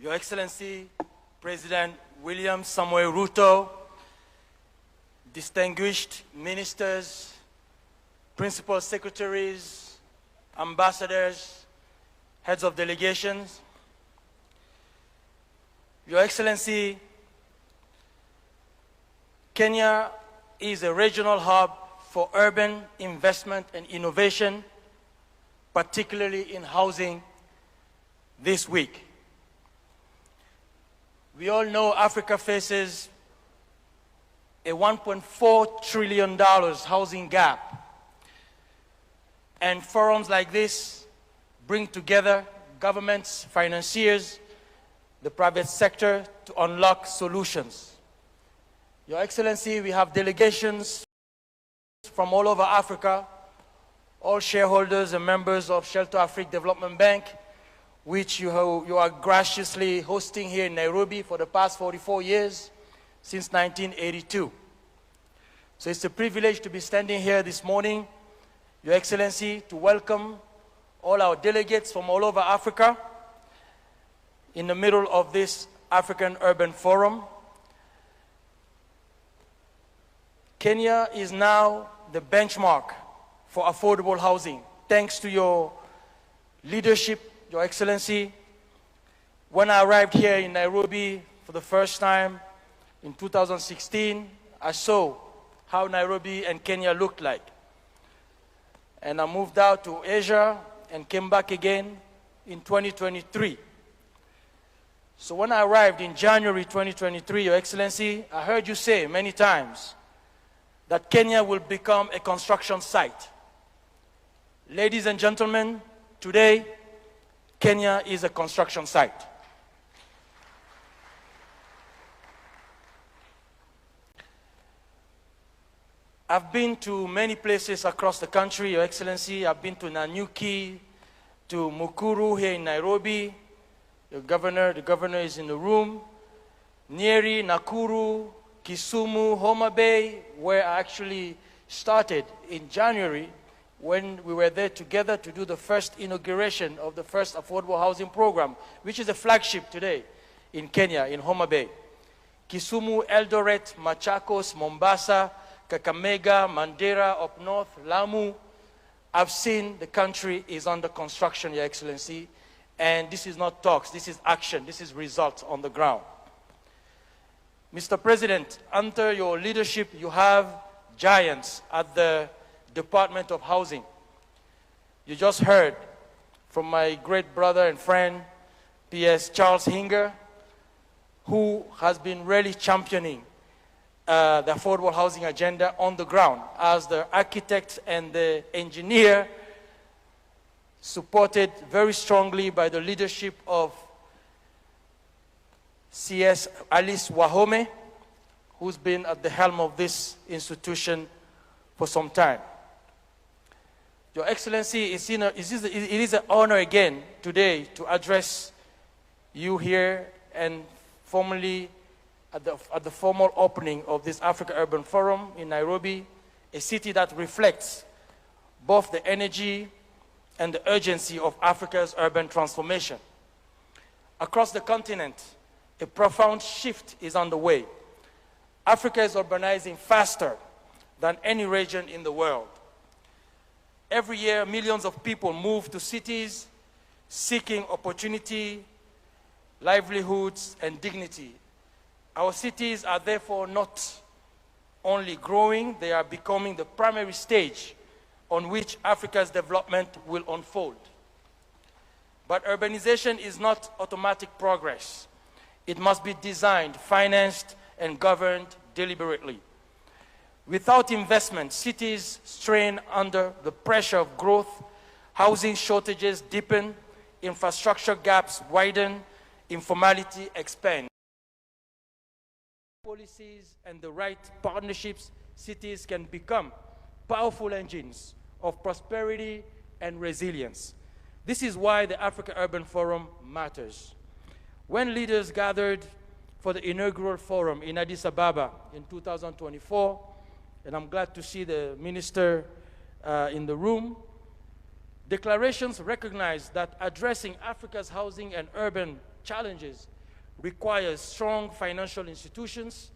Your Excellency, President William Samuel Ruto, distinguished ministers, principal secretaries, ambassadors, heads of delegations, Your Excellency, Kenya is a regional hub for urban investment and innovation, particularly in housing this week. We all know Africa faces a $1.4 trillion housing gap. And forums like this bring together governments, financiers, the private sector to unlock solutions. Your Excellency, we have delegations from all over Africa, all shareholders and members of Shelter Afrique Development Bank, which you are graciously hosting here in Nairobi for the past 44 years, since 1982. So it's a privilege to be standing here this morning, Your Excellency, to welcome all our delegates from all over Africa in the middle of this African Urban Forum. Kenya is now the benchmark for affordable housing. Thanks to your leadership, Your Excellency, when I arrived here in Nairobi for the first time in 2016, I saw how Nairobi and Kenya looked like. And I moved out to Asia and came back again in 2023. So when I arrived in January 2023, Your Excellency, I heard you say many times that Kenya will become a construction site. Ladies and gentlemen, today, Kenya is a construction site. I've been to many places across the country, Your Excellency. I've been to Nanyuki, to Mukuru here in Nairobi. The governor is in the room. Nyeri, Nakuru, Kisumu, Homa Bay, where I actually started in January when we were there together to do the first inauguration of the first affordable housing program, which is a flagship today in Kenya, in Homa Bay. Kisumu, Eldoret, Machakos, Mombasa, Kakamega, Mandera, up north, Lamu. I've seen the country is under construction, Your Excellency, and this is not talks, this is action, this is results on the ground. Mr. President, under your leadership, you have giants at the Department of Housing. You just heard from my great brother and friend, P.S. Charles Hinger, who has been really championing the affordable housing agenda on the ground as the architect and the engineer, supported very strongly by the leadership of C.S. Alice Wahome, who's been at the helm of this institution for some time. Your Excellency, it is an honor again today to address you here and formally at the formal opening of this Africa Urban Forum in Nairobi, a city that reflects both the energy and the urgency of Africa's urban transformation. Across the continent, a profound shift is underway. Africa is urbanizing faster than any region in the world. Every year, millions of people move to cities seeking opportunity, livelihoods, and dignity. Our cities are therefore not only growing, they are becoming the primary stage on which Africa's development will unfold. But urbanization is not automatic progress. It must be designed, financed, and governed deliberately. Without investment, cities strain under the pressure of growth, housing shortages deepen, infrastructure gaps widen, informality expands. Policies and the right partnerships, cities can become powerful engines of prosperity and resilience. This is why the Africa Urban Forum matters. When leaders gathered for the inaugural forum in Addis Ababa in 2024, and I'm glad to see the minister in the room, declarations recognize that addressing Africa's housing and urban challenges requires strong financial institutions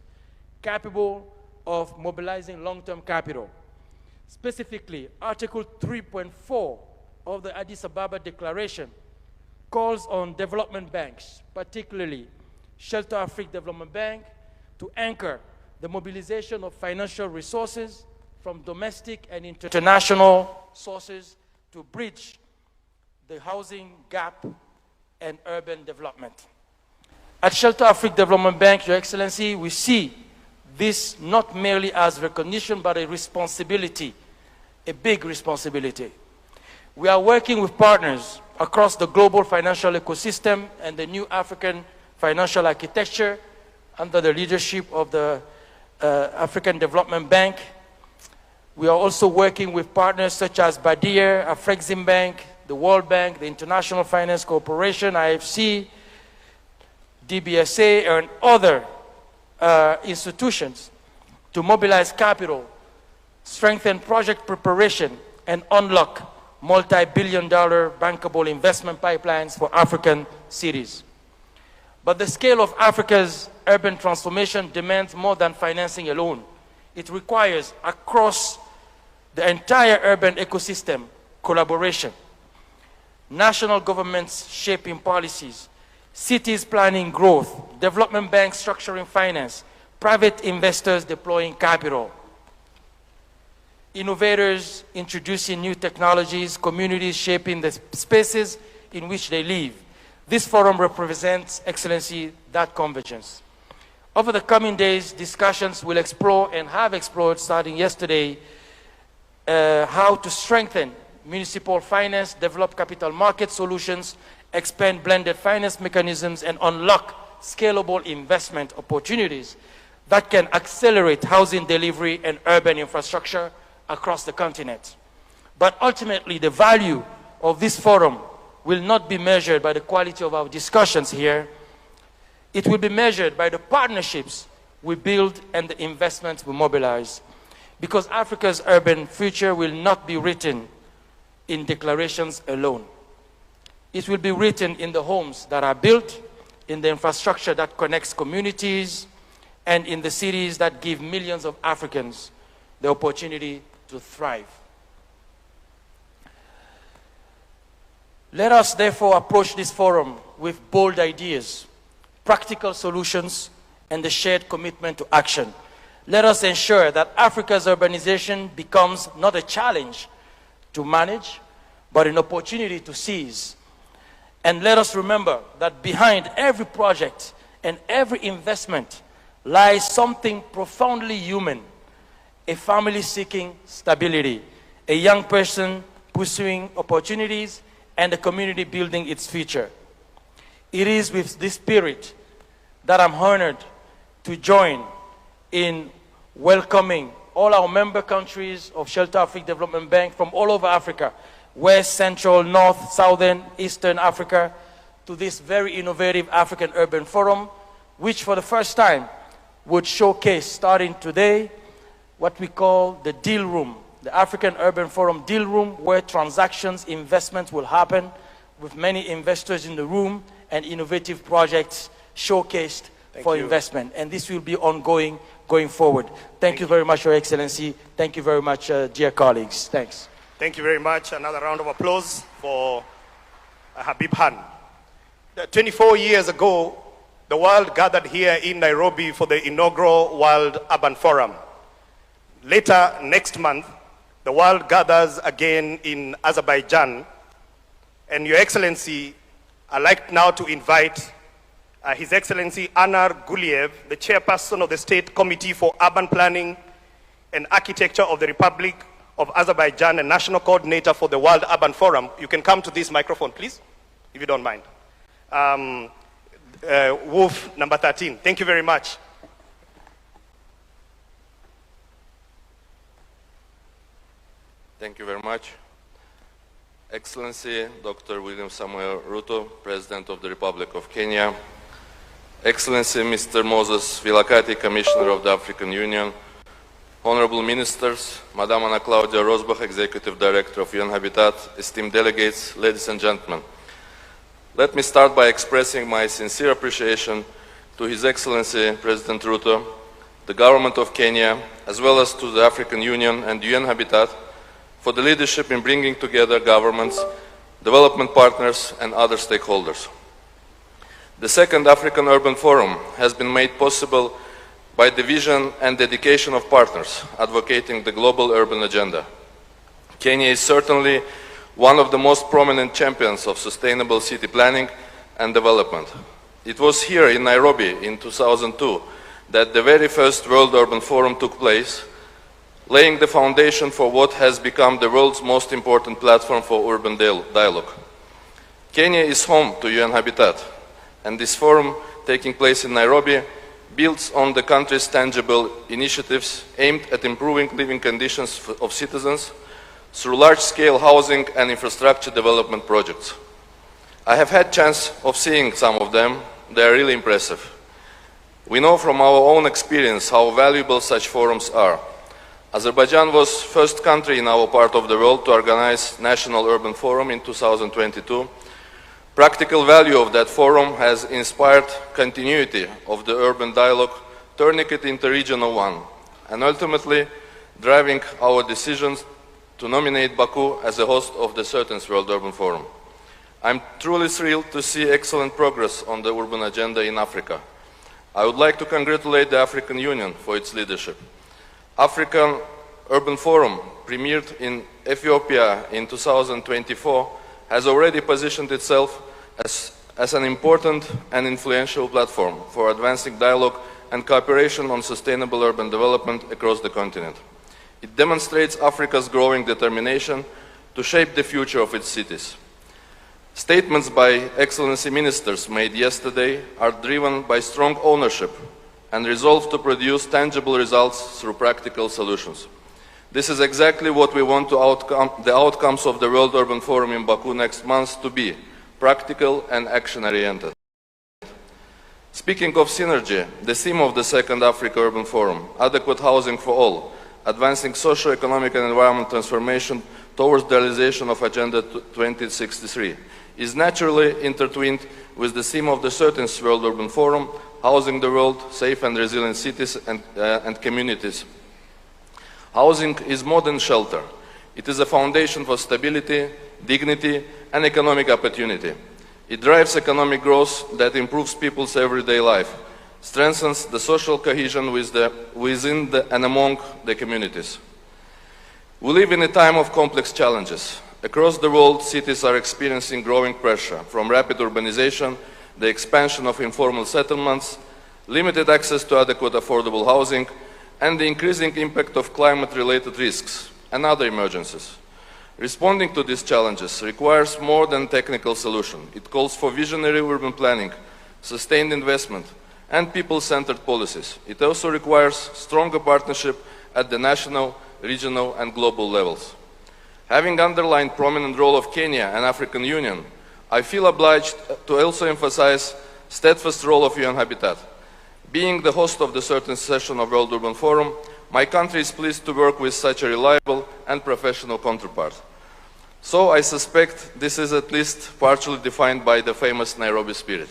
capable of mobilizing long-term capital. Specifically, Article 3.4 of the Addis Ababa Declaration calls on development banks, particularly Shelter Afrique Development Bank, to anchor the mobilization of financial resources from domestic and international sources to bridge the housing gap and urban development. At Shelter Afrique Development Bank, Your Excellency, we see this not merely as recognition, but a responsibility, a big responsibility. We are working with partners across the global financial ecosystem and the new African financial architecture under the leadership of the African Development Bank. We are also working with partners such as Badir, Afrexim Bank, the World Bank, the International Finance Corporation, IFC, DBSA, and other institutions to mobilize capital, strengthen project preparation, and unlock multi-billion-dollar bankable investment pipelines for African cities. But the scale of Africa's urban transformation demands more than financing alone. It requires, across the entire urban ecosystem, collaboration. National governments shaping policies, cities planning growth, development banks structuring finance, private investors deploying capital, innovators introducing new technologies, communities shaping the spaces in which they live. This forum represents, Excellency, that convergence. Over the coming days, discussions will explore and have explored, starting yesterday, how to strengthen municipal finance, develop capital market solutions, expand blended finance mechanisms, and unlock scalable investment opportunities that can accelerate housing delivery and urban infrastructure across the continent. But ultimately, the value of this forum will not be measured by the quality of our discussions here. It will be measured by the partnerships we build and the investments we mobilize. Because Africa's urban future will not be written in declarations alone. It will be written in the homes that are built, in the infrastructure that connects communities, and in the cities that give millions of Africans the opportunity to thrive. Let us therefore approach this forum with bold ideas, practical solutions, and the shared commitment to action. Let us ensure that Africa's urbanization becomes not a challenge to manage, but an opportunity to seize. And let us remember that behind every project and every investment lies something profoundly human: a family seeking stability, a young person pursuing opportunities, and a community building its future. It is with this spirit that I'm honored to join in welcoming all our member countries of Shelter Afrique Development Bank from all over Africa, West, Central, North, Southern, Eastern Africa, to this very innovative African Urban Forum, which for the first time would showcase, starting today, what we call the deal room, the African Urban Forum deal room, where transactions, investments will happen with many investors in the room and innovative projects showcased for investment. And this will be ongoing going forward. Thank you very much, Your Excellency. Thank you very much, dear colleagues. Thanks. Thank you very much. Another round of applause for Habib Han. 24 years ago, the world gathered here in Nairobi for the inaugural World Urban Forum. Later, next month, the world gathers again in Azerbaijan. And Your Excellency, I'd like now to invite His Excellency Anar Guliev, the chairperson of the State Committee for Urban Planning and Architecture of the Republic of Azerbaijan and National Coordinator for the World Urban Forum. You can come to this microphone, please, if you don't mind. Wolf, number 13. Thank you very much. Thank you very much. Excellency Dr. William Samuel Ruto, President of the Republic of Kenya, Excellency Mr. Moses Vilakati, Commissioner of the African Union, Honorable Ministers, Madam Ana Claudia Rosbach, Executive Director of UN Habitat, esteemed delegates, ladies and gentlemen. Let me start by expressing my sincere appreciation to His Excellency President Ruto, the government of Kenya, as well as to the African Union and UN Habitat for the leadership in bringing together governments, development partners and other stakeholders. The second African Urban Forum has been made possible by the vision and dedication of partners advocating the global urban agenda. Kenya is certainly one of the most prominent champions of sustainable city planning and development. It was here in Nairobi in 2002 that the very first World Urban Forum took place, laying the foundation for what has become the world's most important platform for urban dialogue. Kenya is home to UN Habitat, and this forum taking place in Nairobi builds on the country's tangible initiatives aimed at improving living conditions of citizens through large-scale housing and infrastructure development projects. I have had chance of seeing some of them. They are really impressive. We know from our own experience how valuable such forums are. Azerbaijan was the first country in our part of the world to organize National Urban Forum in 2022. Practical value of that forum has inspired continuity of the urban dialogue, turning it into a regional one, and ultimately driving our decisions to nominate Baku as the host of the 13th World Urban Forum. I'm truly thrilled to see excellent progress on the urban agenda in Africa. I would like to congratulate the African Union for its leadership. African Urban Forum, premiered in Ethiopia in 2024, has already positioned itself as an important and influential platform for advancing dialogue and cooperation on sustainable urban development across the continent. It demonstrates Africa's growing determination to shape the future of its cities. Statements by Excellency Ministers made yesterday are driven by strong ownership and resolve to produce tangible results through practical solutions. This is exactly what we want the outcomes of the World Urban Forum in Baku next month to be: practical and action-oriented. Speaking of synergy, the theme of the second Africa Urban Forum, adequate housing for all, advancing socio-economic and environmental transformation towards the realization of Agenda 2063, is naturally intertwined with the theme of the 13th World Urban Forum, housing the world, safe and resilient cities and communities. Housing is more than shelter. It is a foundation for stability, dignity, and economic opportunity. It drives economic growth that improves people's everyday life, strengthens the social cohesion within and among the communities. We live in a time of complex challenges. Across the world, cities are experiencing growing pressure from rapid urbanization, the expansion of informal settlements, limited access to adequate affordable housing, and the increasing impact of climate-related risks and other emergencies. Responding to these challenges requires more than technical solution. It calls for visionary urban planning, sustained investment, and people-centered policies. It also requires stronger partnership at the national, regional, and global levels. Having underlined the prominent role of Kenya and African Union, I feel obliged to also emphasize the steadfast role of UN Habitat. Being the host of the 13th session of World Urban Forum, my country is pleased to work with such a reliable and professional counterpart. So I suspect this is at least partially defined by the famous Nairobi spirit.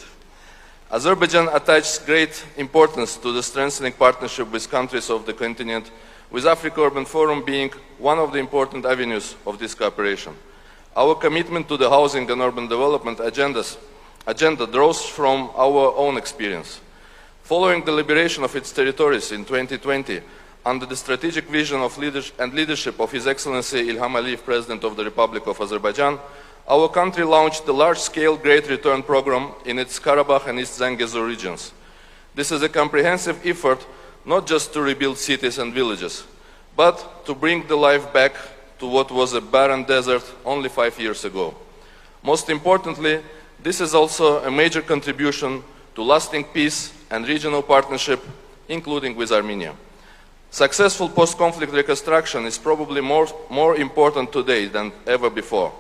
Azerbaijan attaches great importance to the strengthening partnership with countries of the continent, with Africa Urban Forum being one of the important avenues of this cooperation. Our commitment to the housing and urban development agenda draws from our own experience. Following the liberation of its territories in 2020, under the strategic vision of leadership of His Excellency Ilham Aliyev, President of the Republic of Azerbaijan, our country launched the large-scale Great Return program in its Karabakh and East Zangezur regions. This is a comprehensive effort not just to rebuild cities and villages, but to bring the life back to what was a barren desert only 5 years ago. Most importantly, this is also a major contribution to lasting peace and regional partnership, including with Armenia. Successful post-conflict reconstruction is probably more important today than ever before.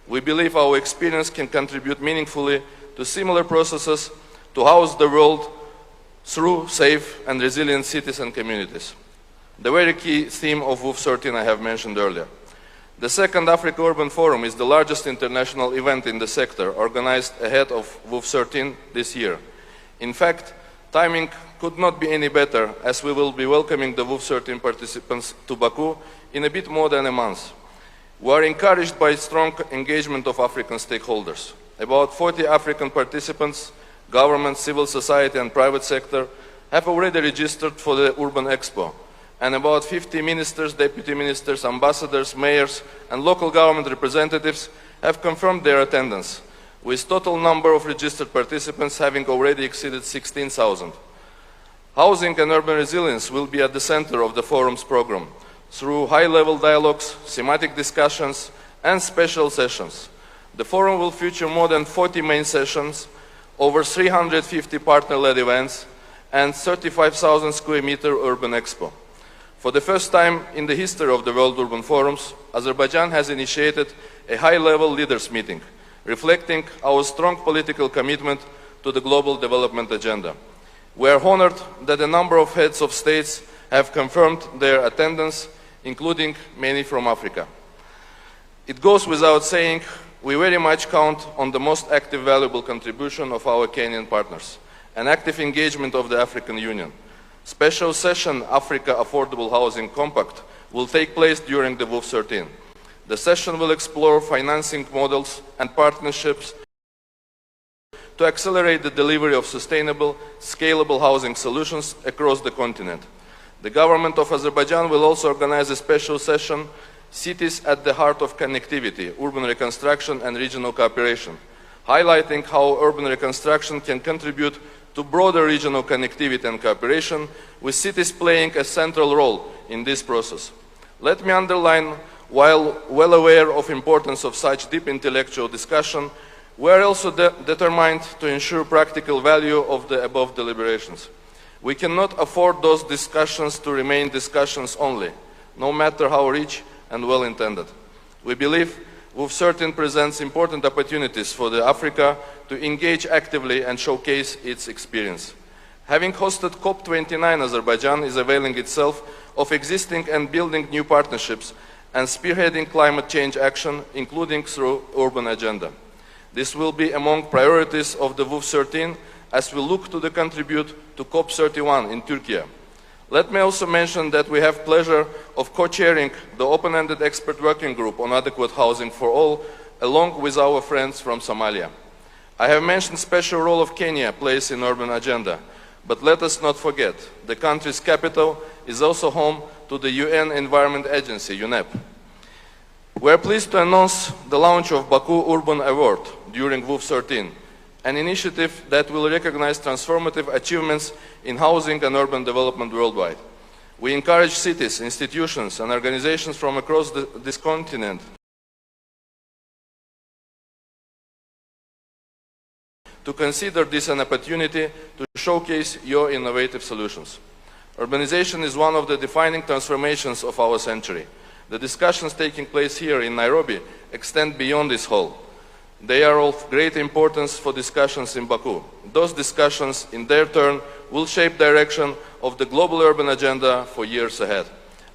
We believe our experience can contribute meaningfully to similar processes to house the world through safe and resilient cities and communities. The very key theme of WUF 13 I have mentioned earlier. The second Africa Urban Forum is the largest international event in the sector, organized ahead of WUF 13 this year. In fact, timing could not be any better, as we will be welcoming the WUF 13 participants to Baku in a bit more than a month. We are encouraged by strong engagement of African stakeholders. About 40 African participants, government, civil society and private sector have already registered for the Urban Expo, and about 50 ministers, deputy ministers, ambassadors, mayors and local government representatives have confirmed their attendance, with total number of registered participants having already exceeded 16,000. Housing and urban resilience will be at the center of the forum's program, through high-level dialogues, thematic discussions and special sessions. The forum will feature more than 40 main sessions, over 350 partner-led events and 35,000 square meter urban expo. For the first time in the history of the World Urban Forums, Azerbaijan has initiated a high-level leaders meeting, reflecting our strong political commitment to the global development agenda. We are honored that a number of heads of states have confirmed their attendance, including many from Africa. It goes without saying, we very much count on the most active, valuable contribution of our Kenyan partners, an active engagement of the African Union. Special session Africa Affordable Housing Compact will take place during the WUF 13. The session will explore financing models and partnerships to accelerate the delivery of sustainable, scalable housing solutions across the continent. The government of Azerbaijan will also organize a special session, Cities at the Heart of Connectivity, Urban Reconstruction and Regional Cooperation, highlighting how urban reconstruction can contribute to broader regional connectivity and cooperation, with cities playing a central role in this process. Let me underline, while well aware of the importance of such deep intellectual discussion, we are also determined to ensure practical value of the above deliberations. We cannot afford those discussions to remain discussions only, no matter how rich and well-intended. We believe WUF 13 presents important opportunities for Africa to engage actively and showcase its experience. Having hosted COP29, Azerbaijan is availing itself of existing and building new partnerships and spearheading climate change action, including through urban agenda. This will be among priorities of the WUF 13 as we look to contribute to COP31 in Turkey. Let me also mention that we have pleasure of co-chairing the open-ended expert working group on adequate housing for all, along with our friends from Somalia. I have mentioned the special role of Kenya plays in urban agenda, but let us not forget, the country's capital is also home to the UN Environment Agency, UNEP. We are pleased to announce the launch of Baku Urban Award during WUF 13, an initiative that will recognize transformative achievements in housing and urban development worldwide. We encourage cities, institutions and organizations from across this continent to consider this an opportunity to showcase your innovative solutions. Urbanization is one of the defining transformations of our century. The discussions taking place here in Nairobi extend beyond this hall. They are of great importance for discussions in Baku. Those discussions, in their turn, will shape the direction of the global urban agenda for years ahead.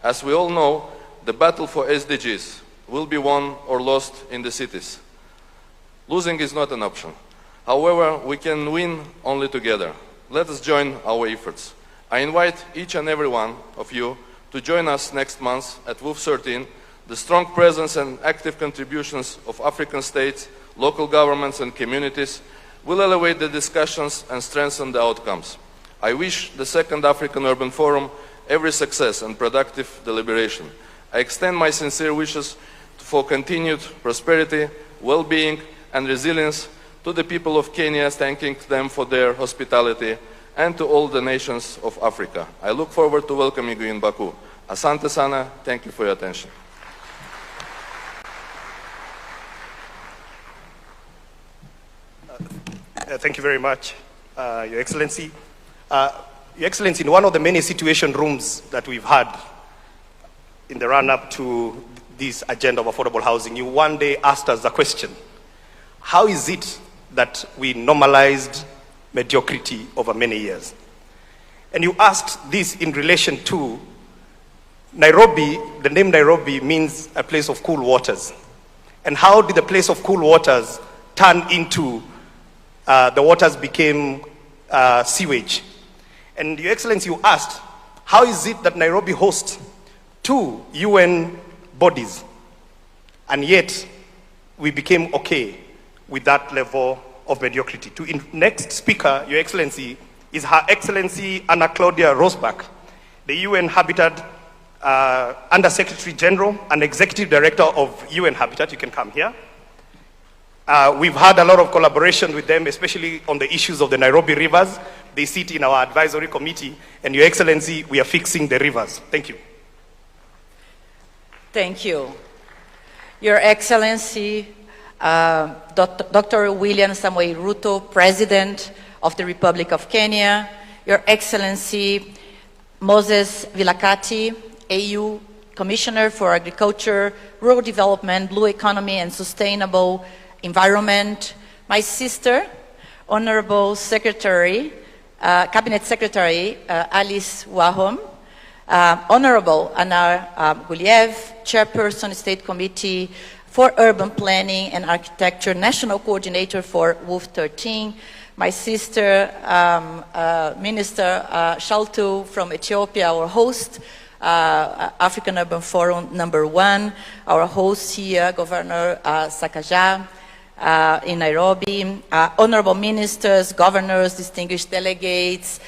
As we all know, the battle for SDGs will be won or lost in the cities. Losing is not an option. However, we can win only together. Let us join our efforts. I invite each and every one of you to join us next month at WUF 13. The strong presence and active contributions of African states, local governments and communities will elevate the discussions and strengthen the outcomes. I wish the Second African Urban Forum every success and productive deliberation. I extend my sincere wishes for continued prosperity, well-being and resilience to the people of Kenya, thanking them for their hospitality, and to all the nations of Africa. I look forward to welcoming you in Baku. Asante sana, thank you for your attention. Thank you very much, Your Excellency. Your Excellency, in one of the many situation rooms that we've had in the run-up to this agenda of affordable housing, you one day asked us the question, how is it that we normalized mediocrity over many years? And you asked this in relation to Nairobi, the name Nairobi means a place of cool waters. And how did the place of cool waters turn into the waters became sewage? And Your Excellency, you asked, how is it that Nairobi hosts 2 UN bodies, and yet we became okay with that level of mediocrity? Next speaker, Your Excellency, is Her Excellency Anna Claudia Rosbach, the UN Habitat Under-Secretary General and Executive Director of UN Habitat. You can come here. We've had a lot of collaboration with them, especially on the issues of the Nairobi rivers. They sit in our advisory committee, and Your Excellency, we are fixing the rivers. Thank you. Thank you. Your Excellency, Dr. William Samoei Ruto, President of the Republic of Kenya, Your Excellency Moses Vilakati, AU Commissioner for Agriculture, Rural Development, Blue Economy and Sustainable Environment, my sister, Honorable Secretary, Cabinet Secretary Alice Wahom, Honorable Anar Guliev, Chairperson, State Committee for Urban Planning and Architecture, National Coordinator for WOOF 13, my sister, Minister Shaltu from Ethiopia, our host, African Urban Forum #1, our host here, Governor Sakaja in Nairobi, honorable ministers, governors, distinguished delegates,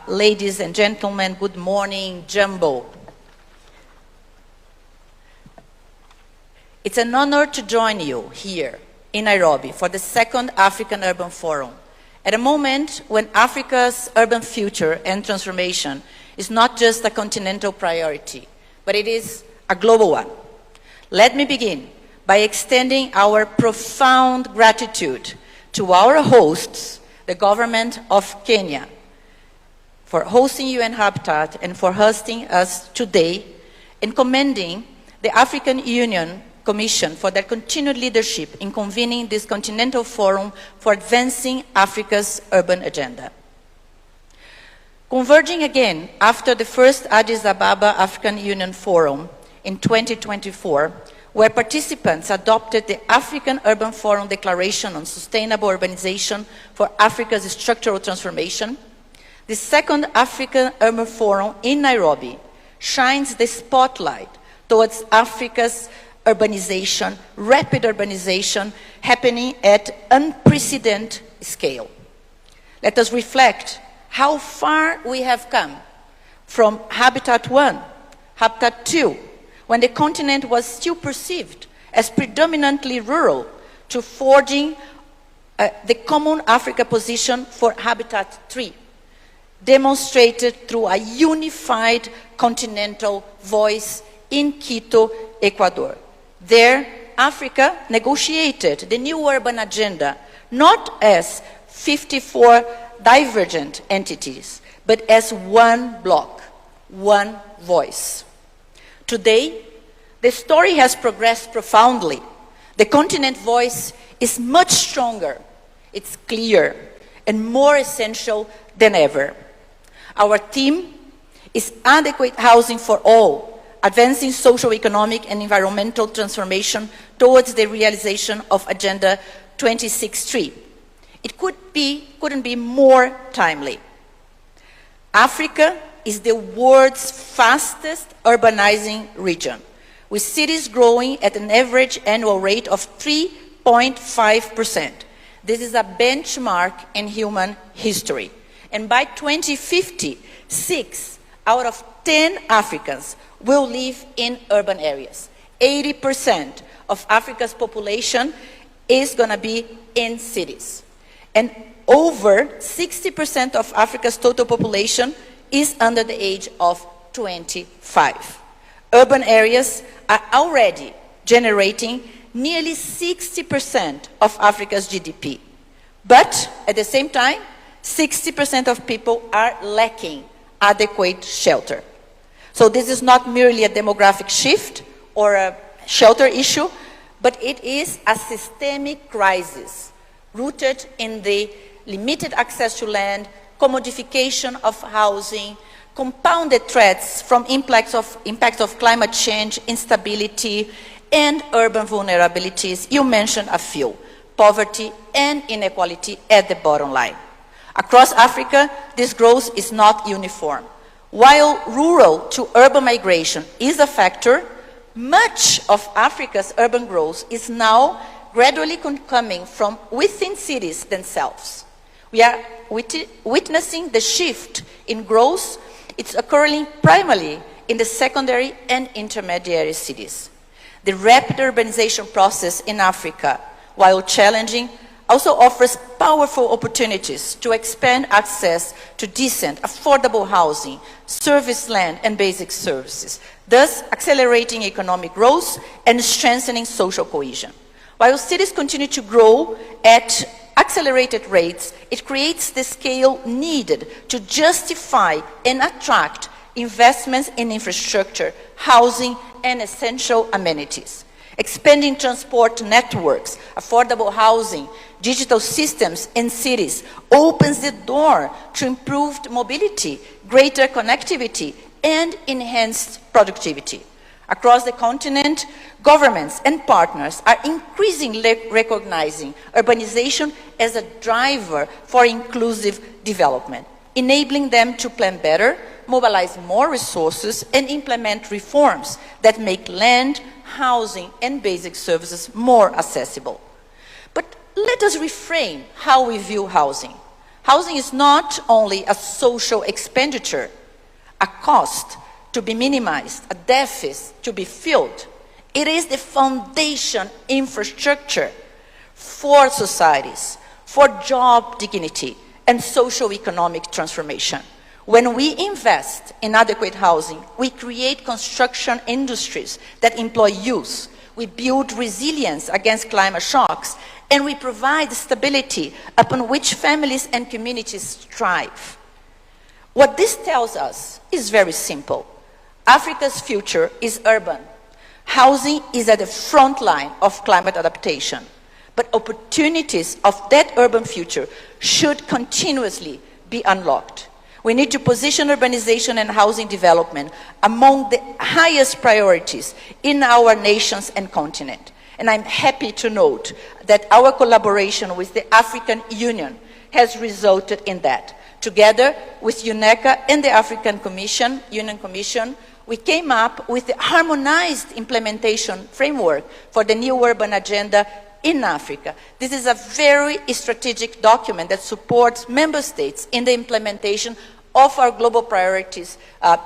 ladies and gentlemen, good morning, Jumbo. It's an honor to join you here in Nairobi for the 2nd African Urban Forum, at a moment when Africa's urban future and transformation is not just a continental priority, but it is a global one. Let me begin by extending our profound gratitude to our hosts, the government of Kenya, for hosting UN Habitat and for hosting us today, and commending the African Union Commission for their continued leadership in convening this continental forum for advancing Africa's urban agenda. Converging again after the first Addis Ababa African Union Forum in 2024, where participants adopted the African Urban Forum Declaration on Sustainable Urbanization for Africa's Structural Transformation, the 2nd African Urban Forum in Nairobi shines the spotlight towards Africa's urbanization, rapid urbanization, happening at unprecedented scale. Let us reflect how far we have come from Habitat 1, Habitat 2, when the continent was still perceived as predominantly rural, to forging the common Africa position for Habitat 3, demonstrated through a unified continental voice in Quito, Ecuador. There, Africa negotiated the new urban agenda, not as 54 divergent entities, but as one bloc, one voice. Today, the story has progressed profoundly. The continent voice is much stronger, it's clear, and more essential than ever. Our theme is adequate housing for all, advancing social, economic, and environmental transformation towards the realization of Agenda 2063. It couldn't be more timely. Africa is the world's fastest urbanizing region, with cities growing at an average annual rate of 3.5%. This is a benchmark in human history. And by 2050, 6 out of 10 Africans will live in urban areas. 80% of Africa's population is going to be in cities. And over 60% of Africa's total population is under the age of 25. Urban areas are already generating nearly 60% of Africa's GDP. But at the same time, 60% of people are lacking adequate shelter. So this is not merely a demographic shift or a shelter issue, but it is a systemic crisis rooted in the limited access to land, commodification of housing, compounded threats from impacts of climate change, instability, and urban vulnerabilities. You mentioned a few: poverty and inequality at the bottom line. Across Africa, this growth is not uniform. While rural to urban migration is a factor, much of Africa's urban growth is now gradually coming from within cities themselves. We are witnessing the shift in growth. It's occurring primarily in the secondary and intermediary cities. The rapid urbanization process in Africa, while challenging, also offers powerful opportunities to expand access to decent, affordable housing, service land, and basic services, thus accelerating economic growth and strengthening social cohesion. While cities continue to grow at accelerated rates, it creates the scale needed to justify and attract investments in infrastructure, housing, and essential amenities. Expanding transport networks, affordable housing, digital systems in cities opens the door to improved mobility, greater connectivity, and enhanced productivity. Across the continent, governments and partners are increasingly recognizing urbanization as a driver for inclusive development, enabling them to plan better, mobilize more resources, and implement reforms that make land, housing, and basic services more accessible. But let us reframe how we view housing. Housing is not only a social expenditure, a cost to be minimized, a deficit to be filled. It is the foundation infrastructure for societies, for job dignity, and socio-economic transformation. When we invest in adequate housing, we create construction industries that employ youth, we build resilience against climate shocks, and we provide stability upon which families and communities thrive. What this tells us is very simple. Africa's future is urban. Housing is at the front line of climate adaptation, but opportunities of that urban future should continuously be unlocked. We need to position urbanization and housing development among the highest priorities in our nations and continent. And I'm happy to note that our collaboration with the African Union has resulted in that. Together with UNECA and the African Union Commission, we came up with the harmonized implementation framework for the new urban agenda in Africa. This is a very strategic document that supports member states in the implementation of our global priorities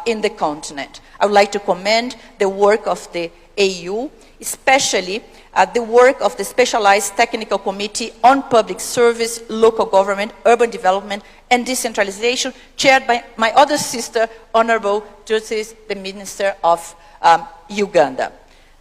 in the continent. I would like to commend the work of the AU, especially the work of the Specialized Technical Committee on Public Service, Local Government, Urban Development, and Decentralization, chaired by my other sister, Honorable Justice, the Minister of Uganda.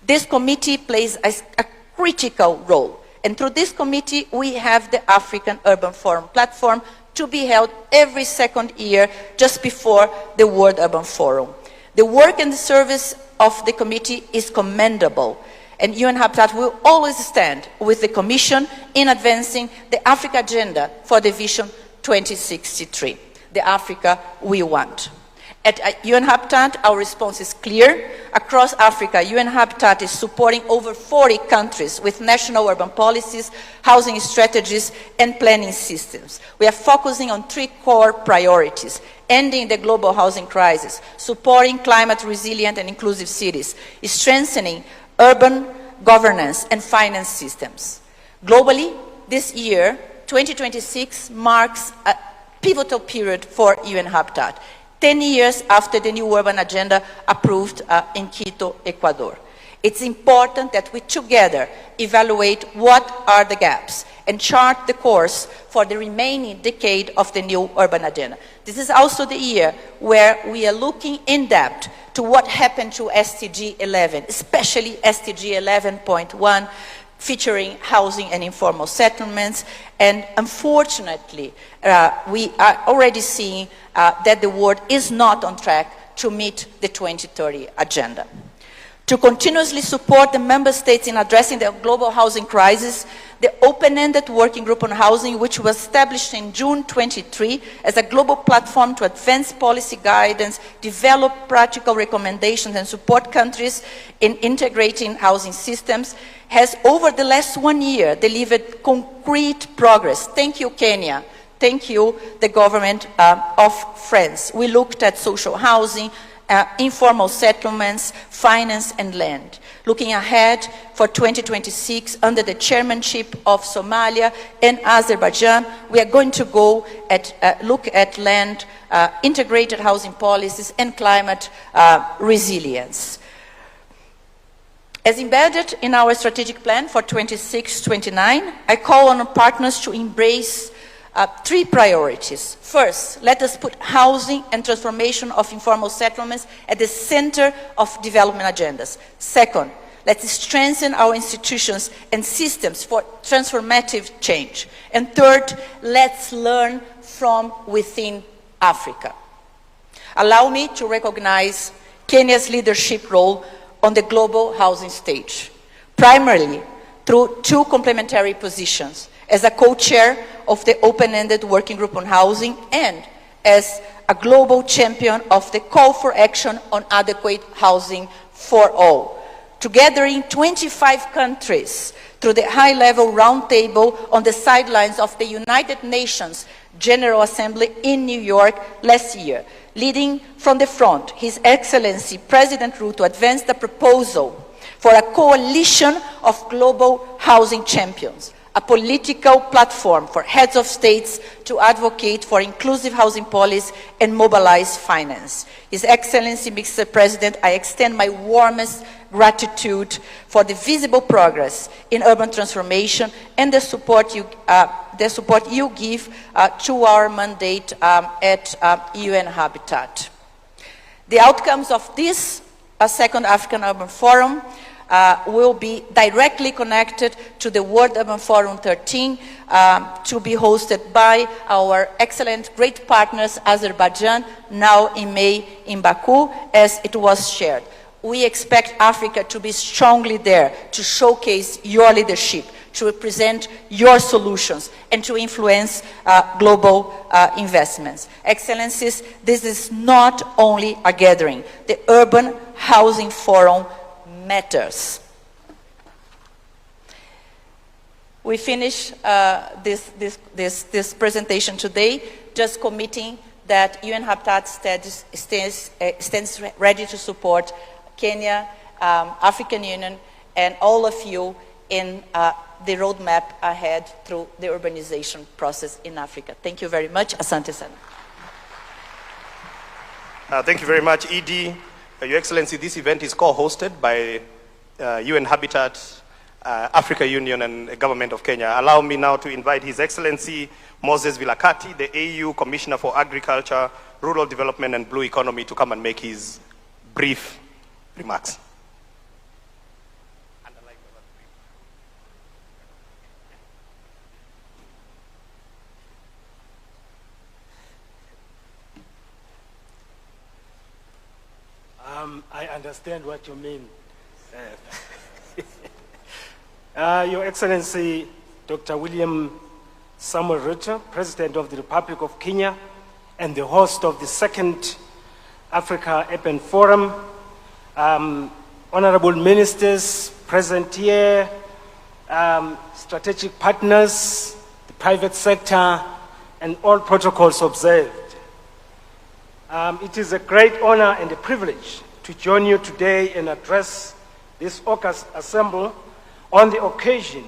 This committee plays a critical role, and through this committee, we have the African Urban Forum platform to be held every second year just before the World Urban Forum. The work and the service of the committee is commendable, and UN Habitat will always stand with the Commission in advancing the Africa Agenda for the Vision 2063, the Africa we want. At UN Habitat, our response is clear. Across Africa, UN Habitat is supporting over 40 countries with national urban policies, housing strategies, and planning systems. We are focusing on 3 core priorities: ending the global housing crisis, supporting climate resilient and inclusive cities, strengthening urban governance and finance systems. Globally, this year, 2026, marks a pivotal period for UN Habitat, 10 years after the new urban agenda approved in Quito, Ecuador. It's important that we together evaluate what are the gaps and chart the course for the remaining decade of the new urban agenda. This is also the year where we are looking in depth to what happened to SDG 11, especially SDG 11.1, featuring housing and informal settlements. And unfortunately, we are already seeing that the world is not on track to meet the 2030 agenda. To continuously support the member states in addressing the global housing crisis, the open-ended working group on housing, which was established in June 23 as a global platform to advance policy guidance, develop practical recommendations and support countries in integrating housing systems, has over the last 1 year delivered concrete progress. Thank you, Kenya. Thank you, the government of France. We looked at social housing, informal settlements, finance and land. Looking ahead for 2026, under the chairmanship of Somalia and Azerbaijan, we are going to look at land, integrated housing policies and climate resilience. As embedded in our strategic plan for 26-29, I call on partners to embrace 3 priorities. First, let us put housing and transformation of informal settlements at the center of development agendas. Second, let's strengthen our institutions and systems for transformative change. And third, let's learn from within Africa. Allow me to recognize Kenya's leadership role on the global housing stage, primarily through 2 complementary positions: as a co-chair of the open-ended working group on housing and as a global champion of the call for action on adequate housing for all. Together in 25 countries, through the high-level roundtable on the sidelines of the United Nations General Assembly in New York last year, leading from the front, His Excellency President Ruto advanced a proposal for a coalition of global housing champions, a political platform for heads of states to advocate for inclusive housing policy and mobilize finance. His Excellency, Mr. President, I extend my warmest gratitude for the visible progress in urban transformation and the support you give to our mandate at UN Habitat. The outcomes of this second African Urban Forum will be directly connected to the World Urban Forum 13 to be hosted by our excellent, great partners, Azerbaijan, now in May in Baku, as it was shared. We expect Africa to be strongly there to showcase your leadership, to represent your solutions, and to influence global investments. Excellencies, this is not only a gathering. The Urban Housing Forum matters. We finish this presentation today just committing that UN Habitat stands ready to support Kenya, African Union, and all of you in the roadmap ahead through the urbanization process in Africa. Thank you very much. Asante sana. Thank you very much, Edie. Your Excellency, this event is co-hosted by UN Habitat, Africa Union, and the Government of Kenya. Allow me now to invite His Excellency Moses Vilakati, the AU Commissioner for Agriculture, Rural Development, and Blue Economy, to come and make his brief remarks. I understand what you mean. Your Excellency, Dr. William Samuel Ruto, President of the Republic of Kenya, and the host of the second Africa Urban Forum, honorable ministers present here, strategic partners, the private sector, and all protocols observed. It is a great honor and a privilege to join you today and address this August Assembly on the occasion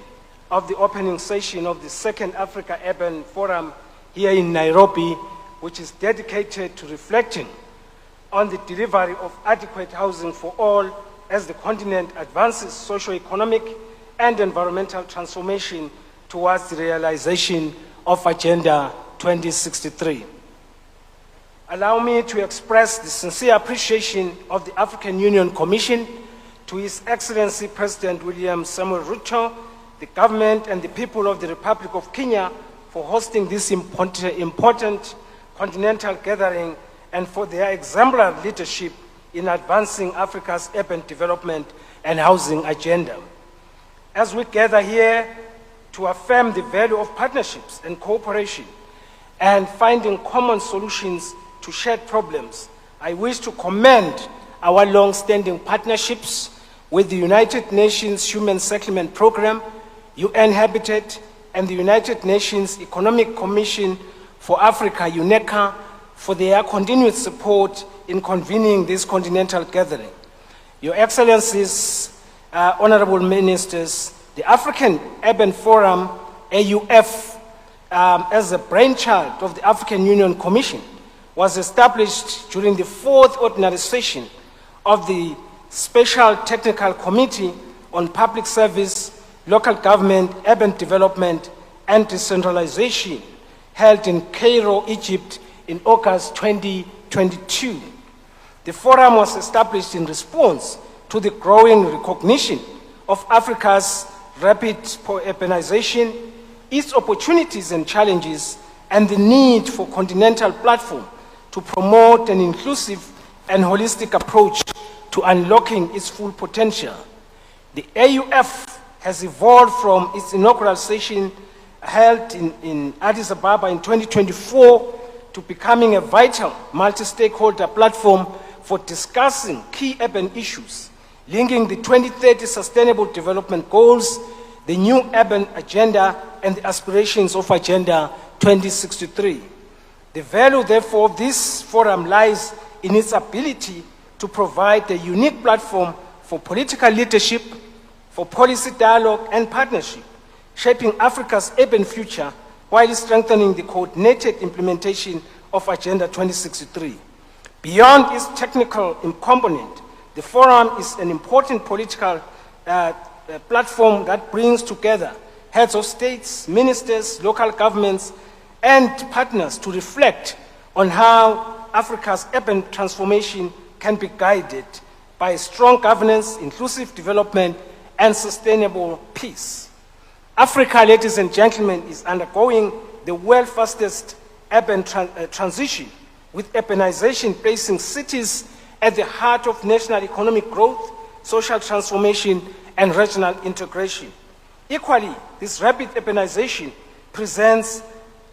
of the opening session of the second Africa Urban Forum here in Nairobi, which is dedicated to reflecting on the delivery of adequate housing for all as the continent advances socio-economic and environmental transformation towards the realization of Agenda 2063. Allow me to express the sincere appreciation of the African Union Commission to His Excellency President William Samuel Ruto, the government and the people of the Republic of Kenya for hosting this important continental gathering and for their exemplary leadership in advancing Africa's urban development and housing agenda. As we gather here to affirm the value of partnerships and cooperation and finding common solutions to shared problems, I wish to commend our long-standing partnerships with the United Nations Human Settlement Program, UN Habitat, and the United Nations Economic Commission for Africa, UNECA, for their continued support in convening this continental gathering. Your Excellencies, Honorable Ministers, the African Urban Forum, AUF, as a brainchild of the African Union Commission, was established during the 4th ordinary session of the Special Technical Committee on Public Service, Local Government, Urban Development, and Decentralization, held in Cairo, Egypt, in August 2022. The forum was established in response to the growing recognition of Africa's rapid urbanization, its opportunities and challenges, and the need for a continental platform to promote an inclusive and holistic approach to unlocking its full potential. The AUF has evolved from its inaugural session held in Addis Ababa in 2024 to becoming a vital multi-stakeholder platform for discussing key urban issues, linking the 2030 Sustainable Development Goals, the new urban agenda, and the aspirations of Agenda 2063. The value, therefore, of this forum lies in its ability to provide a unique platform for political leadership, for policy dialogue and partnership, shaping Africa's urban future while strengthening the coordinated implementation of Agenda 2063. Beyond its technical component, the forum is an important political platform that brings together heads of states, ministers, local governments, and partners to reflect on how Africa's urban transformation can be guided by strong governance, inclusive development, and sustainable peace. Africa, ladies and gentlemen, is undergoing the world's fastest urban transition, with urbanization placing cities at the heart of national economic growth, social transformation, and regional integration. Equally, this rapid urbanization presents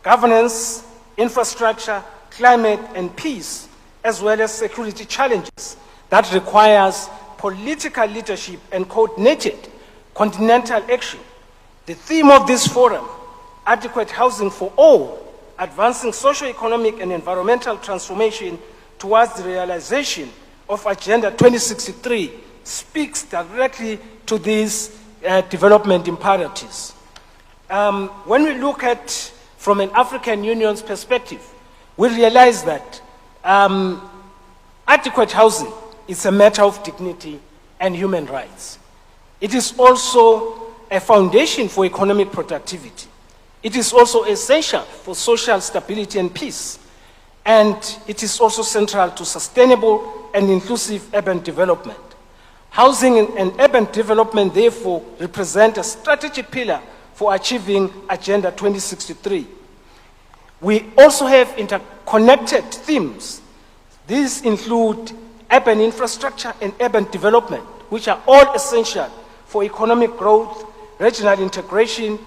governance, infrastructure, climate, and peace, as well as security challenges that requires political leadership and coordinated continental action. The theme of this forum, adequate housing for all, advancing socio-economic and environmental transformation towards the realization of Agenda 2063, speaks directly to these development imperatives. When we look at from an African Union's perspective, we realize that adequate housing is a matter of dignity and human rights. It is also a foundation for economic productivity. It is also essential for social stability and peace. And it is also central to sustainable and inclusive urban development. Housing and urban development, therefore, represent a strategic pillar for achieving Agenda 2063. We also have interconnected themes. These include urban infrastructure and urban development, which are all essential for economic growth, regional integration,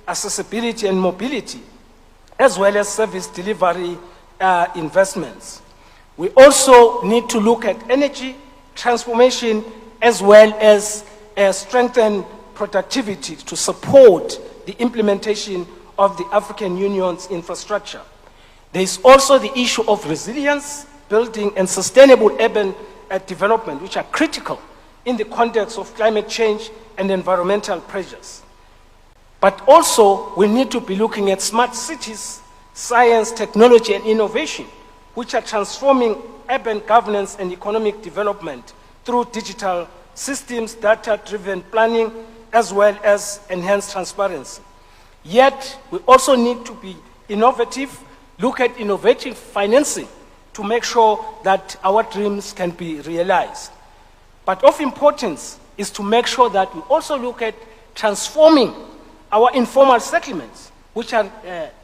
accessibility and mobility, as well as service delivery investments. We also need to look at energy transformation as well as strengthen productivity to support the implementation of the African Union's infrastructure. There is also the issue of resilience, building, and sustainable urban development, which are critical in the context of climate change and environmental pressures. But also, we need to be looking at smart cities, science, technology, and innovation, which are transforming urban governance and economic development through digital systems, data-driven planning, as well as enhanced transparency. Yet, we also need to be innovative, look at innovative financing to make sure that our dreams can be realized. But of importance is to make sure that we also look at transforming our informal settlements, which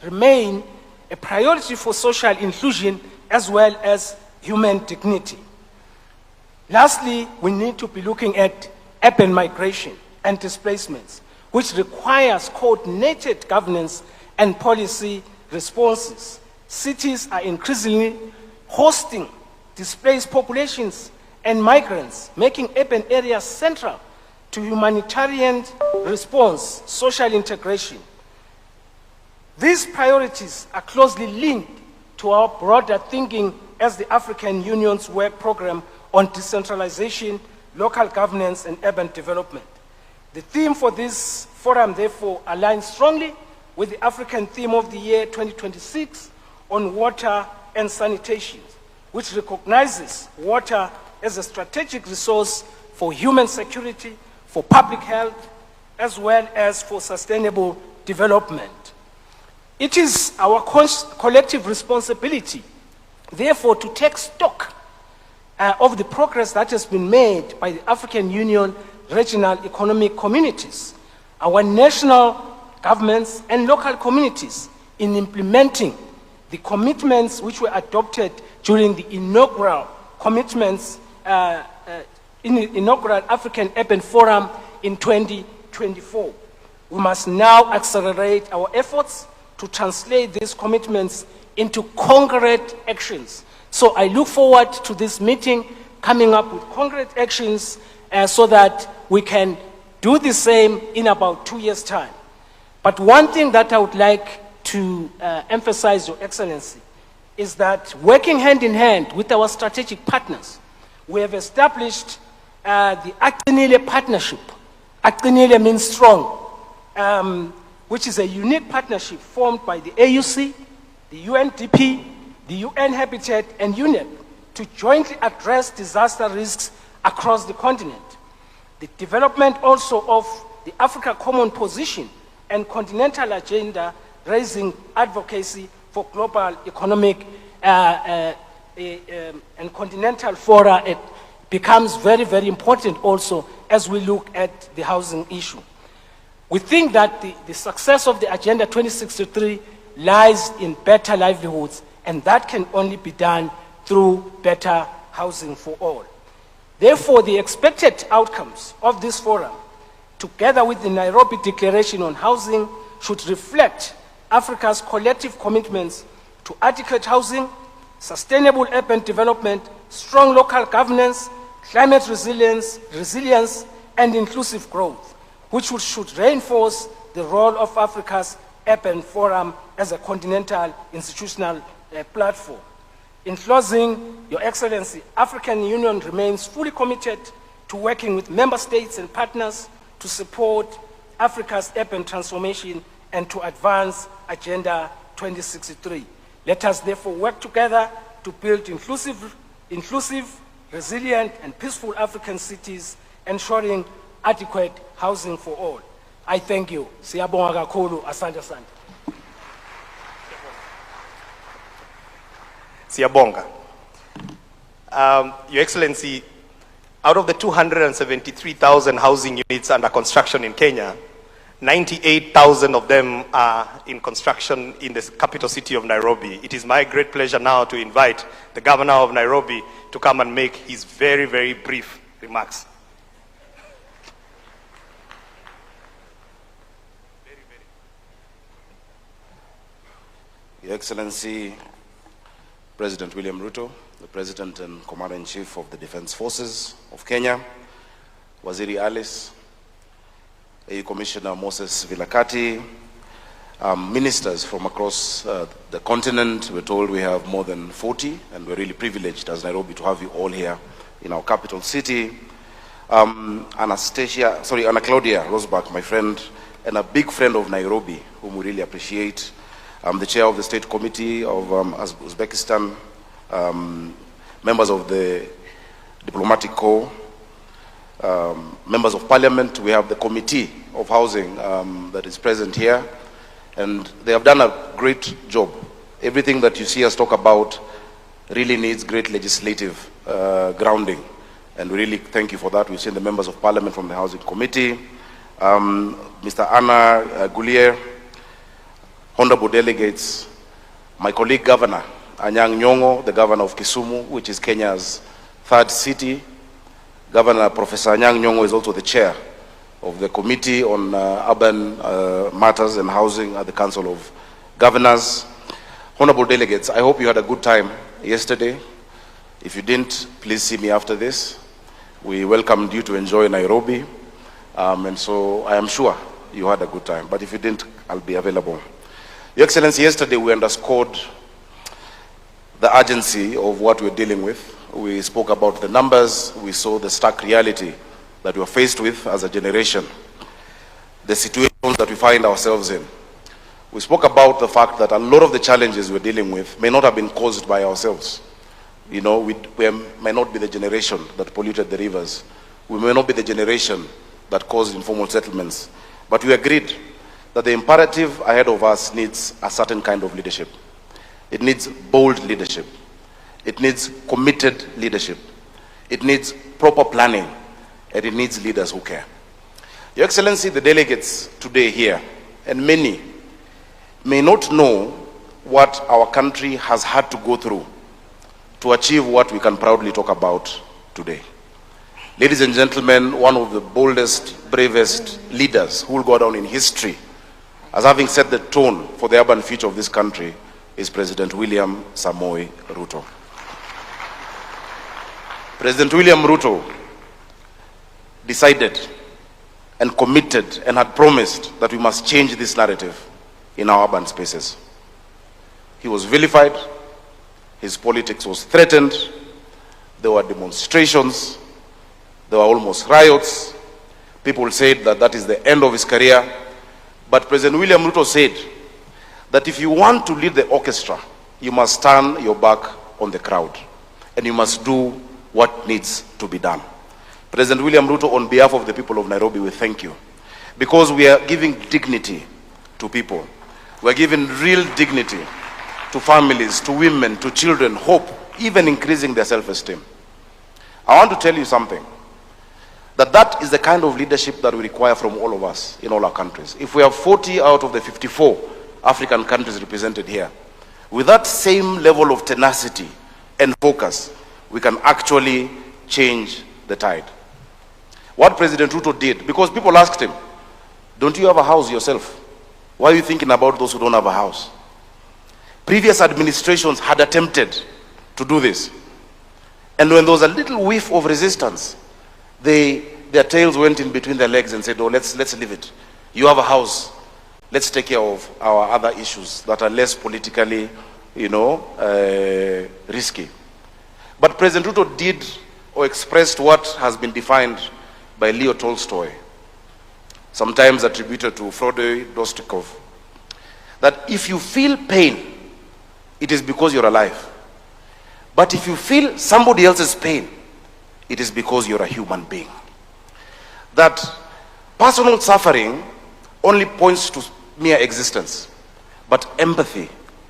remain a priority for social inclusion as well as human dignity. Lastly, we need to be looking at urban migration and displacements, which requires coordinated governance and policy responses. Cities are increasingly hosting displaced populations and migrants, making urban areas central to humanitarian response, social integration. These priorities are closely linked to our broader thinking as the African Union's work program on decentralization, local governance, and urban development. The theme for this forum, therefore, aligns strongly with the African theme of the year 2026 on water and sanitation, which recognizes water as a strategic resource for human security, for public health, as well as for sustainable development. It is our collective responsibility, therefore, to take stock of the progress that has been made by the African Union regional economic communities, our national governments and local communities in implementing the commitments which were adopted during the inaugural inaugural African Urban Forum in 2024. We must now accelerate our efforts to translate these commitments into concrete actions. So I look forward to this meeting coming up with concrete actions so that we can do the same in about 2 years' time. But one thing that I would like to emphasize, Your Excellency, is that working hand in hand with our strategic partners, we have established the Aqinile Partnership. Aqinile means strong, which is a unique partnership formed by the AUC, the UNDP, the UN Habitat, and UNEP to jointly address disaster risks across the continent. The development also of the Africa Common Position and Continental Agenda, raising advocacy for global economic and continental fora, it becomes very, very important also as we look at the housing issue. We think that the success of the Agenda 2063 lies in better livelihoods, and that can only be done through better housing for all. Therefore, the expected outcomes of this forum, together with the Nairobi Declaration on Housing, should reflect Africa's collective commitments to adequate housing, sustainable urban development, strong local governance, climate resilience, and inclusive growth, which should reinforce the role of Africa's Urban Forum as a continental institutional platform. In closing, Your Excellency, African Union remains fully committed to working with member states and partners to support Africa's urban transformation and to advance Agenda 2063. Let us therefore work together to build inclusive, resilient, and peaceful African cities, ensuring adequate housing for all. I thank you. Siyabonga kakhulu, asante asante. Siyabonga. Your Excellency, out of the 273,000 housing units under construction in Kenya, 98,000 of them are in construction in the capital city of Nairobi. It is my great pleasure now to invite the governor of Nairobi to come and make his very, very brief remarks. Your Excellency, President William Ruto, the President and Commander-in-Chief of the Defense Forces of Kenya, Waziri Alice, AU Commissioner Moses Vilakati, ministers from across the continent. We're told we have more than 40, and we're really privileged as Nairobi to have you all here in our capital city. Anna Claudia Rosbach, my friend, and a big friend of Nairobi, whom we really appreciate. The chair of the State Committee of Uzbekistan, members of the Diplomatic Corps, members of Parliament. We have the Committee of Housing that is present here, and they have done a great job. Everything that you see us talk about really needs great legislative grounding, and we really thank you for that. We've seen the members of Parliament from the Housing Committee, Mr. Anna Goulier, honorable delegates, my colleague governor, Anyang' Nyong'o, the governor of Kisumu, which is Kenya's third city, Governor Professor Anyang' Nyong'o is also the chair of the Committee on Urban Matters and Housing at the Council of Governors. Honorable delegates, I hope you had a good time yesterday. If you didn't, please see me after this. We welcomed you to enjoy Nairobi, and so I am sure you had a good time. But if you didn't, I'll be available. Your Excellency, yesterday we underscored the urgency of what we're dealing with. We spoke about the numbers. We saw the stark reality that we're faced with as a generation, the situations that we find ourselves in. We spoke about the fact that a lot of the challenges we're dealing with may not have been caused by ourselves. You know, we may not be the generation that polluted the rivers. We may not be the generation that caused informal settlements. But we agreed that the imperative ahead of us needs a certain kind of leadership. It needs bold leadership. It needs committed leadership. It needs proper planning. And it needs leaders who care. Your Excellency, the delegates today here, and many, may not know what our country has had to go through to achieve what we can proudly talk about today. Ladies and gentlemen, one of the boldest, bravest leaders who will go down in history as having set the tone for the urban future of this country is President William Samoei Ruto. President William Ruto decided and committed and had promised that we must change this narrative in our urban spaces. He was vilified, his politics was threatened, there were demonstrations, there were almost riots. People said that that is the end of his career. But President William Ruto said that if you want to lead the orchestra, you must turn your back on the crowd and you must do what needs to be done. President William Ruto, on behalf of the people of Nairobi, we thank you because we are giving dignity to people. We are giving real dignity to families, to women, to children, hope, even increasing their self-esteem. I want to tell you something, that is the kind of leadership that we require from all of us in all our countries. If we have 40 out of the 54 African countries represented here, with that same level of tenacity and focus, we can actually change the tide. What President Ruto did, because people asked him, don't you have a house yourself? Why are you thinking about those who don't have a house? Previous administrations had attempted to do this. And when there was a little whiff of resistance, their tails went in between their legs and said, oh, let's leave it. You have a house. Let's take care of our other issues that are less politically, risky. But President Ruto did or expressed what has been defined by Leo Tolstoy, sometimes attributed to Fyodor Dostoevsky, that if you feel pain, it is because you're alive. But if you feel somebody else's pain, it is because you're a human being. That personal suffering only points to mere existence, but empathy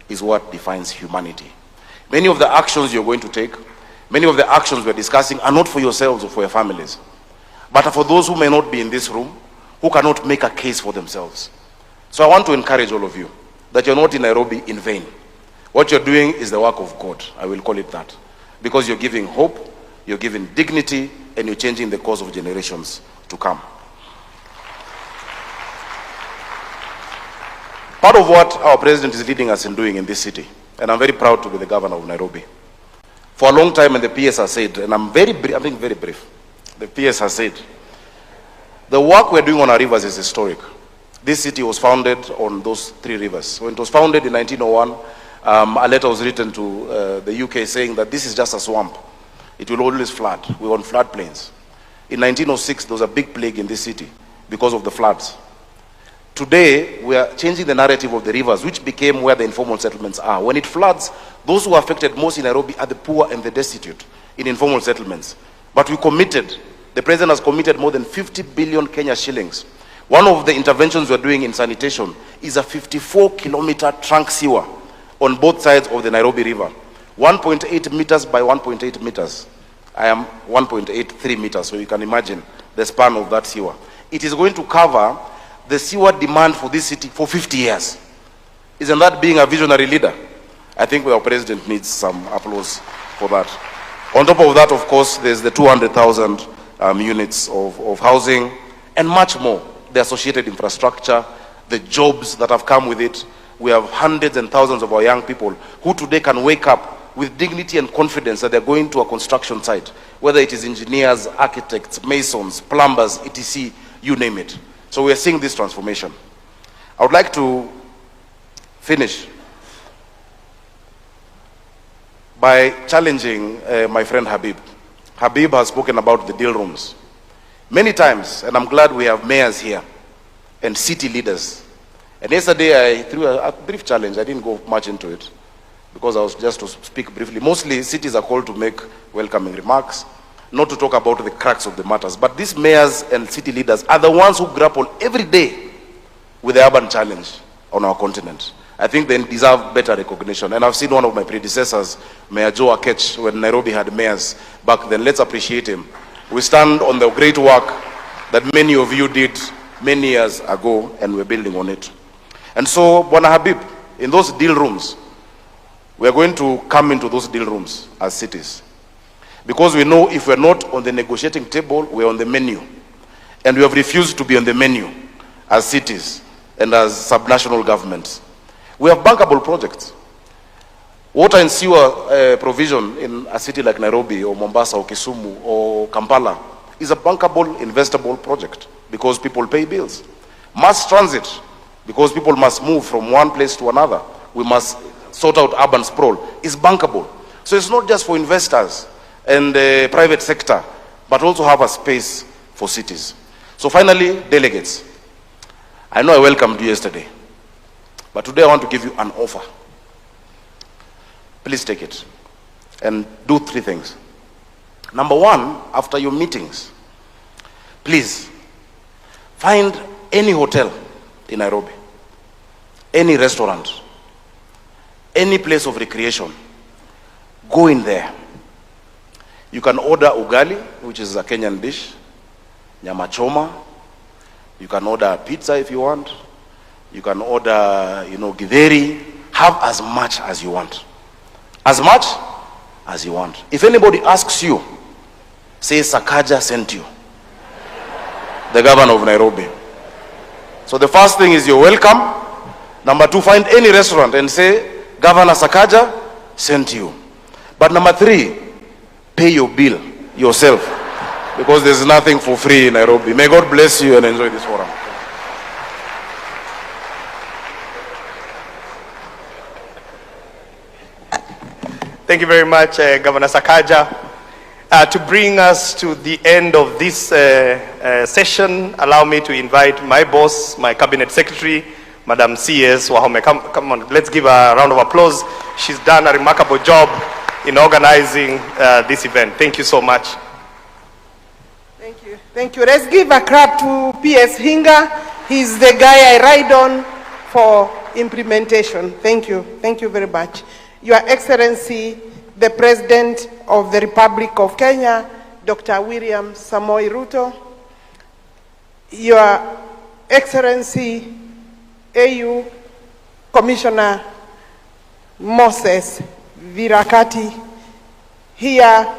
is what defines humanity. Many of the actions you're going to take, many of the actions we're discussing are not for yourselves or for your families, but are for those who may not be in this room, who cannot make a case for themselves. So I want to encourage all of you that you're not in Nairobi in vain. What you're doing is the work of God, I will call it that, because you're giving hope, you're giving dignity, and you're changing the course of generations to come. Part of what our president is leading us in doing in this city, and I'm very proud to be the governor of Nairobi. For a long time, and the PS has said, and I'm being very brief, the PS has said, the work we're doing on our rivers is historic. This city was founded on those three rivers. When it was founded in 1901, a letter was written to the UK saying that this is just a swamp. It will always flood. We're on floodplains. In 1906, there was a big plague in this city because of the floods. Today, we are changing the narrative of the rivers, which became where the informal settlements are. When it floods, those who are affected most in Nairobi are the poor and the destitute in informal settlements. But we committed, the president has committed more than 50 billion Kenya shillings. One of the interventions we're doing in sanitation is a 54-kilometer trunk sewer on both sides of the Nairobi River. 1.8 meters by 1.8 meters. I am 1.83 meters, so you can imagine the span of that sewer. It is going to cover the sewer demand for this city for 50 years. Isn't that being a visionary leader? I think our president needs some applause for that. On top of that, of course, there's the 200,000 units of housing, and much more. The associated infrastructure, the jobs that have come with it. We have hundreds and thousands of our young people who today can wake up with dignity and confidence that they're going to a construction site, whether it is engineers, architects, masons, plumbers, etc., you name it. So we are seeing this transformation. I would like to finish by challenging my friend Habib. Habib has spoken about the deal rooms many times, and I'm glad we have mayors here and city leaders. And yesterday I threw a brief challenge. I didn't go much into it because I was just to speak briefly. Mostly cities are called to make welcoming remarks, not to talk about the crux of the matters. But these mayors and city leaders are the ones who grapple every day with the urban challenge on our continent. I think they deserve better recognition. And I've seen one of my predecessors, Mayor Joe Akech, when Nairobi had mayors back then. Let's appreciate him. We stand on the great work that many of you did many years ago, and we're building on it. And so, Bwana Habib, in those deal rooms, we're going to come into those deal rooms as cities. Because we know if we're not on the negotiating table, we're on the menu. And we have refused to be on the menu as cities and as subnational governments. We have bankable projects. Water and sewer provision in a city like Nairobi or Mombasa or Kisumu or Kampala is a bankable, investable project because people pay bills. Mass transit, because people must move from one place to another. We must sort out urban sprawl, is bankable. So it's not just for investors and the private sector, but also have a space for cities. So finally, delegates. I know I welcomed you yesterday, but today I want to give you an offer. Please take it and do 3 things. Number 1, after your meetings, please find any hotel in Nairobi, any restaurant, any place of recreation. Go in there. You can order ugali, which is a Kenyan dish, nyama choma. You can order pizza if you want. You can order, githeri. Have as much as you want. As much as you want. If anybody asks you, say Sakaja sent you. The governor of Nairobi. So the first thing is you're welcome. Number 2, find any restaurant and say, Governor Sakaja sent you. But number 3, pay your bill yourself. Because there's nothing for free in Nairobi. May God bless you and enjoy this forum. Thank you very much, Governor Sakaja. To bring us to the end of this session, allow me to invite my boss, my cabinet secretary, Madam C.S. Wahome. Come on, let's give her a round of applause. She's done a remarkable job in organizing this event. Thank you so much. Thank you. Thank you. Let's give a clap to P.S. Hinga. He's the guy I ride on for implementation. Thank you. Thank you very much. Your Excellency, the President of the Republic of Kenya, Dr. William Samoei Ruto, Your Excellency, AU Commissioner Moses Virakati, here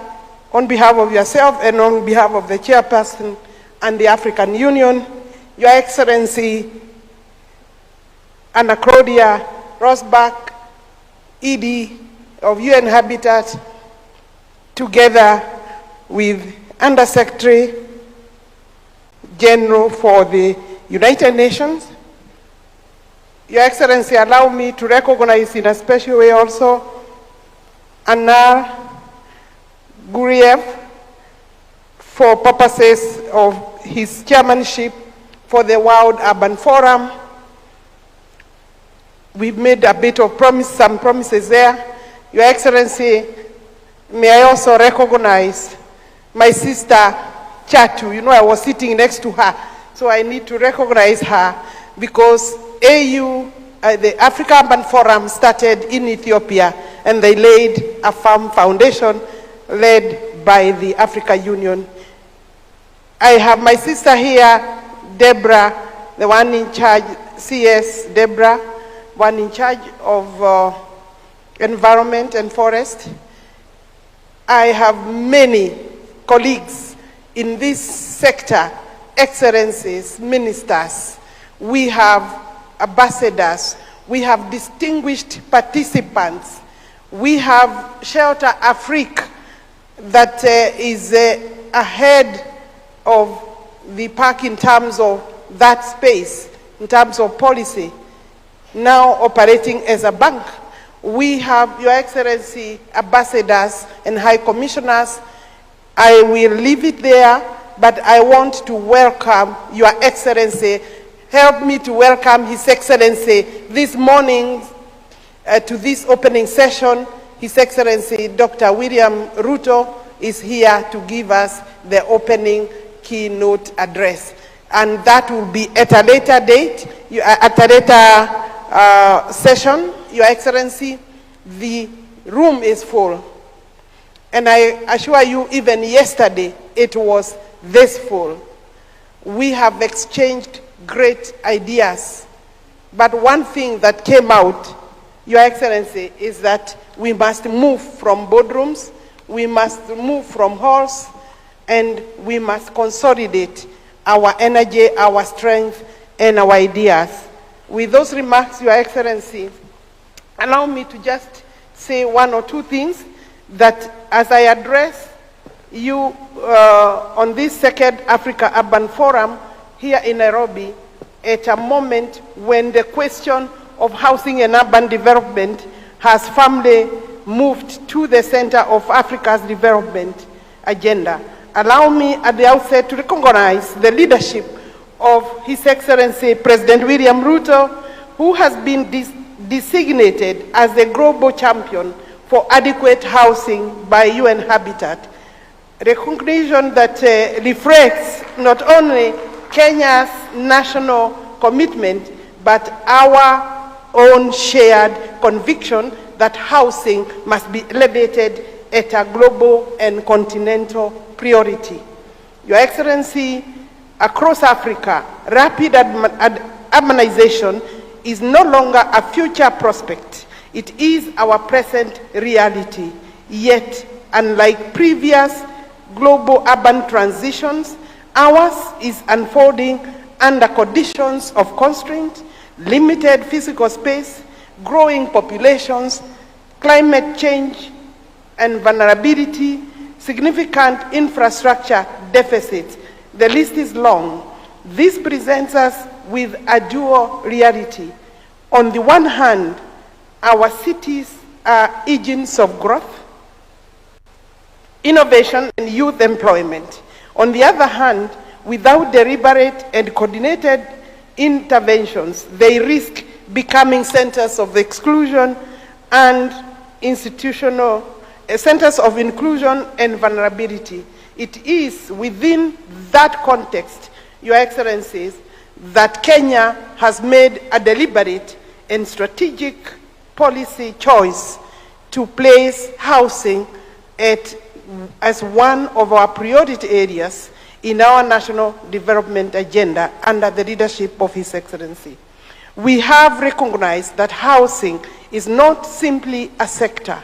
on behalf of yourself and on behalf of the chairperson and the African Union, Your Excellency Anna Claudia Rosbach, ED of UN Habitat, together with Undersecretary General for the United Nations. Your Excellency, allow me to recognize in a special way also Anar Guriev for purposes of his chairmanship for the World Urban Forum. We've made a bit of some promises there. Your Excellency, may I also recognize my sister Chatu. You know, I was sitting next to her, so I need to recognize her because AU, the Africa Urban Forum, started in Ethiopia, and they laid a firm foundation led by the Africa Union. I have my sister here, Deborah, the one in charge, CS Deborah, one in charge of environment and forest. I have many colleagues in this sector, excellencies, ministers, we have ambassadors, we have distinguished participants, we have Shelter Afrique that is ahead of the park in terms of that space, in terms of policy, now operating as a bank. We have, Your Excellency, ambassadors and high commissioners. I will leave it there, but I want to welcome Your Excellency. Help me to welcome His Excellency this morning to this opening session. His Excellency Dr. William Ruto is here to give us the opening keynote address. And that will be at a later date, at a later session. Your Excellency, the room is full. And I assure you, even yesterday, it was this full. We have exchanged great ideas. But one thing that came out, Your Excellency, is that we must move from boardrooms, we must move from halls, and we must consolidate our energy, our strength, and our ideas. With those remarks, Your Excellency, allow me to just say one or two things that as I address you on this second Africa Urban Forum here in Nairobi, at a moment when the question of housing and urban development has firmly moved to the center of Africa's development agenda. Allow me at the outset to recognize the leadership of His Excellency President William Ruto, who has been designated as the global champion for adequate housing by UN Habitat. Recognition that reflects not only Kenya's national commitment, but our own shared conviction that housing must be elevated at a global and continental priority. Your Excellency, across Africa, rapid urbanization is no longer a future prospect. It is our present reality. Yet, unlike previous global urban transitions, ours is unfolding under conditions of constraint, limited physical space, growing populations, climate change and vulnerability, significant infrastructure deficits. The list is long. This presents us with a dual reality. On the one hand, our cities are engines of growth, innovation, and youth employment. On the other hand, without deliberate and coordinated interventions, they risk becoming centers of exclusion and institutional centers of inclusion and vulnerability. It is within that context, Your Excellencies, that Kenya has made a deliberate and strategic policy choice to place housing as one of our priority areas in our national development agenda under the leadership of His Excellency. We have recognized that housing is not simply a sector.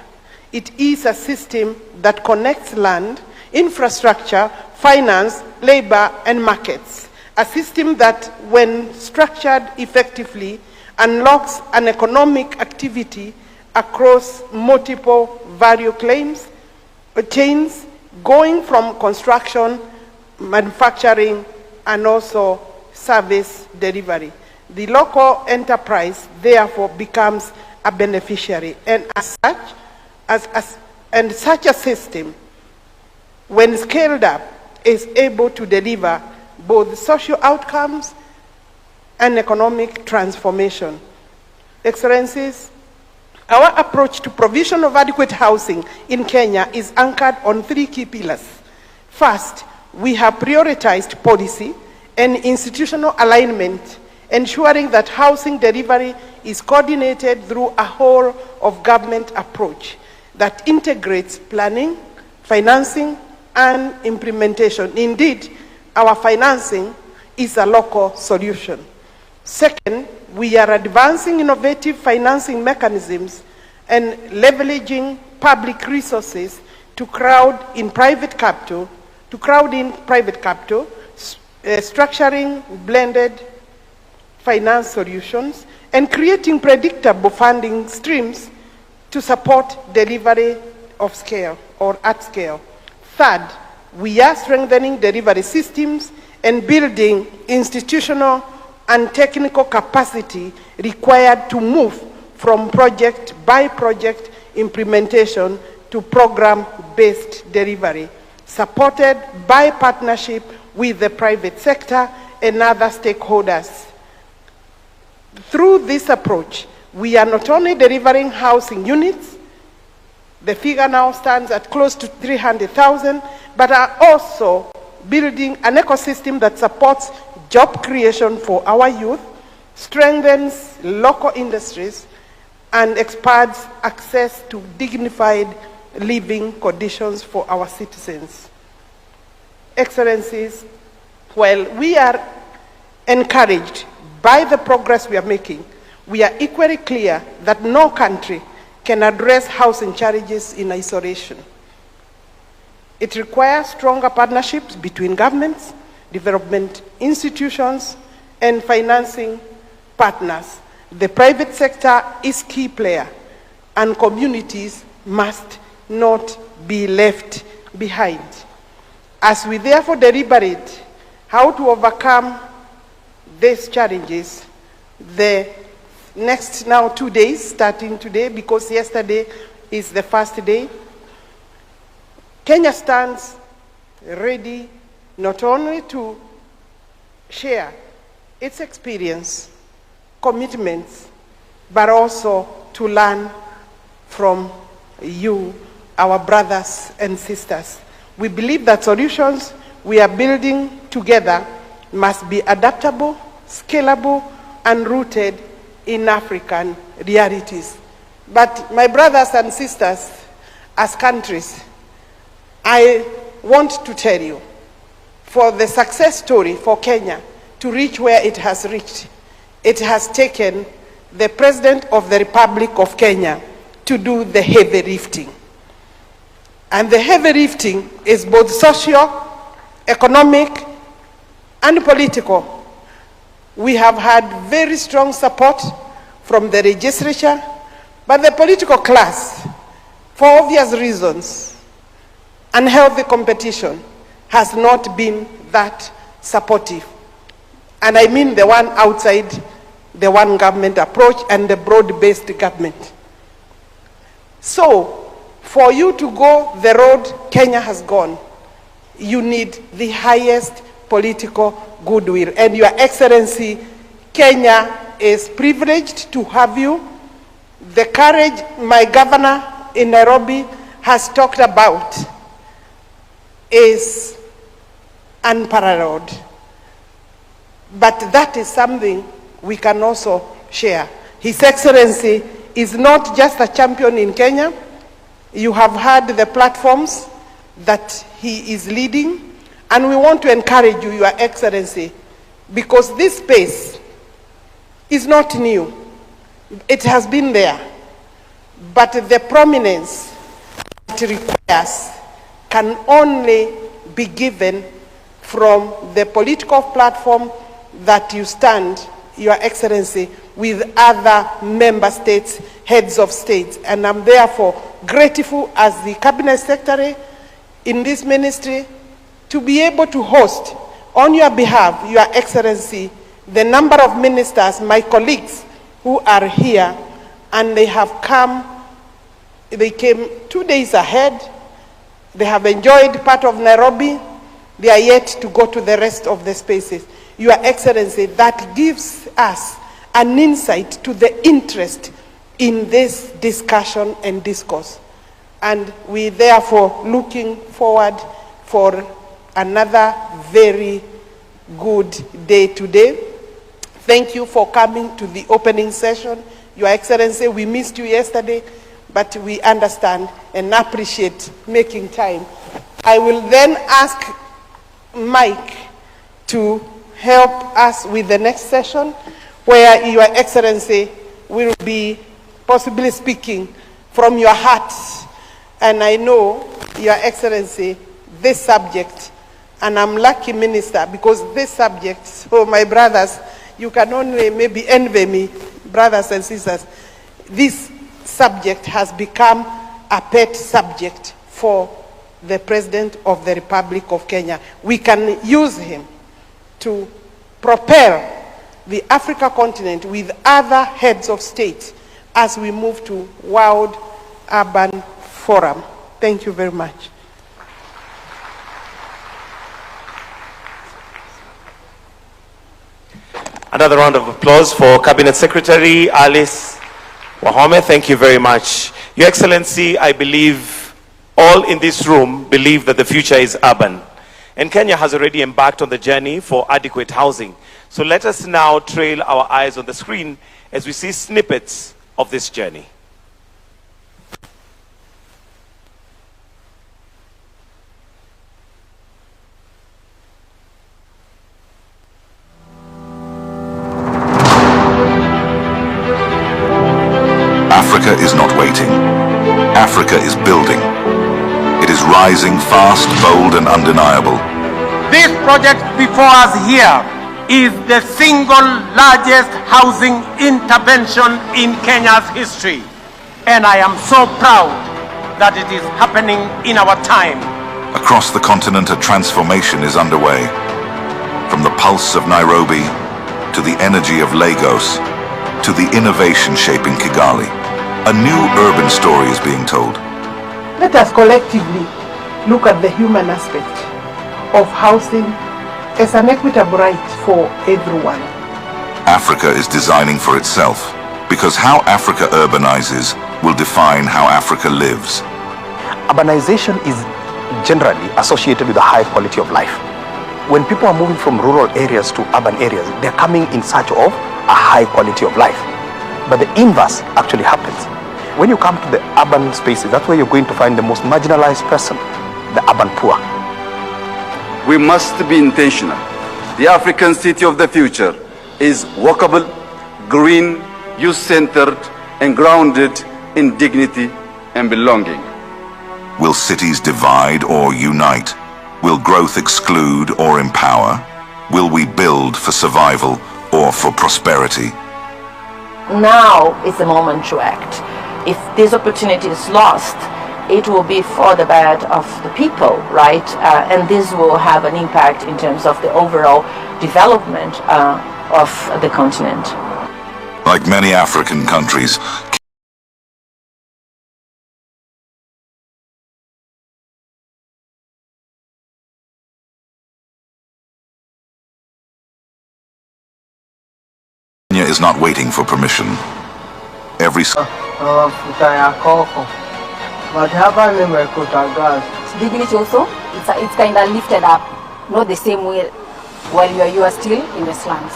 It is a system that connects land, infrastructure, finance, labor, and markets. A system that, when structured effectively, unlocks an economic activity across multiple value chains, going from construction, manufacturing, and also service delivery. The local enterprise, therefore, becomes a beneficiary, and such a system, when scaled up, is able to deliver both social outcomes and economic transformation. Excellencies, our approach to provision of adequate housing in Kenya is anchored on three key pillars. First, we have prioritized policy and institutional alignment, ensuring that housing delivery is coordinated through a whole of government approach that integrates planning, financing, and implementation. Indeed, our financing is a local solution. Second, we are advancing innovative financing mechanisms and leveraging public resources to crowd in private capital to crowd in private capital, structuring blended finance solutions, and creating predictable funding streams to support delivery of scale or at scale. Third, we are strengthening delivery systems and building institutional and technical capacity required to move from project by project implementation to program-based delivery, supported by partnership with the private sector and other stakeholders. Through this approach, we are not only delivering housing units, the figure now stands at close to 300,000, but are also building an ecosystem that supports job creation for our youth, strengthens local industries, and expands access to dignified living conditions for our citizens. Excellencies, while we are encouraged by the progress we are making, we are equally clear that no country can address housing challenges in isolation. It requires stronger partnerships between governments, development institutions, and financing partners. The private sector is a key player, and communities must not be left behind. As we therefore deliberate how to overcome these challenges, the next now 2 days, starting today, because yesterday is the first day, Kenya stands ready not only to share its experience, commitments, but also to learn from you, our brothers and sisters. We believe that solutions we are building together must be adaptable, scalable, and rooted in African realities. But my brothers and sisters, as countries, I want to tell you, for the success story for Kenya to reach where it has reached, it has taken the President of the Republic of Kenya to do the heavy lifting. And the heavy lifting is both social, economic, and political. We have had very strong support from the legislature, but the political class, for obvious reasons, unhealthy competition, has not been that supportive. And I mean the one outside the one government approach and the broad-based government. So, for you to go the road Kenya has gone, you need the highest political goodwill. And Your Excellency, Kenya is privileged to have you. The courage my governor in Nairobi has talked about is unparalleled. But that is something we can also share. His Excellency is not just a champion in Kenya. You have heard the platforms that he is leading, and we want to encourage you, Your Excellency, because this space is not new. It has been there, but the prominence it requires can only be given from the political platform that you stand, Your Excellency, with other member states, heads of states. And I'm therefore grateful as the Cabinet Secretary in this ministry to be able to host on your behalf, Your Excellency, the number of ministers, my colleagues who are here, and they have come, they came 2 days ahead. They have enjoyed part of Nairobi. They are yet to go to the rest of the spaces. Your Excellency, that gives us an insight to the interest in this discussion and discourse. And we therefore looking forward for another very good day today. Thank you for coming to the opening session. Your Excellency, we missed you yesterday, but we understand and appreciate making time. I will then ask Mike to help us with the next session, where Your Excellency will be possibly speaking from your heart. And I know, Your Excellency, this subject And I'm lucky, Minister, because this subject, so my brothers, you can only maybe envy me, brothers and sisters, this subject has become a pet subject for the President of the Republic of Kenya. We can use him to propel the Africa continent with other heads of state as we move to World Urban Forum. Thank you very much. Another round of applause for Cabinet Secretary Alice Wahome. Thank you very much. Your Excellency, I believe all in this room believe that the future is urban. And Kenya has already embarked on the journey for adequate housing. So let us now trail our eyes on the screen as we see snippets of this journey. Africa is not waiting. Africa is building. It is rising fast, bold, and undeniable. This project before us here is the single largest housing intervention in Kenya's history. And I am so proud that it is happening in our time. Across the continent, a transformation is underway. From the pulse of Nairobi, to the energy of Lagos, to the innovation shaping Kigali, a new urban story is being told. Let us collectively look at the human aspect of housing as an equitable right for everyone. Africa is designing for itself, because how Africa urbanizes will define how Africa lives. Urbanization is generally associated with a high quality of life. When people are moving from rural areas to urban areas, they're coming in search of a high quality of life. But the inverse actually happens. When you come to the urban spaces, that's where you're going to find the most marginalized person, the urban poor. We must be intentional. The African city of the future is walkable, green, youth-centered, and grounded in dignity and belonging. Will cities divide or unite? Will growth exclude or empower? Will we build for survival or for prosperity? Now is the moment to act. If this opportunity is lost, it will be for the bad of the people, right? And this will have an impact in terms of the overall development of the continent. Like many African countries, Kenya is not waiting for permission. Every dignity also, it's kind of lifted up, not the same way while you are still in the slums.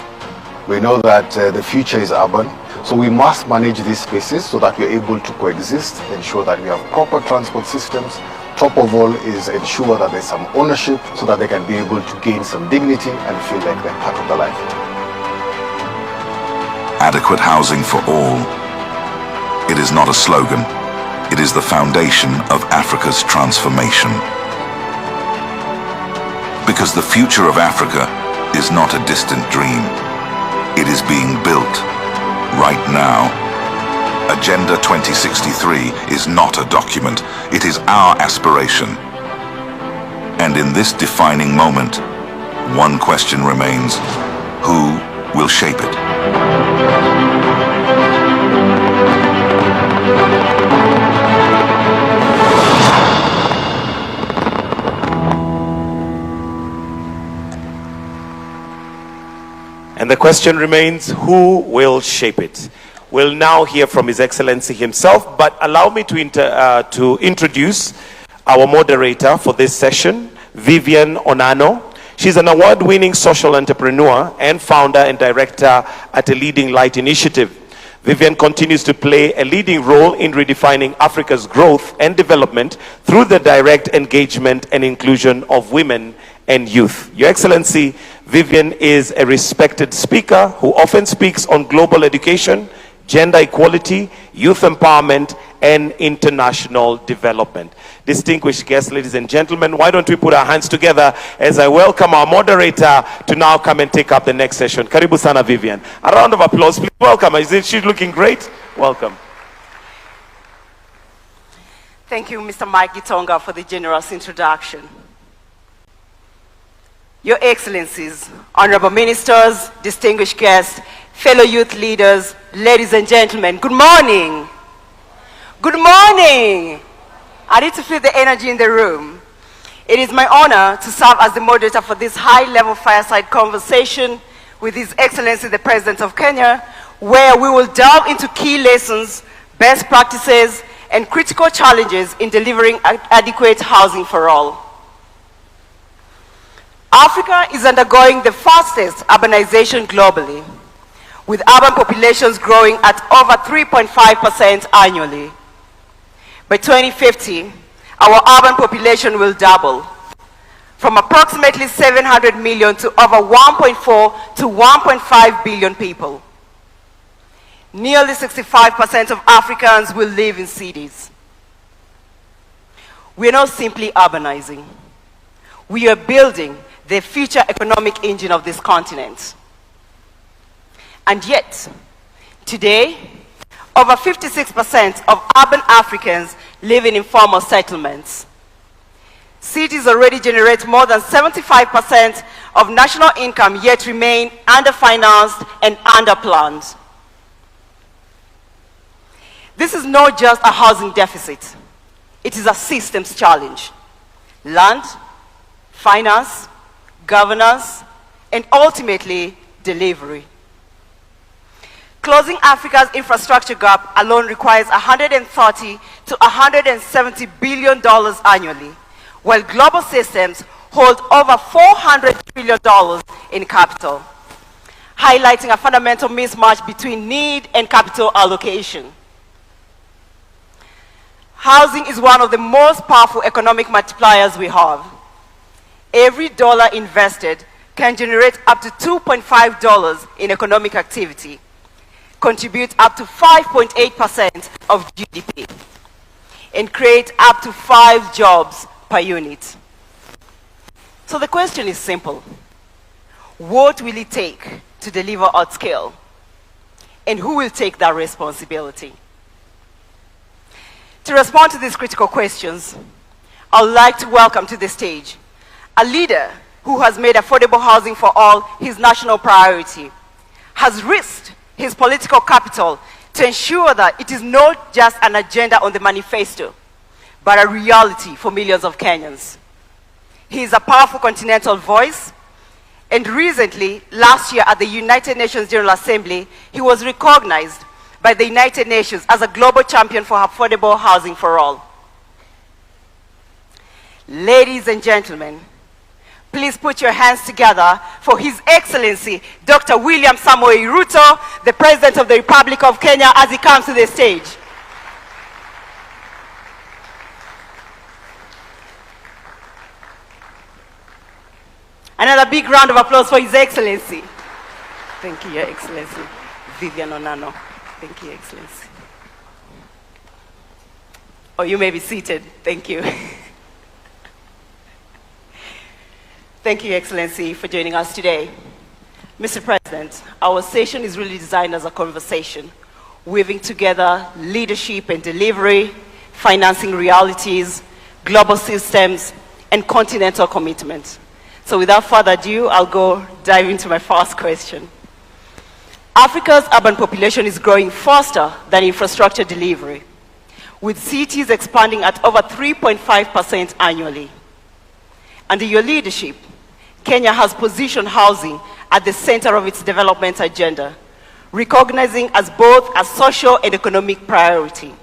We know that the future is urban, so we must manage these spaces so that we're able to coexist, ensure that we have proper transport systems. Top of all is ensure that there's some ownership so that they can be able to gain some dignity and feel like they're part of the life. adequate housing for all. It is not a slogan. It is the foundation of Africa's transformation. Because the future of Africa is not a distant dream. It is being built right now. Agenda 2063 is not a document. It is our aspiration. And in this defining moment, one question remains: who will shape it? And the question remains, who will shape it? We'll now hear from His Excellency himself, but allow me to introduce our moderator for this session, Vivian Onano. She's an award-winning social entrepreneur and founder and director at a Leading Light initiative. Vivian continues to play a leading role in redefining Africa's growth and development through the direct engagement and inclusion of women and youth. Your Excellency, Vivian is a respected speaker who often speaks on global education, gender equality, youth empowerment, and international development. Distinguished guests, ladies and gentlemen, why don't we put our hands together as I welcome our moderator to now come and take up the next session. Karibu sana, Vivian. A round of applause, please. Welcome. Isn't she looking great? Welcome. Thank you, Mr. Mike Gitonga, for the generous introduction. Your Excellencies, Honorable Ministers, distinguished guests, fellow youth leaders, ladies and gentlemen, good morning. Good morning. I need to feel the energy in the room. It is my honor to serve as the moderator for this high-level fireside conversation with His Excellency the President of Kenya, where we will delve into key lessons, best practices, and critical challenges in delivering adequate housing for all. Africa is undergoing the fastest urbanization globally, with urban populations growing at over 3.5% annually. By 2050, our urban population will double, from approximately 700 million to over 1.4 to 1.5 billion people. Nearly 65% of Africans will live in cities. We are not simply urbanizing. We are building the future economic engine of this continent. And yet, today, over 56% of urban Africans live in informal settlements. Cities already generate more than 75% of national income, yet remain underfinanced and underplanned. This is not just a housing deficit. It is a systems challenge. Land, finance, governance, and ultimately, delivery. Closing Africa's infrastructure gap alone requires $130 to $170 billion annually, while global systems hold over $400 trillion in capital, highlighting a fundamental mismatch between need and capital allocation. Housing is one of the most powerful economic multipliers we have. Every dollar invested can generate up to $2.5 in economic activity, contribute up to 5.8% of GDP, and create up to 5 jobs per unit. So the question is simple. What will it take to deliver at scale? And who will take that responsibility? To respond to these critical questions, I would like to welcome to the stage a leader who has made affordable housing for all his national priority, has risked his political capital to ensure that it is not just an agenda on the manifesto, but a reality for millions of Kenyans. He is a powerful continental voice, and recently, last year at the United Nations General Assembly, he was recognized by the United Nations as a global champion for affordable housing for all. Ladies and gentlemen, please put your hands together for His Excellency, Dr. William Samoei Ruto, the President of the Republic of Kenya, as he comes to the stage. Another big round of applause for His Excellency. Thank you, Your Excellency. Vivian Onano. Thank you, Your Excellency. Oh, you may be seated. Thank you. Thank you, Your Excellency, for joining us today. Mr. President, our session is really designed as a conversation, weaving together leadership and delivery, financing realities, global systems, and continental commitment. So without further ado, I'll dive into my first question. Africa's urban population is growing faster than infrastructure delivery, with cities expanding at over 3.5% annually. Under your leadership, Kenya has positioned housing at the center of its development agenda, recognizing as both a social and economic priority.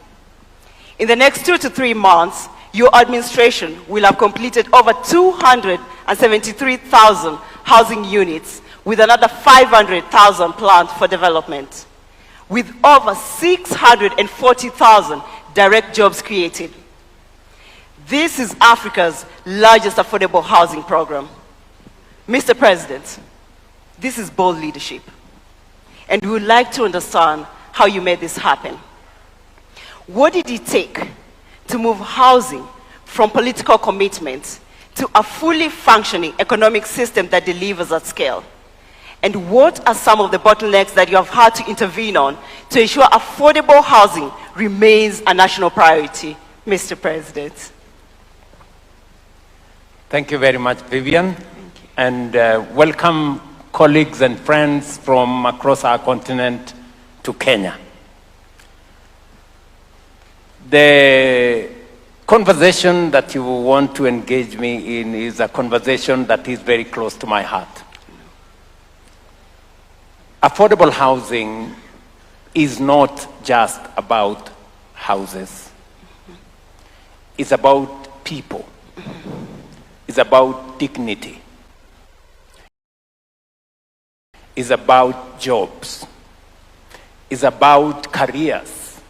In the next 2 to 3 months, your administration will have completed over 273,000 housing units, with another 500,000 planned for development, with over 640,000 direct jobs created. This is Africa's largest affordable housing program. Mr. President, this is bold leadership, and we would like to understand how you made this happen. What did it take to move housing from political commitments to a fully functioning economic system that delivers at scale? And what are some of the bottlenecks that you have had to intervene on to ensure affordable housing remains a national priority, Mr. President? Thank you very much, Vivian. And welcome colleagues and friends from across our continent to Kenya. The conversation that you want to engage me in is a conversation that is very close to my heart. Affordable housing is not just about houses. It's about people. It's about dignity. It's about jobs. It's about careers.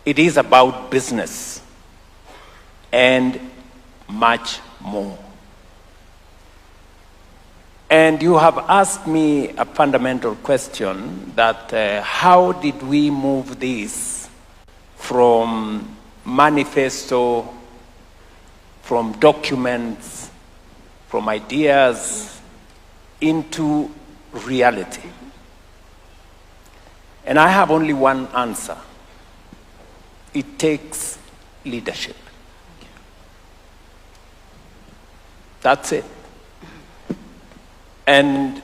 It is about business and much more. And you have asked me a fundamental question that how did we move this from manifesto, from documents, from ideas into reality? And I have only one answer. It takes leadership. That's it. And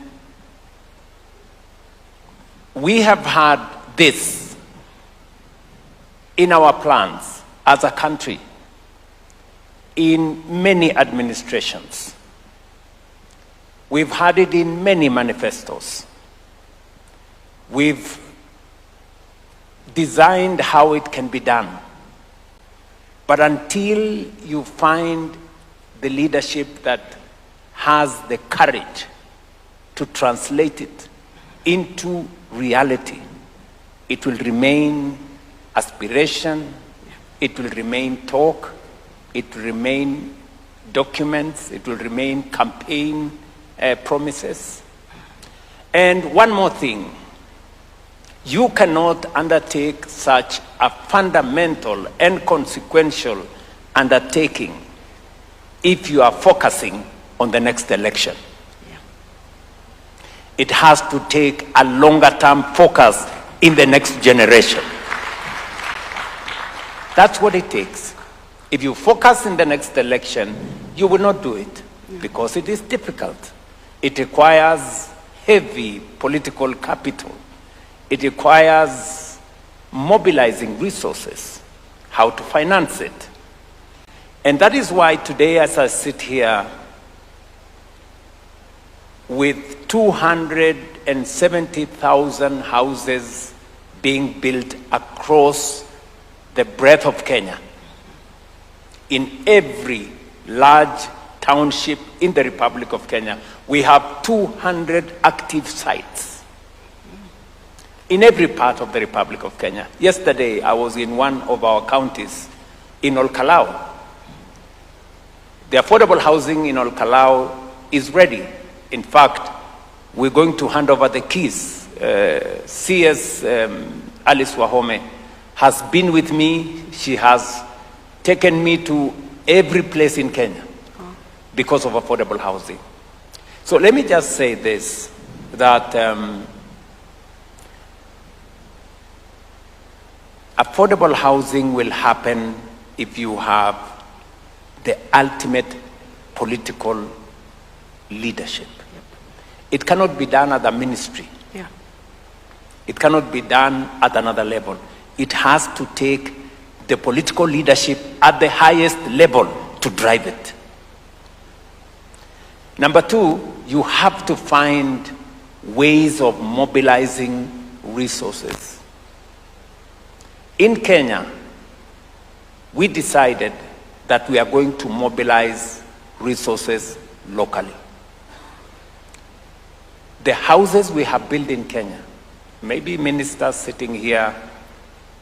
we have had this in our plans as a country in many administrations. We've had it in many manifestos. We've designed how it can be done. But until you find the leadership that has the courage to translate it into reality, it will remain aspiration, it will remain talk, it will remain documents, it will remain campaign promises. And one more thing, you cannot undertake such a fundamental and consequential undertaking if you are focusing on the next election. It has to take a longer term focus in the next generation. That's what it takes. If you focus in the next election, you will not do it because it is difficult. It requires heavy political capital. It requires mobilizing resources, how to finance it. And that is why today, as I sit here with 270,000 houses being built across the breadth of Kenya, in every large township in the Republic of Kenya, we have 200 active sites in every part of the Republic of Kenya. Yesterday, I was in one of our counties in Olkalau. The affordable housing in Olkalau is ready. In fact, we're going to hand over the keys. CS Alice Wahome has been with me. She has taken me to every place in Kenya because of affordable housing. So let me just say this, that affordable housing will happen if you have the ultimate political leadership. It cannot be done at the ministry. It cannot be done at another level. It has to take the political leadership at the highest level to drive it. Number two, you have to find ways of mobilizing resources. In Kenya, we decided that we are going to mobilize resources locally. The houses we have built in Kenya, maybe ministers sitting here,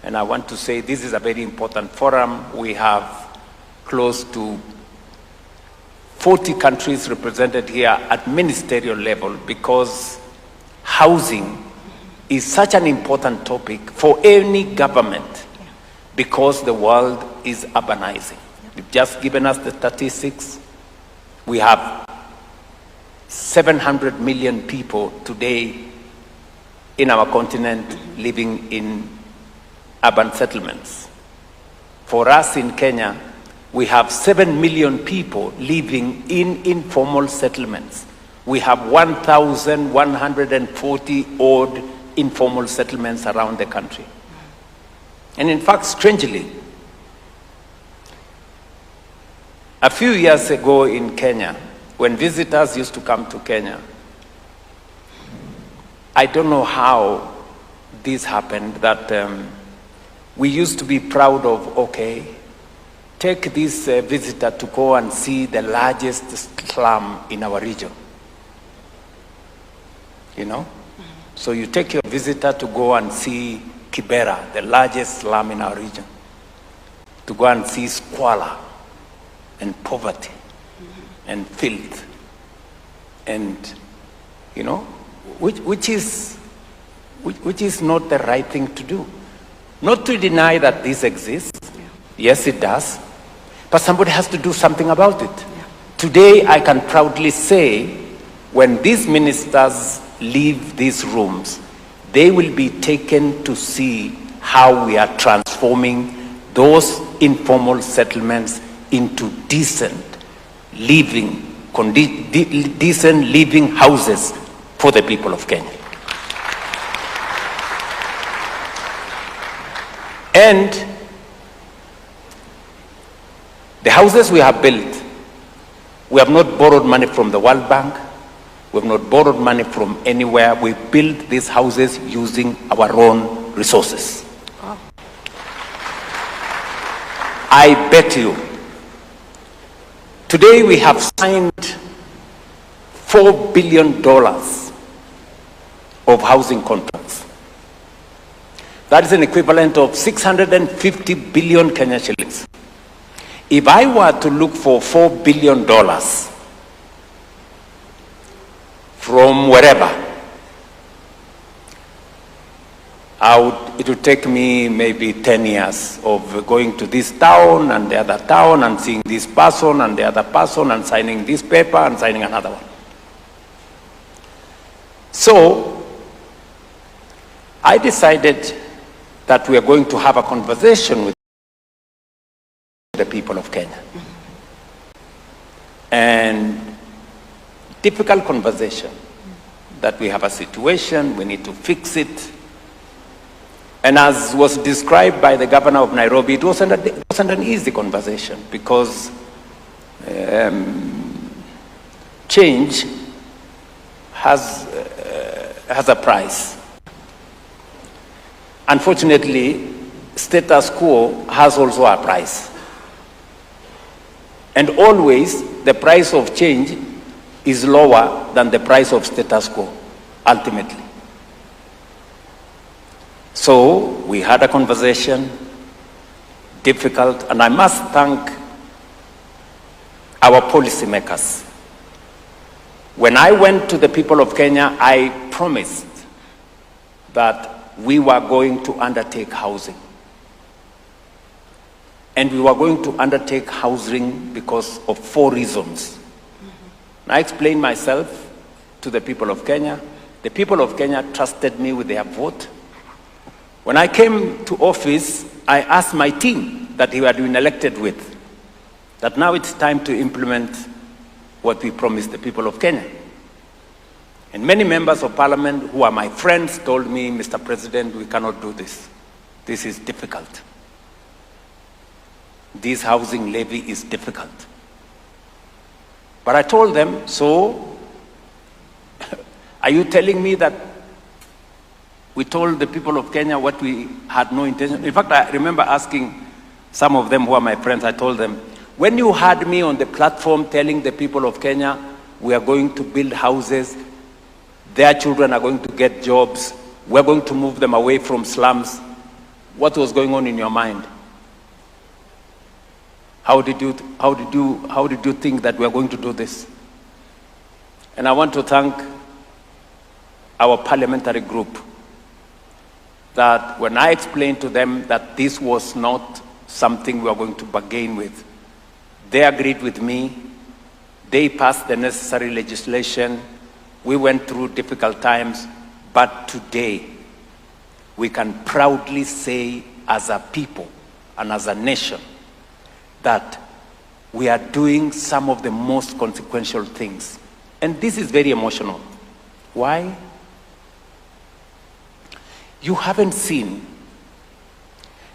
and I want to say this is a very important forum. We have close to 40 countries represented here at ministerial level because housing is such an important topic for any government because the world is urbanizing. You've just given us the statistics. We have 700 million people today in our continent living in urban settlements. For us in Kenya, we have 7 million people living in informal settlements. We have 1,140 odd informal settlements around the country. And in fact, strangely, a few years ago in Kenya, when visitors used to come to Kenya, I don't know how this happened, that we used to be proud of, okay, take this visitor to go and see the largest slum in our region. You know? So you take your visitor to go and see Kibera, the largest slum in our region, to go and see squalor and poverty and filth, and you know, which is not the right thing to do. Not to deny that this exists. Yes, it does, but somebody has to do something about it. Today, I can proudly say, when these ministers leave these rooms, they will be taken to see how we are transforming those informal settlements into decent living houses for the people of Kenya. And the houses we have built, we have not borrowed money from the World Bank. We have not borrowed money from anywhere. We built these houses using our own resources. Wow. I bet you, today we have signed $4 billion of housing contracts. That is an equivalent of 650 billion Kenya shillings. If I were to look for $4 billion from wherever, it would take me maybe 10 years of going to this town and the other town and seeing this person and the other person and signing this paper and signing another one. So I decided that we are going to have a conversation with the people of Kenya. And difficult conversation, that we have a situation, we need to fix it. And as was described by the governor of Nairobi, it wasn't an easy conversation, because change has a price. Unfortunately, status quo has also a price. And always, the price of change is lower than the price of status quo, ultimately. So we had a conversation, difficult, and I must thank our policymakers. When I went to the people of Kenya, I promised that we were going to undertake housing. And we were going to undertake housing because of 4 reasons. I explained myself to the people of Kenya. The people of Kenya trusted me with their vote. When I came to office, I asked my team that we had been elected with, that now it's time to implement what we promised the people of Kenya. And many members of parliament who are my friends told me, Mr. President, we cannot do this. This is difficult. This housing levy is difficult. But I told them, so are you telling me that we told the people of Kenya what we had no intention? In fact, I remember asking some of them who are my friends, I told them, when you had me on the platform telling the people of Kenya, we are going to build houses, their children are going to get jobs, we're going to move them away from slums, what was going on in your mind? How did you think that we are going to do this? And I want to thank our parliamentary group that when I explained to them that this was not something we were going to bargain with, they agreed with me. They passed the necessary legislation. We went through difficult times, but today we can proudly say as a people and as a nation that we are doing some of the most consequential things. And this is very emotional. Why? You haven't seen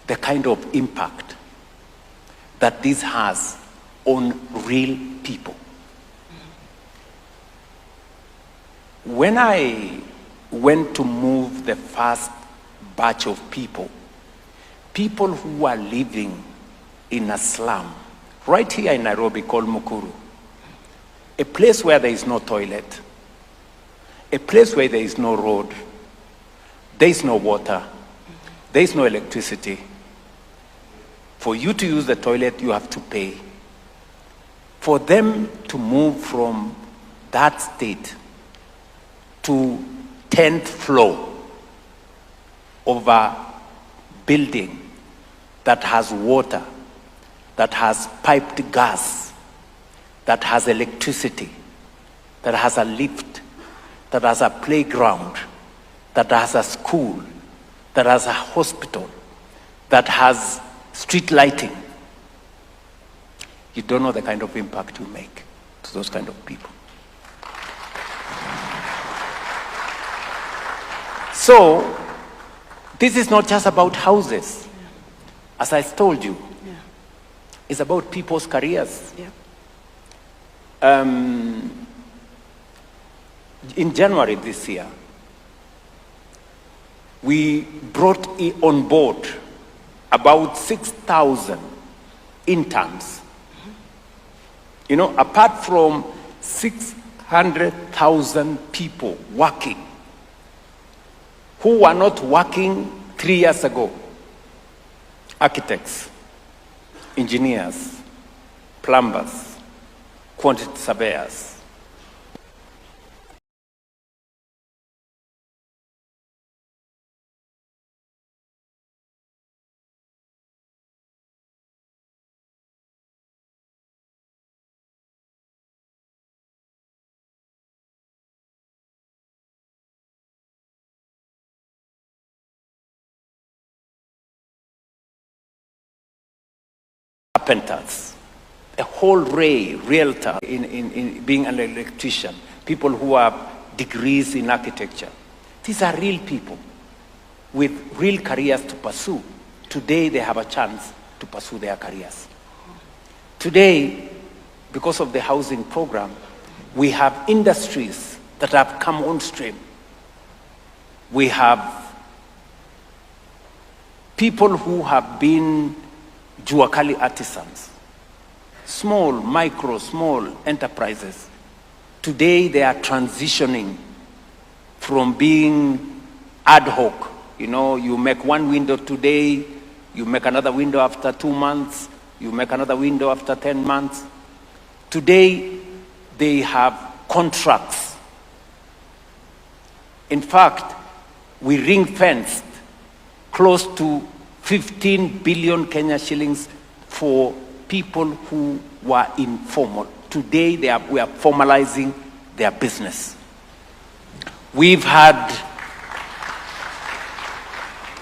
the kind of impact that this has on real people. When I went to move the first batch of people who are living in a slum, right here in Nairobi called Mukuru, a place where there is no toilet, a place where there is no road, there is no water, there is no electricity. For you to use the toilet, you have to pay. For them to move from that state to 10th floor of a building that has water, that has piped gas, that has electricity, that has a lift, that has a playground, that has a school, that has a hospital, that has street lighting. You don't know the kind of impact you make to those kind of people. So, this is not just about houses. As I told you, it's about people's careers. In January this year, we brought on board about 6,000 interns. You know, apart from 600,000 people working who were not working 3 years ago. Architects, engineers, plumbers, quantity surveyors. Carpenters, a whole array, realtor in being an electrician, people who have degrees in architecture. These are real people with real careers to pursue. Today they have a chance to pursue their careers. Today, because of the housing program, we have industries that have come on stream. We have people who have been Juakali artisans, small enterprises. Today they are transitioning from being ad hoc. You know, you make one window today, you make another window after 2 months, you make another window after 10 months. Today they have contracts. In fact, we ring-fenced close to 15 billion Kenya shillings for people who were informal. Today we are formalizing their business. We've had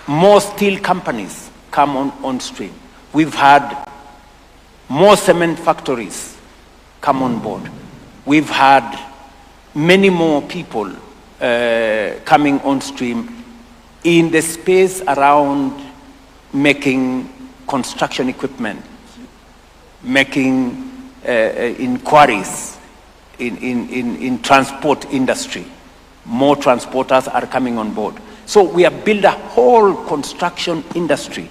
more steel companies come on stream. We've had more cement factories come on board. We've had many more people coming on stream in the space around making construction equipment, making inquiries in transport industry. More transporters are coming on board. So we have built a whole construction industry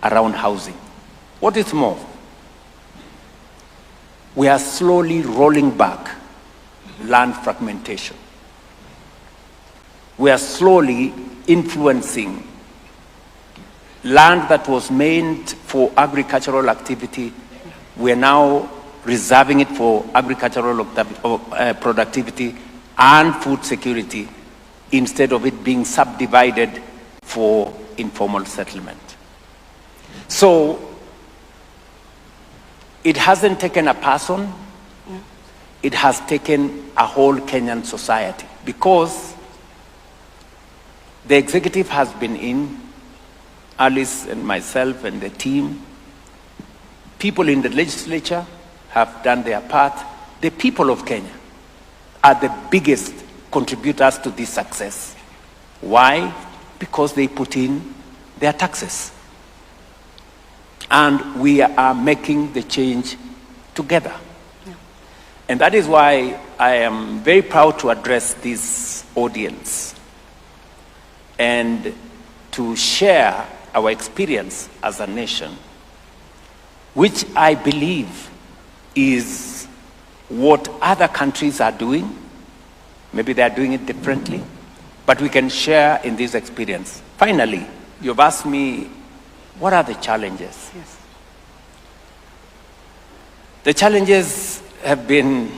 around housing. What is more, we are slowly rolling back land fragmentation. We are slowly influencing land that was meant for agricultural activity. We are now reserving it for agricultural productivity and food security instead of it being subdivided for informal settlement. So it hasn't taken a person, it has taken a whole Kenyan society, because the executive has been in, Alice and myself and the team. People in the legislature have done their part. The people of Kenya are the biggest contributors to this success. Why? Because they put in their taxes. And we are making the change together. Yeah. And that is why I am very proud to address this audience and to share our experience as a nation, which I believe is what other countries are doing. Maybe they are doing it differently, but we can share in this experience. Finally, you've asked me, what are the challenges? Yes. The challenges have been,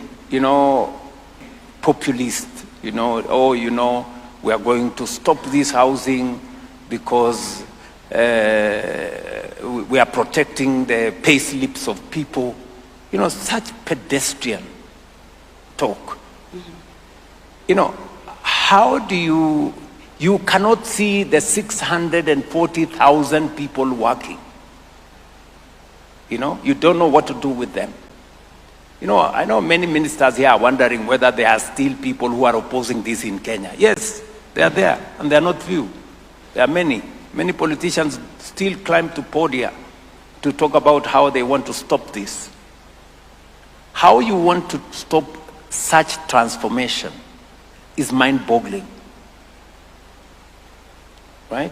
populist, we are going to stop this housing because we are protecting the pay slips of people. Such pedestrian talk. How do you cannot see the 640,000 people working. You don't know what to do with them. I know many ministers here are wondering whether there are still people who are opposing this in Kenya. Yes, they are there, and they are not few. There are many. Many politicians still climb to podia to talk about how they want to stop this. How you want to stop such transformation is mind-boggling. Right?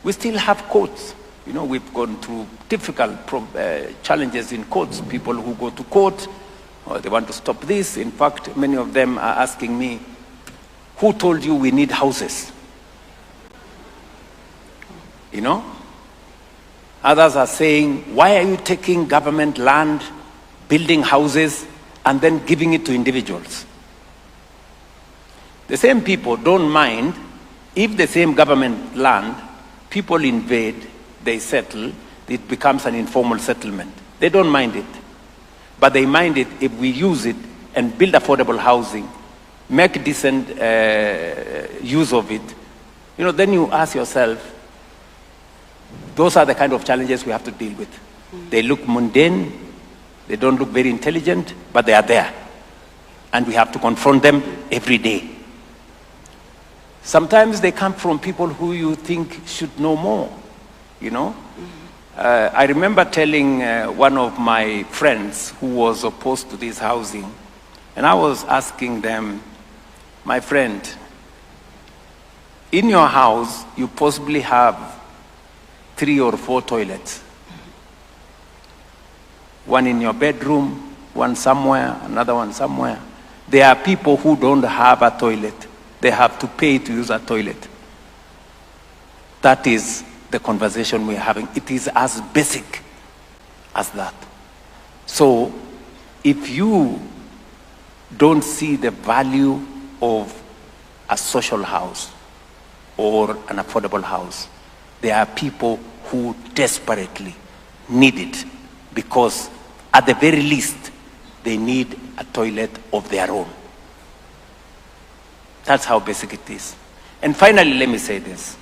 We still have courts. We've gone through difficult challenges in courts. People who go to court, they want to stop this. In fact, many of them are asking me, who told you we need houses? Others are saying, why are you taking government land, building houses, and then giving it to individuals? The same people don't mind if the same government land, people invade, they settle, it becomes an informal settlement. They don't mind it. But they mind it if we use it and build affordable housing, make decent use of it. Then you ask yourself, those are the kind of challenges we have to deal with. They look mundane, they don't look very intelligent, but they are there. And we have to confront them every day. Sometimes they come from people who you think should know more, I remember telling one of my friends who was opposed to this housing, and I was asking them, my friend, in your house, you possibly have 3 or 4 toilets. One in your bedroom, one somewhere, another one somewhere. There are people who don't have a toilet. They have to pay to use a toilet. That is the conversation we're having. It is as basic as that. So, if you don't see the value of a social house or an affordable house, there are people who desperately need it because at the very least, they need a toilet of their own. That's how basic it is. And finally, let me say this.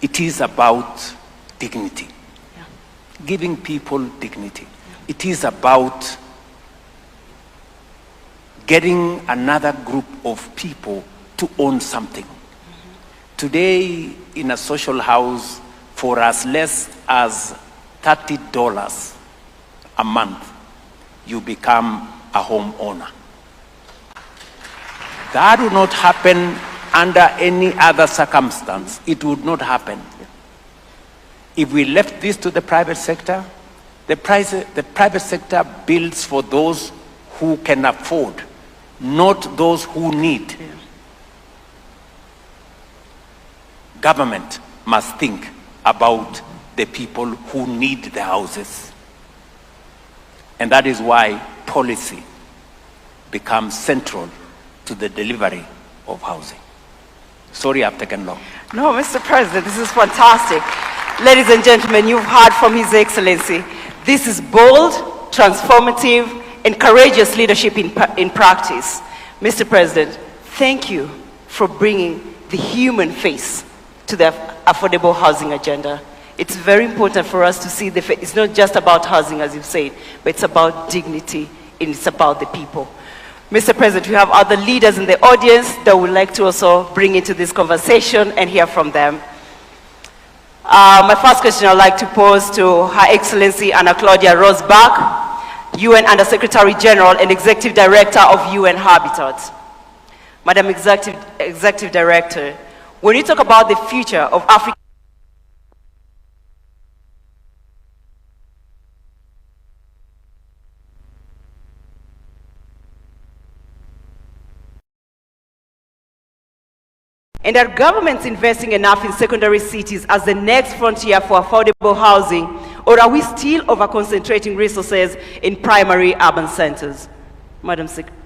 It is about dignity. Yeah. Giving people dignity. Yeah. It is about getting another group of people to own something. Today, in a social house, for as less as $30 a month, you become a homeowner. That would not happen under any other circumstance. It would not happen. If we left this to the private sector, the private sector builds for those who can afford, not those who need. Government must think about the people who need the houses. And that is why policy becomes central to the delivery of housing. So Sorry, I've taken long. No, Mr. President, this is fantastic. Ladies and gentlemen, you've heard from His Excellency. This is bold, transformative, and courageous leadership in practice. Mr. President, thank you for bringing the human face to the affordable housing agenda. It's very important for us to see it's not just about housing, as you've said, but it's about dignity, and it's about the people. Mr. President, we have other leaders in the audience that would like to also bring into this conversation and hear from them. My first question I'd like to pose to Her Excellency Anna Claudia Rosbach, UN Under-Secretary General and Executive Director of UN Habitat. Madam Executive Director, when you talk about the future of Africa, and are governments investing enough in secondary cities as the next frontier for affordable housing, or are we still over-concentrating resources in primary urban centers? Madam Secretary.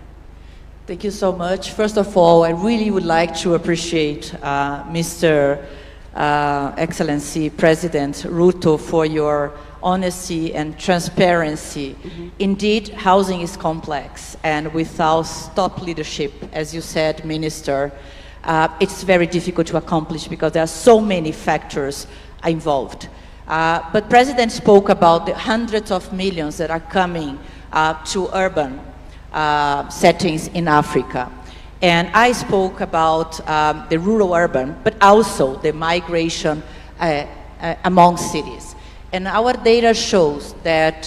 Thank you so much. First of all, I really would like to appreciate Mr. Excellency President Ruto for your honesty and transparency. Indeed, housing is complex, and without top leadership, as you said, Minister, it's very difficult to accomplish because there are so many factors involved. But President spoke about the hundreds of millions that are coming to urban settings in Africa. And I spoke about the rural-urban, but also the migration among cities. And our data shows that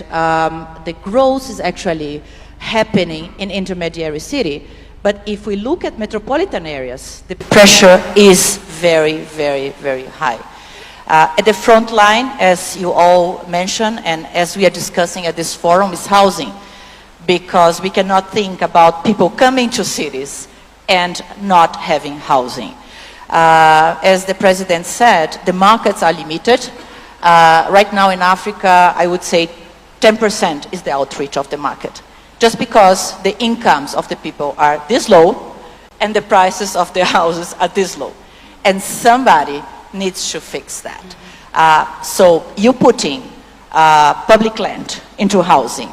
the growth is actually happening in intermediary city. But if we look at metropolitan areas, the pressure is very, very, very high. At the front line, as you all mentioned, and as we are discussing at this forum, is housing. Because we cannot think about people coming to cities and not having housing. As the President said, the markets are limited. Right now in Africa, I would say 10% is the outreach of the market. Just because the incomes of the people are this low and the prices of their houses are this low. And somebody needs to fix that. So you putting public land into housing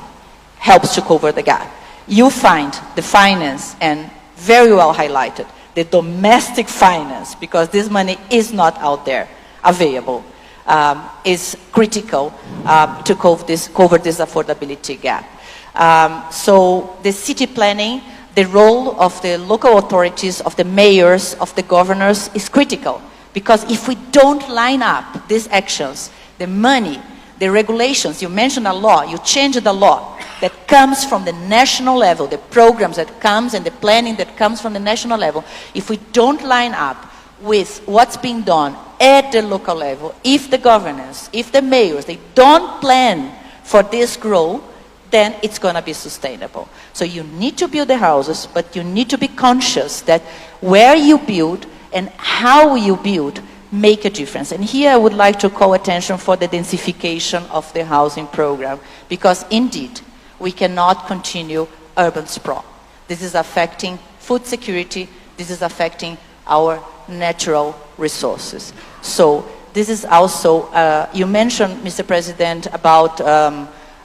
helps to cover the gap. You find the finance, and very well highlighted, the domestic finance, because this money is not out there available, is critical to cover this affordability gap. So the city planning, the role of the local authorities, of the mayors, of the governors is critical. Because if we don't line up these actions, the money, the regulations, you mentioned a law, you change the law that comes from the national level, the programs that comes and the planning that comes from the national level, if we don't line up with what's being done at the local level, if the governors, if the mayors, they don't plan for this growth, then it's going to be sustainable. So you need to build the houses, but you need to be conscious that where you build and how you build make a difference. And here I would like to call attention for the densification of the housing program, because indeed, we cannot continue urban sprawl. This is affecting food security, this is affecting our natural resources. So this is also, you mentioned, Mr. President, about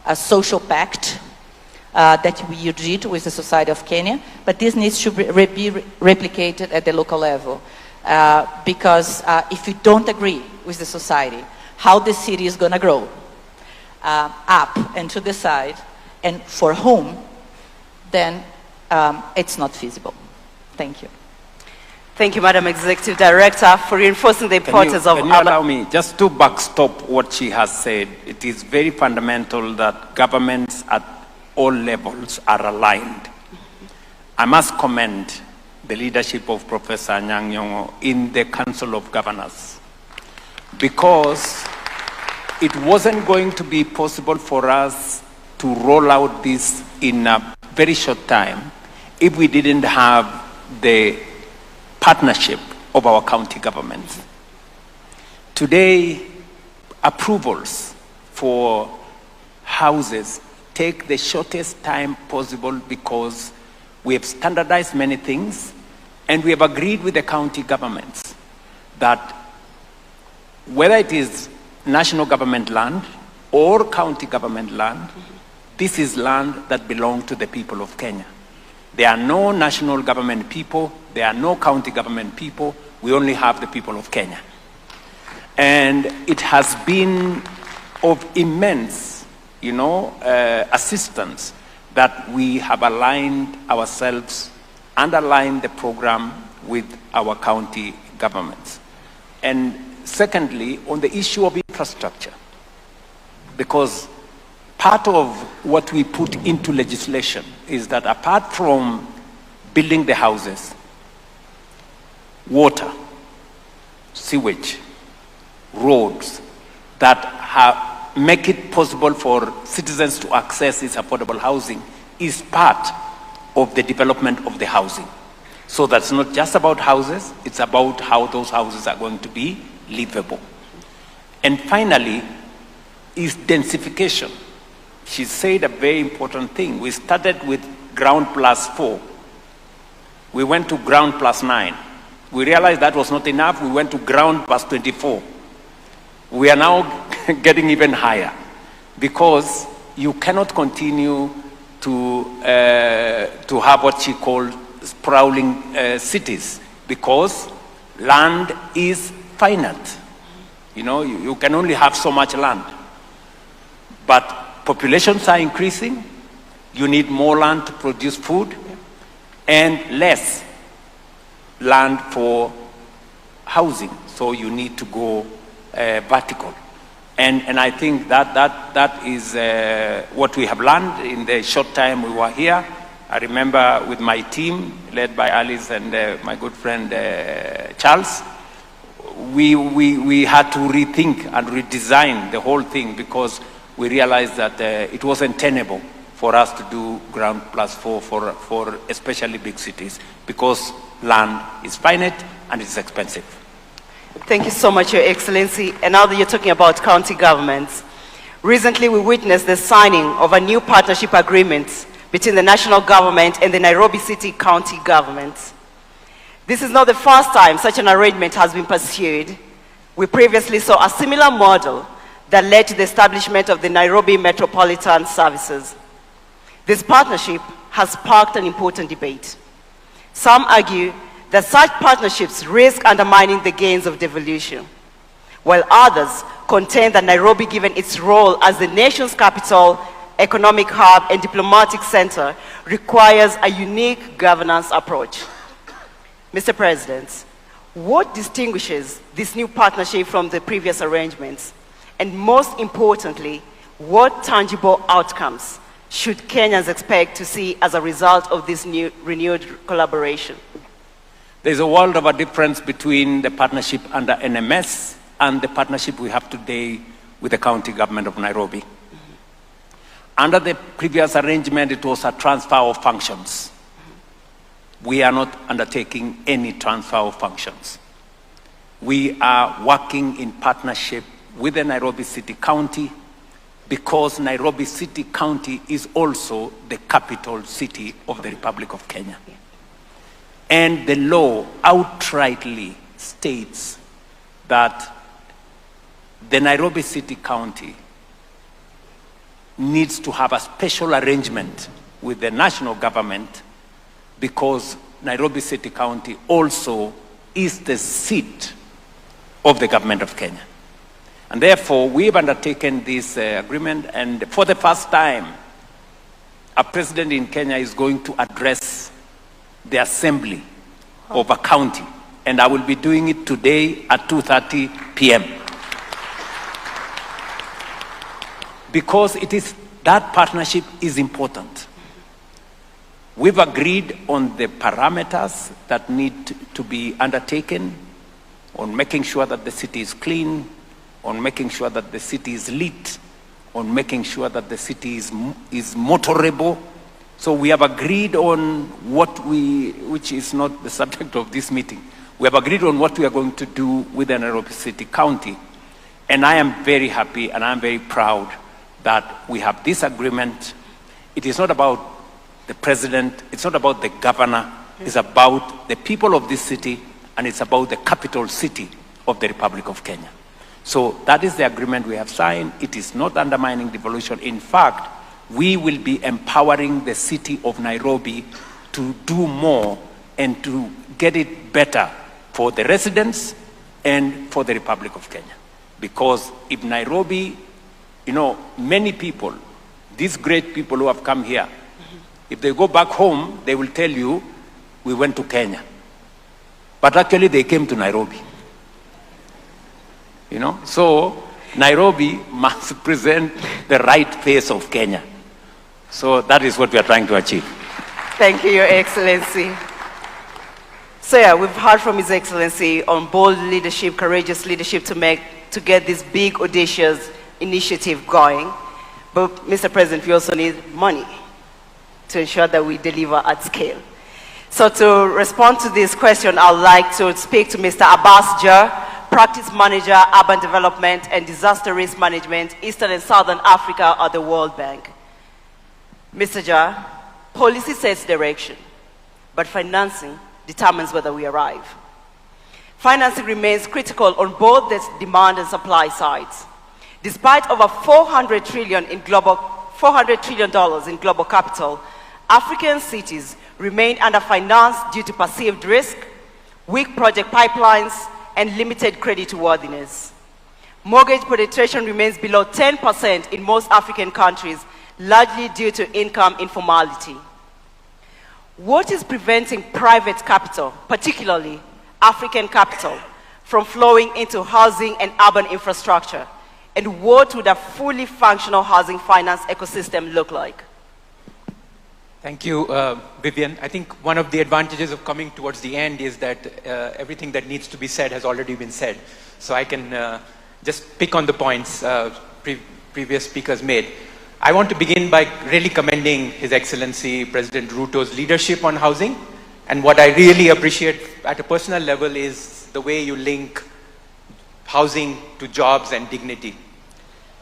a social pact that you did with the Society of Kenya, but this needs to be replicated at the local level. Because if you don't agree with the society, how the city is going to grow, up and to the side, and for whom, then it's not feasible. Thank you. Thank you, Madam Executive Director, for reinforcing the importance of... Can you allow me just to backstop what she has said? It is very fundamental that governments at all levels are aligned. I must commend the leadership of Professor Anyang' Nyong'o in the Council of Governors, because it wasn't going to be possible for us to roll out this in a very short time if we didn't have the partnership of our county governments. Today, approvals for houses take the shortest time possible because we have standardized many things and we have agreed with the county governments that whether it is national government land or county government land, this is land that belongs to the people of Kenya. There are no national government people, there are no county government people, we only have the people of Kenya. And it has been of immense, assistance that we have aligned ourselves, underlined the program with our county governments. And secondly, on the issue of infrastructure, because part of what we put into legislation is that apart from building the houses, water, sewage, roads that make it possible for citizens to access this affordable housing is part of the development of the housing. So that's not just about houses, it's about how those houses are going to be livable. And finally, is densification. She said a very important thing. We started with ground plus 4. We went to ground plus 9. We realized that was not enough. We went to ground plus 24. We are now getting even higher because you cannot continue to have what she called sprawling cities because land is finite. You can only have so much land. But populations are increasing, you need more land to produce food, and less land for housing. So you need to go vertical. And I think that is what we have learned in the short time we were here. I remember with my team, led by Alice and my good friend Charles, we had to rethink and redesign the whole thing because we realized that it wasn't tenable for us to do ground plus 4 for especially big cities because land is finite and it's expensive. Thank you so much, Your Excellency. And now that you're talking about county governments, recently we witnessed the signing of a new partnership agreement between the national government and the Nairobi City County government. This is not the first time such an arrangement has been pursued. We previously saw a similar model that led to the establishment of the Nairobi Metropolitan Services. This partnership has sparked an important debate. Some argue that such partnerships risk undermining the gains of devolution, while others contend that Nairobi, given its role as the nation's capital, economic hub, and diplomatic center, requires a unique governance approach. Mr. President, what distinguishes this new partnership from the previous arrangements? And most importantly, what tangible outcomes should Kenyans expect to see as a result of this new renewed collaboration? There's a world of a difference between the partnership under NMS and the partnership we have today with the county government of Nairobi. Under the previous arrangement, it was a transfer of functions. We are not undertaking any transfer of functions. We are working in partnership with the Nairobi City County because Nairobi City County is also the capital city of the Republic of Kenya. And the law outrightly states that the Nairobi City County needs to have a special arrangement with the national government because Nairobi City County also is the seat of the government of Kenya. And therefore, we've undertaken this agreement, and for the first time, a president in Kenya is going to address the assembly of a county, and I will be doing it today at 2:30 p.m. Because that partnership is important. We've agreed on the parameters that need to be undertaken, on making sure that the city is clean, on making sure that the city is lit, on making sure that the city is motorable. So we have agreed on which is not the subject of this meeting. We have agreed on what we are going to do with the Nairobi City County. And I am very happy and I'm very proud that we have this agreement. It is not about the president, it's not about the governor, it's about the people of this city, and it's about the capital city of the Republic of Kenya. So that is the agreement we have signed. It is not undermining devolution. In fact, we will be empowering the city of Nairobi to do more and to get it better for the residents and for the Republic of Kenya. Because if Nairobi, you know, many people, these great people who have come here, if they go back home, they will tell you, we went to Kenya. But actually they came to Nairobi. You know, so Nairobi must present the right face of Kenya. So that is what we are trying to achieve. Thank you, Your Excellency. So yeah, we've heard from His Excellency on bold leadership, courageous leadership to get this big, audacious initiative going. But Mr. President, we also need money to ensure that we deliver at scale. So to respond to this question, I'd like to speak to Mr. Abbas Jar, Practice Manager, Urban Development and Disaster Risk Management, Eastern and Southern Africa at the World Bank. Mr. Jar, policy sets direction, but financing determines whether we arrive. Financing remains critical on both the demand and supply sides. Despite over $400 trillion in global capital, African cities remain underfinanced due to perceived risk, weak project pipelines, and limited creditworthiness. Mortgage penetration remains below 10% in most African countries, largely due to income informality. What is preventing private capital, particularly African capital, from flowing into housing and urban infrastructure? And what would a fully functional housing finance ecosystem look like? Thank you, Vivian. I think one of the advantages of coming towards the end is that everything that needs to be said has already been said. So I can just pick on the points previous speakers made. I want to begin by really commending His Excellency President Ruto's leadership on housing. And what I really appreciate at a personal level is the way you link housing to jobs and dignity.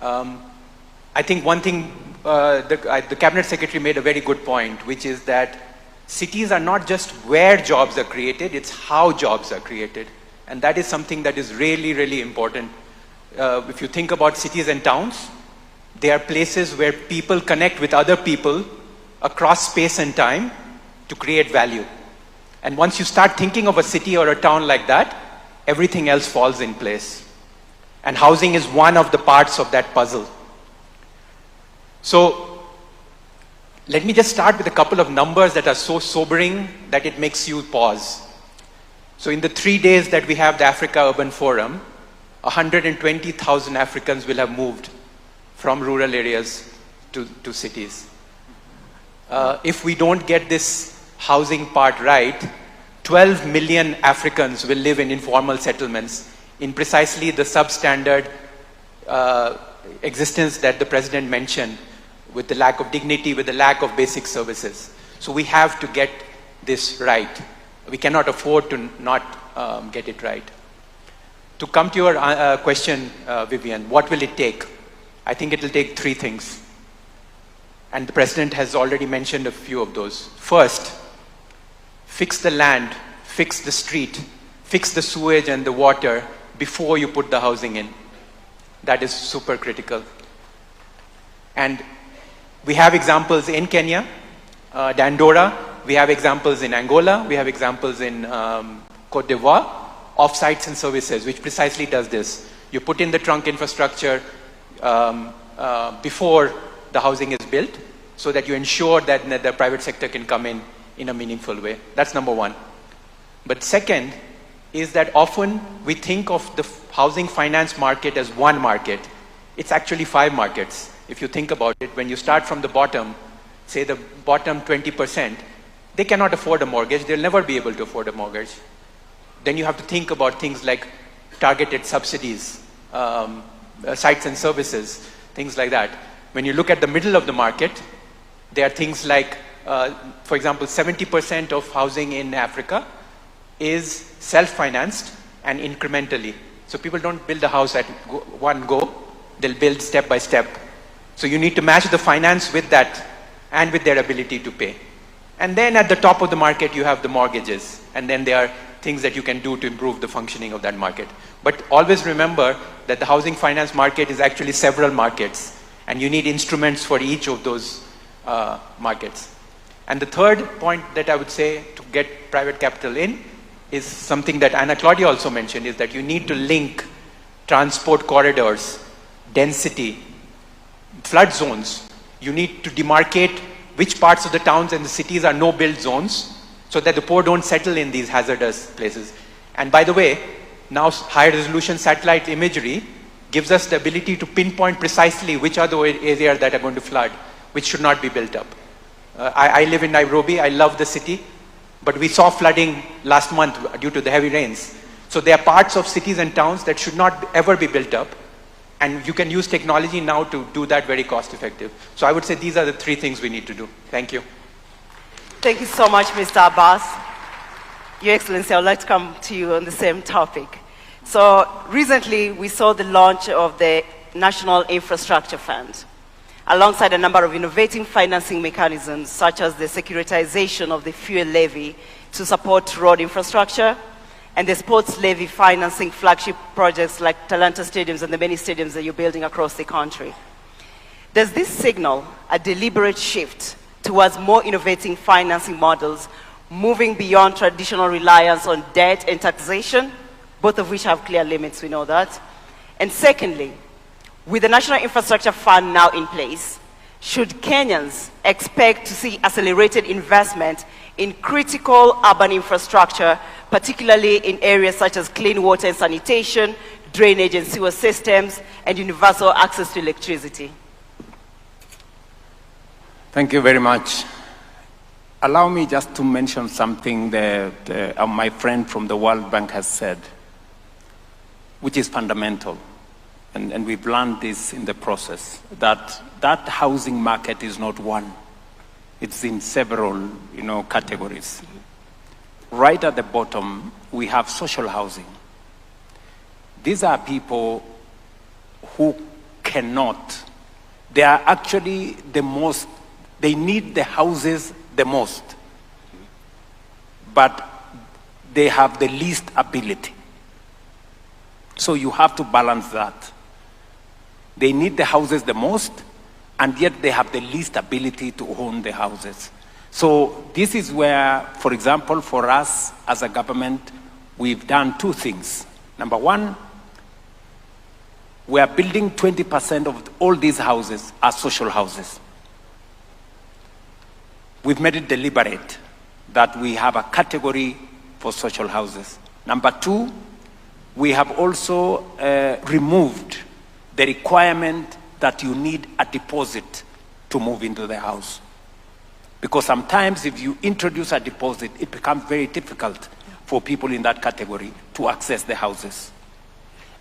I think one thing, the Cabinet Secretary made a very good point, which is that cities are not just where jobs are created, it's how jobs are created. And that is something that is really, really important. If you think about cities and towns, they are places where people connect with other people across space and time to create value. And once you start thinking of a city or a town like that, everything else falls in place. And housing is one of the parts of that puzzle. So let me just start with a couple of numbers that are so sobering that it makes you pause. So in the 3 days that we have the Africa Urban Forum, 120,000 Africans will have moved from rural areas to cities. If we don't get this housing part right, 12 million Africans will live in informal settlements in precisely the substandard existence that the President mentioned, with the lack of dignity, with the lack of basic services. So we have to get this right. We cannot afford to not get it right. To come to your question, Vivian, what will it take? I think it will take 3 things. And the President has already mentioned a few of those. First, fix the land, fix the street, fix the sewage and the water before you put the housing in. That is super critical. And we have examples in Kenya, Dandora, we have examples in Angola, we have examples in Cote d'Ivoire of sites and services, which precisely does this. You put in the trunk infrastructure before the housing is built, so that you ensure that the private sector can come in a meaningful way. That's number one. But second is that often we think of the housing finance market as one market. It's actually 5 markets. If you think about it, when you start from the bottom, say the bottom 20%, they cannot afford a mortgage. They'll never be able to afford a mortgage. Then you have to think about things like targeted subsidies, sites and services, things like that. When you look at the middle of the market, there are things like, for example, 70% of housing in Africa is self-financed and incrementally. So people don't build a house at one go, they'll build step by step. So you need to match the finance with that and with their ability to pay. And then at the top of the market, you have the mortgages. And then there are things that you can do to improve the functioning of that market. But always remember that the housing finance market is actually several markets, and you need instruments for each of those markets. And the third point that I would say to get private capital in is something that Anna Claudia also mentioned, is that you need to link transport corridors, density, flood zones. You need to demarcate which parts of the towns and the cities are no-build zones so that the poor don't settle in these hazardous places. And by the way, now high-resolution satellite imagery gives us the ability to pinpoint precisely which are the areas that are going to flood, which should not be built up. I live in Nairobi. I love the city, but we saw flooding last month due to the heavy rains. So there are parts of cities and towns that should not ever be built up, and you can use technology now to do that very cost effective. So I would say these are the three things we need to do. Thank you. Thank you so much, Mr. Abbas. Your Excellency, I would like to come to you on the same topic. So recently, we saw the launch of the National Infrastructure Fund, alongside a number of innovative financing mechanisms, such as the securitization of the fuel levy to support road infrastructure, and the sports levy financing flagship projects like Talanta Stadiums and the many stadiums that you're building across the country. Does this signal a deliberate shift towards more innovative financing models, moving beyond traditional reliance on debt and taxation, both of which have clear limits, we know that? And secondly, with the National Infrastructure Fund now in place, should Kenyans expect to see accelerated investment in critical urban infrastructure, particularly in areas such as clean water and sanitation, drainage and sewer systems, and universal access to electricity? Thank you very much. Allow me just to mention something that my friend from the World Bank has said, which is fundamental. And we've learned this in the process, that housing market is not one. It's in several, categories. Right at the bottom, we have social housing. These are people who cannot, they are actually the most, they need the houses the most, but they have the least ability. So you have to balance that. They need the houses the most, and yet they have the least ability to own the houses. So this is where, for example, for us as a government, we've done two things. Number one, we are building 20% of all these houses as social houses. We've made it deliberate that we have a category for social houses. Number two, we have also removed the requirement that you need a deposit to move into the house. Because sometimes if you introduce a deposit, it becomes very difficult for people in that category to access the houses.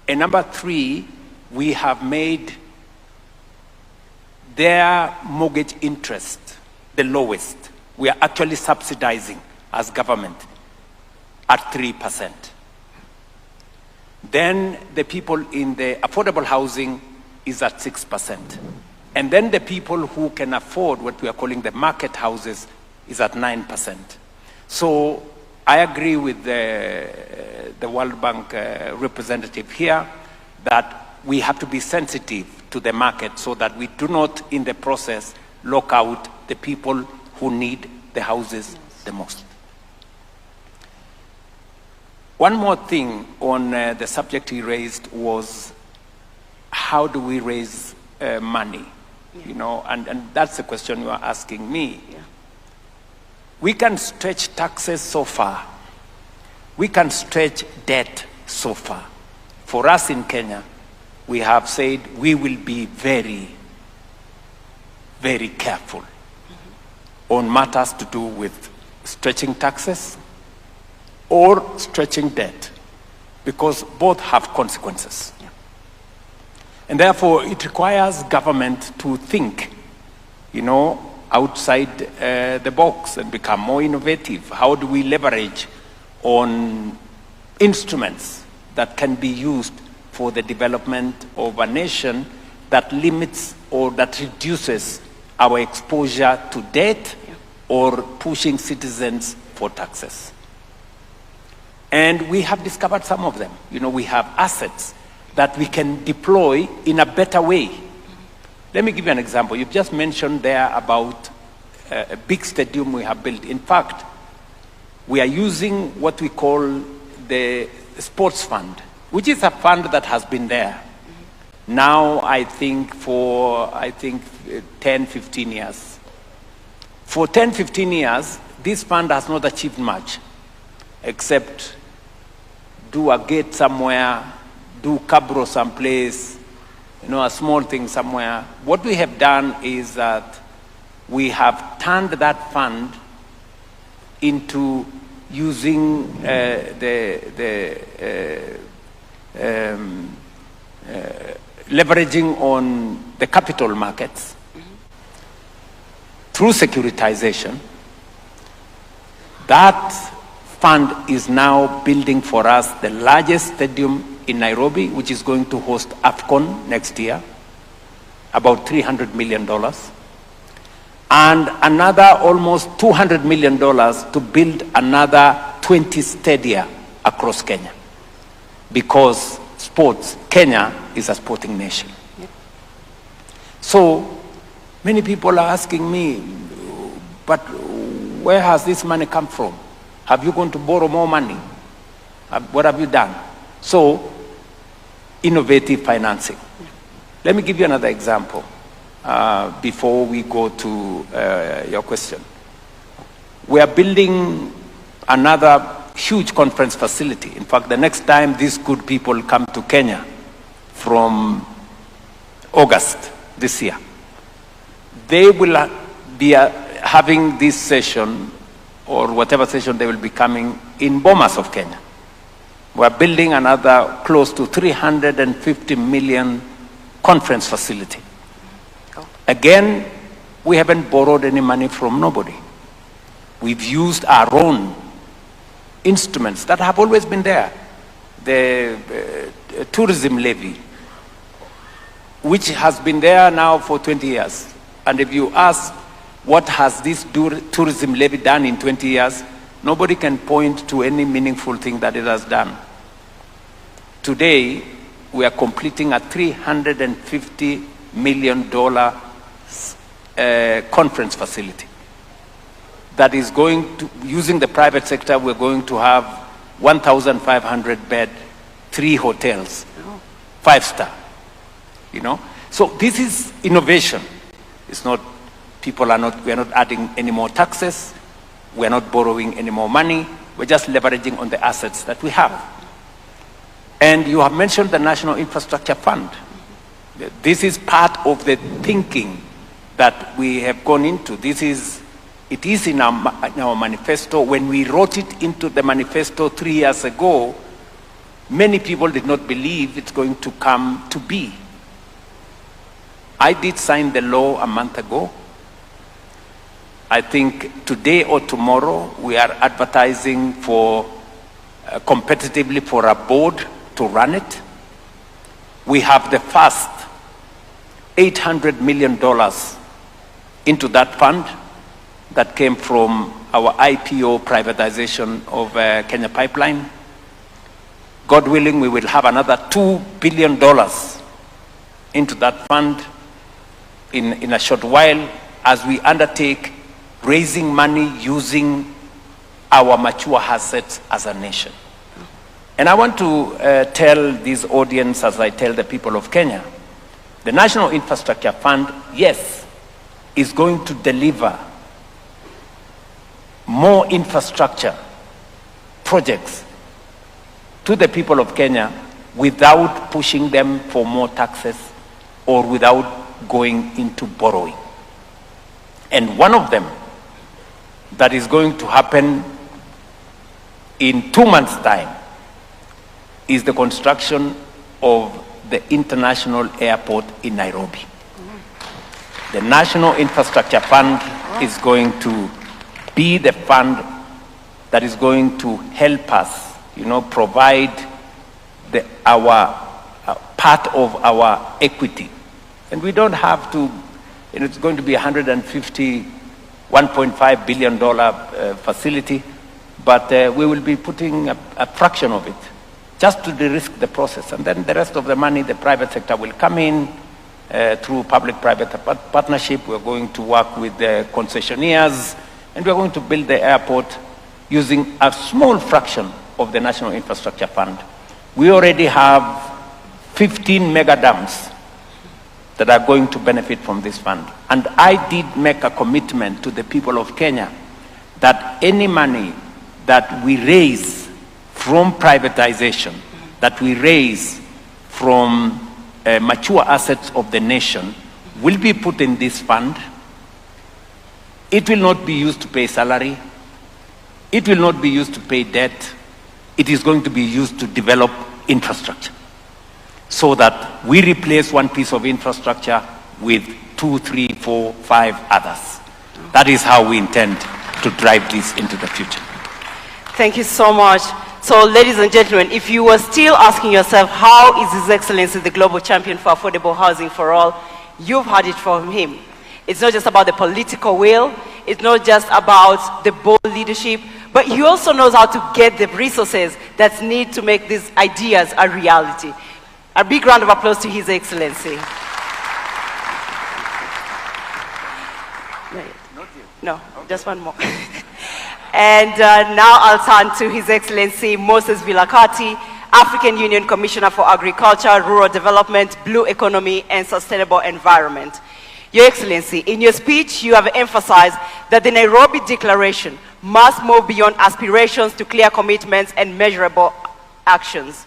And number three, we have made their mortgage interest the lowest. We are actually subsidizing as government at 3%. Then the people in the affordable housing is at 6%. And then the people who can afford what we are calling the market houses is at 9%. So I agree with the World Bank representative here that we have to be sensitive to the market so that we do not, in the process, lock out the people who need the houses the most. One more thing on the subject he raised was how do we raise money? And that's the question you are asking me. Yeah. We can stretch taxes so far. We can stretch debt so far. For us in Kenya, we have said we will be very, very careful on matters to do with stretching taxes or stretching debt, because both have consequences. Yeah. And therefore, it requires government to think, outside the box and become more innovative. How do we leverage on instruments that can be used for the development of a nation that limits or that reduces our exposure to debt or pushing citizens for taxes? And we have discovered some of them. You know, we have assets that we can deploy in a better way. Let me give you an example. You've just mentioned there about a big stadium we have built. In fact, we are using what we call the sports fund, which is a fund that has been there now, I think, for 10, 15 years. For 10, 15 years, this fund has not achieved much, except do a gate somewhere, do cabro someplace, you know, a small thing somewhere. What we have done is that we have turned that fund into using leveraging on the capital markets through securitization. That fund is now building for us the largest stadium in Nairobi, which is going to host AFCON next year, about $300 million. And another almost $200 million to build another 20 stadia across Kenya. Because sports, Kenya is a sporting nation. So many people are asking me, but where has this money come from? Have you gone to borrow more money? What have you done? So, innovative financing. Let me give you another example before we go to your question. We are building another huge conference facility. In fact, the next time these good people come to Kenya from August this year, they will be having this session, or whatever session they will be coming, in Bomas of Kenya. We are building another close to 350 million conference facility. Again, we haven't borrowed any money from nobody. We've used our own instruments that have always been there. The tourism levy, which has been there now for 20 years. And if you ask, what has this tourism levy done in 20 years? Nobody can point to any meaningful thing that it has done. Today, we are completing a $350 million conference facility that is going to, using the private sector, we're going to have 1,500 bed, 3 hotels, 5-star, you know. So this is innovation. It's not, we are not adding any more taxes. We're not borrowing any more money. We're just leveraging on the assets that we have. And you have mentioned the National Infrastructure Fund. This is part of the thinking that we have gone into. It is in our manifesto. When we wrote it into the manifesto 3 years ago, many people did not believe it's going to come to be. I did sign the law a month ago. I think today or tomorrow we are advertising for competitively for a board to run it. We have the first $800 million into that fund that came from our IPO privatization of Kenya Pipeline. God willing, we will have another $2 billion into that fund in a short while as we undertake raising money using our mature assets as a nation. And I want to tell this audience, as I tell the people of Kenya, the National Infrastructure Fund, yes, is going to deliver more infrastructure projects to the people of Kenya without pushing them for more taxes or without going into borrowing. And one of them that is going to happen in 2 months' time is the construction of the international airport in Nairobi. The National Infrastructure Fund is going to be the fund that is going to help us, you know, provide our part of our equity. And we don't have to, you know, it's going to be $150, $1.5 billion facility. but we will be putting a fraction of it just to de-risk the process. And then the rest of the money, the private sector will come in through public-private partnership. We're going to work with the concessionaires, and we're going to build the airport using a small fraction of the National Infrastructure Fund. We already have 15 mega dams that are going to benefit from this fund. And I did make a commitment to the people of Kenya that any money that we raise from privatization, that we raise from mature assets of the nation, will be put in this fund. It will not be used to pay salary. It will not be used to pay debt. It is going to be used to develop infrastructure, so that we replace one piece of infrastructure with 2, 3, 4, 5 others. That is how we intend to drive this into the future. Thank you so much. So, ladies and gentlemen, if you were still asking yourself, how is His Excellency the global champion for affordable housing for all, you've heard it from him. It's not just about the political will, it's not just about the bold leadership, but he also knows how to get the resources that need to make these ideas a reality. A big round of applause to His Excellency. No, just one more. And now I'll turn to His Excellency Moses Vilakati, African Union Commissioner for Agriculture, Rural Development, Blue Economy, and Sustainable Environment. Your Excellency, in your speech, you have emphasized that the Nairobi Declaration must move beyond aspirations to clear commitments and measurable actions.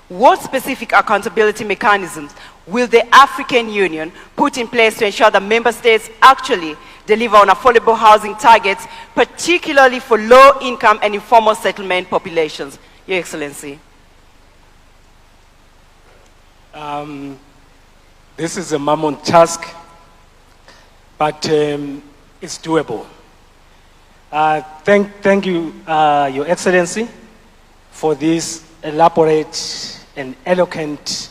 What specific accountability mechanisms will the African Union put in place to ensure that member states actually deliver on affordable housing targets, particularly for low-income and informal settlement populations? Your Excellency. This is a mammoth task, but it's doable. Thank you, Your Excellency, for this elaborate and eloquent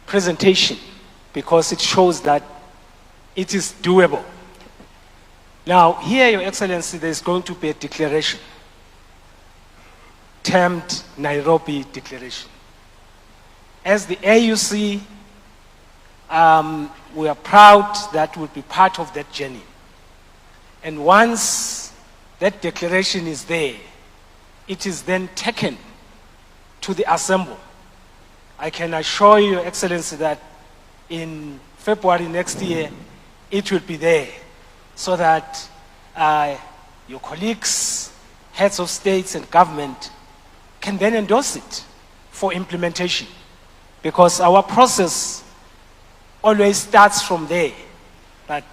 presentation, because it shows that it is doable. Now, here, Your Excellency, there's going to be a declaration termed Nairobi Declaration. As the AUC, we are proud that we'll be part of that journey. And once that declaration is there, it is then taken to the Assembly. I can assure you, Your Excellency, that in February next year, it will be there, so that your colleagues, heads of states and government, can then endorse it for implementation. Because our process always starts from there. That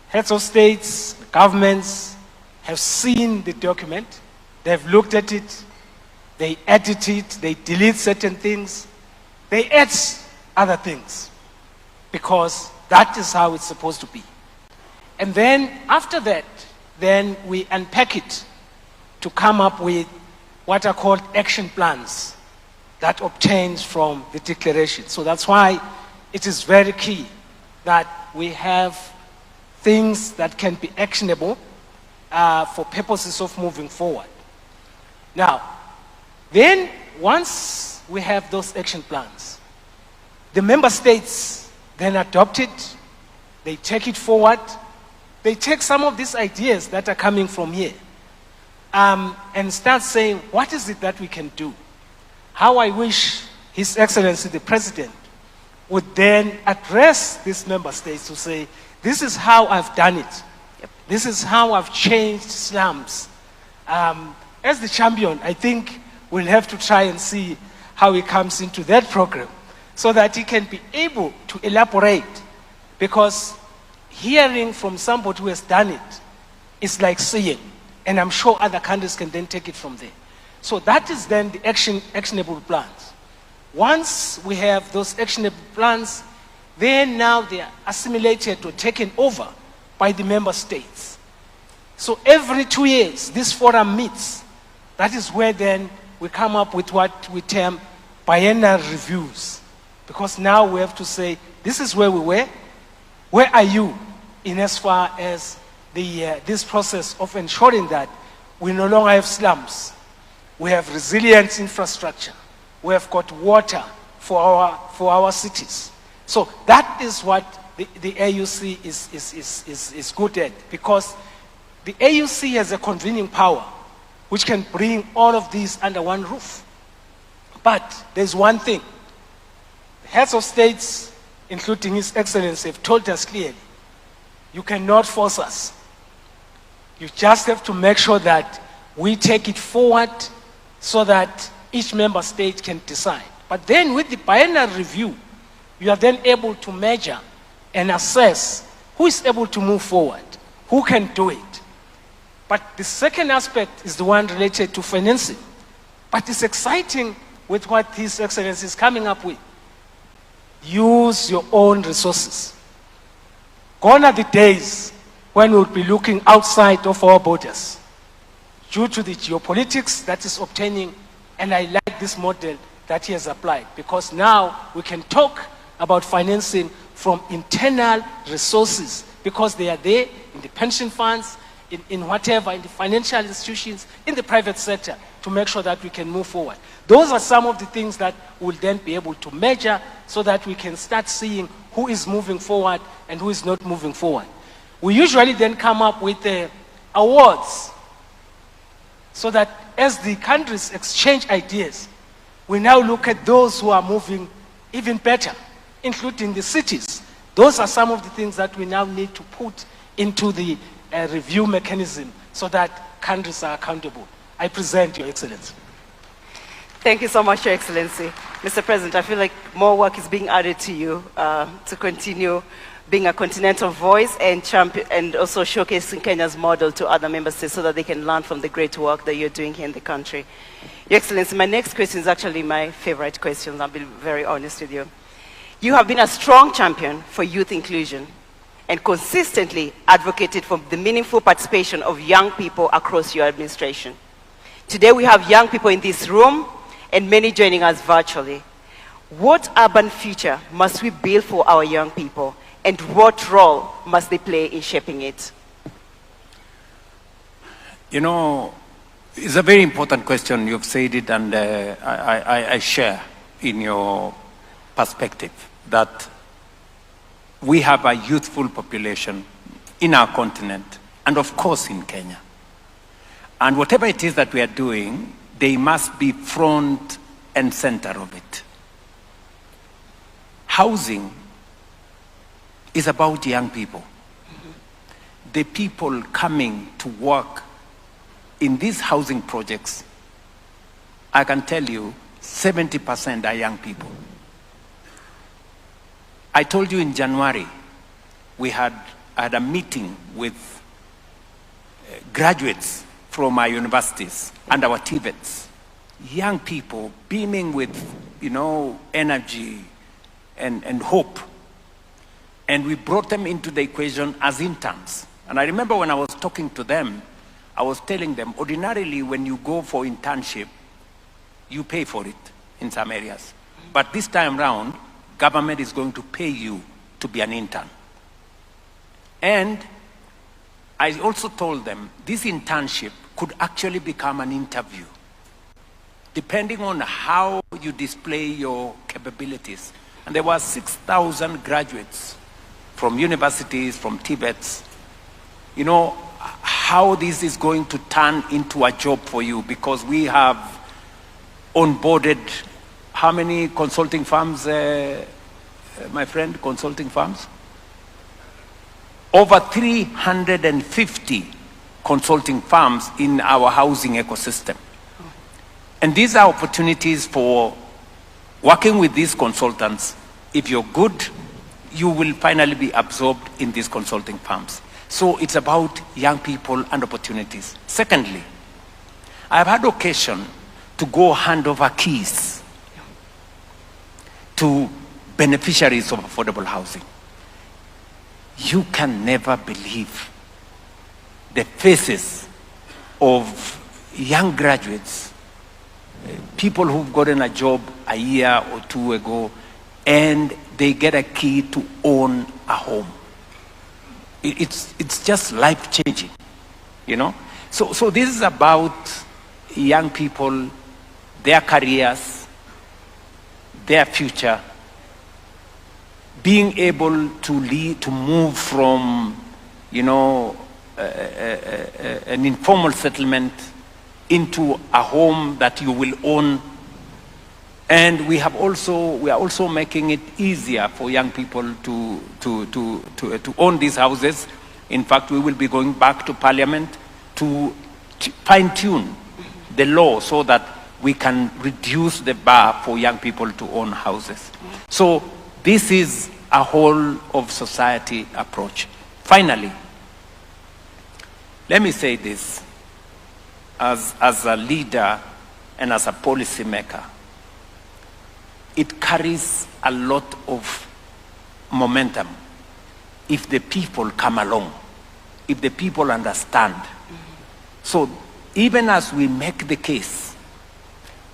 heads of states, governments have seen the document, they've looked at it, they edit it, they delete certain things, they add other things, because that is how it's supposed to be. And then after that, then we unpack it to come up with what are called action plans that obtains from the declaration. So that's why it is very key that we have things that can be actionable for purposes of moving forward. Now, then once we have those action plans, the member states then adopt it, they take it forward, they take some of these ideas that are coming from here and start saying, what is it that we can do? How I wish His Excellency the President would then address these member states to say, this is how I've done it. Yep. This is how I've changed slums. As the champion, I think we'll have to try and see how he comes into that program so that he can be able to elaborate, because hearing from somebody who has done it is like seeing, and I'm sure other countries can then take it from there. So that is then the actionable plans. Once we have those actionable plans, then now they are assimilated or taken over by the member states. So every 2 years, this forum meets. That is where then we come up with what we term biennial reviews. Because now we have to say, this is where we were. Where are you in as far as this process of ensuring that We no longer have slums. We have resilient infrastructure. We have got water for our cities. So that is what the AUC is good at, because the AUC has a convening power which can bring all of these under one roof. But there's one thing. The heads of states, including His Excellency, have told us clearly, you cannot force us. You just have to make sure that we take it forward so that each member state can decide. But then with the biennial review, you are then able to measure and assess who is able to move forward, who can do it. But the second aspect is the one related to financing. But it's exciting with what His Excellency is coming up with. Use your own resources. Gone are the days when we'll be looking outside of our borders due to the geopolitics that is obtaining, and I like this model that he has applied, because now we can talk about financing from internal resources, because they are there in the pension funds, in whatever, in the financial institutions, in the private sector, to make sure that we can move forward. Those are some of the things that we'll then be able to measure so that we can start seeing who is moving forward and who is not moving forward. We usually then come up with awards so that as the countries exchange ideas, we now look at those who are moving even better, including the cities. Those are some of the things that we now need to put into the review mechanism so that countries are accountable. I present, Your Excellency. Thank you so much, Your Excellency. Mr. President, I feel like more work is being added to you to continue being a continental voice and champion, and also showcasing Kenya's model to other member states so that they can learn from the great work that you're doing here in the country. Your Excellency, my next question is actually my favorite question. I'll be very honest with you. You have been a strong champion for youth inclusion and consistently advocated for the meaningful participation of young people across your administration. Today we have young people in this room and many joining us virtually. What urban future must we build for our young people, and what role must they play in shaping it? You know, it's a very important question. You've said it, and I share in your perspective that we have a youthful population in our continent, and of course in Kenya. And whatever it is that we are doing, they must be front and center of it. Housing is about young people. The people coming to work in these housing projects, I can tell you 70% are young people. I told you in January, we had a meeting with graduates from our universities and our TVETs, young people beaming with, energy and hope. And we brought them into the equation as interns. And I remember when I was talking to them, I was telling them, ordinarily when you go for internship, you pay for it in some areas. But this time round, government is going to pay you to be an intern. And I also told them this internship could actually become an interview, depending on how you display your capabilities. And there were 6,000 graduates from universities, from TVETs. You know, how this is going to turn into a job for you, because we have onboarded how many consulting firms, my friend, consulting firms? Over 350 consulting firms in our housing ecosystem. And these are opportunities for working with these consultants. If you're good, you will finally be absorbed in these consulting firms. So it's about young people and opportunities. Secondly, I've had occasion to go hand over keys to beneficiaries of affordable housing. You can never believe the faces of young graduates, people who've gotten a job a year or two ago, and they get a key to own a home. It's just life-changing, you know? So this is about young people, their careers, their future, being able to lead, to move from, you know, an informal settlement into a home that you will own. And we are also making it easier for young people to own these houses. In fact, we will be going back to Parliament to fine-tune the law so that we can reduce the bar for young people to own houses. So this is a whole of society approach. Finally, let me say this, as a leader and as a policy maker, it carries a lot of momentum if the people come along, if the people understand. So even as we make the case,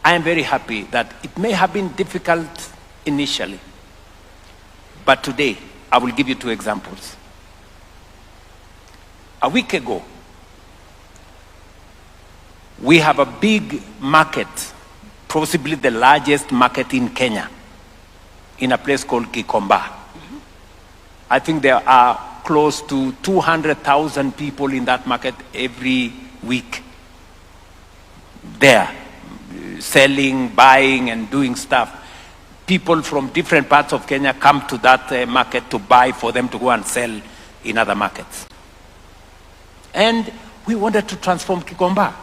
I am very happy that it may have been difficult initially, but today I will give you 2 examples. A week ago, we have a big market, possibly the largest market in Kenya, in a place called KICC. I think there are close to 200,000 people in that market every week there, selling, buying, and doing stuff. People from different parts of Kenya come to that market to buy for them to go and sell in other markets. And we wanted to transform KICC.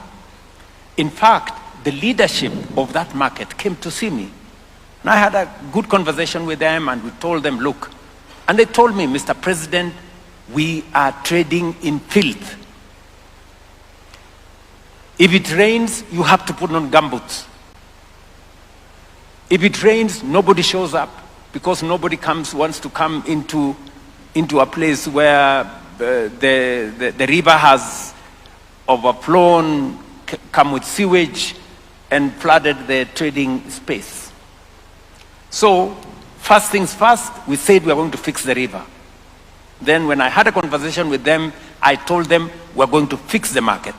In fact, the leadership of that market came to see me. And I had a good conversation with them, and we told them, look, and they told me, Mr. President, we are trading in filth. If it rains, you have to put on gumboots. If it rains, nobody shows up because nobody wants to come into a place where the river has overflown, come with sewage, and flooded the trading space. So, first things first, we said we are going to fix the river. Then when I had a conversation with them, I told them we're going to fix the market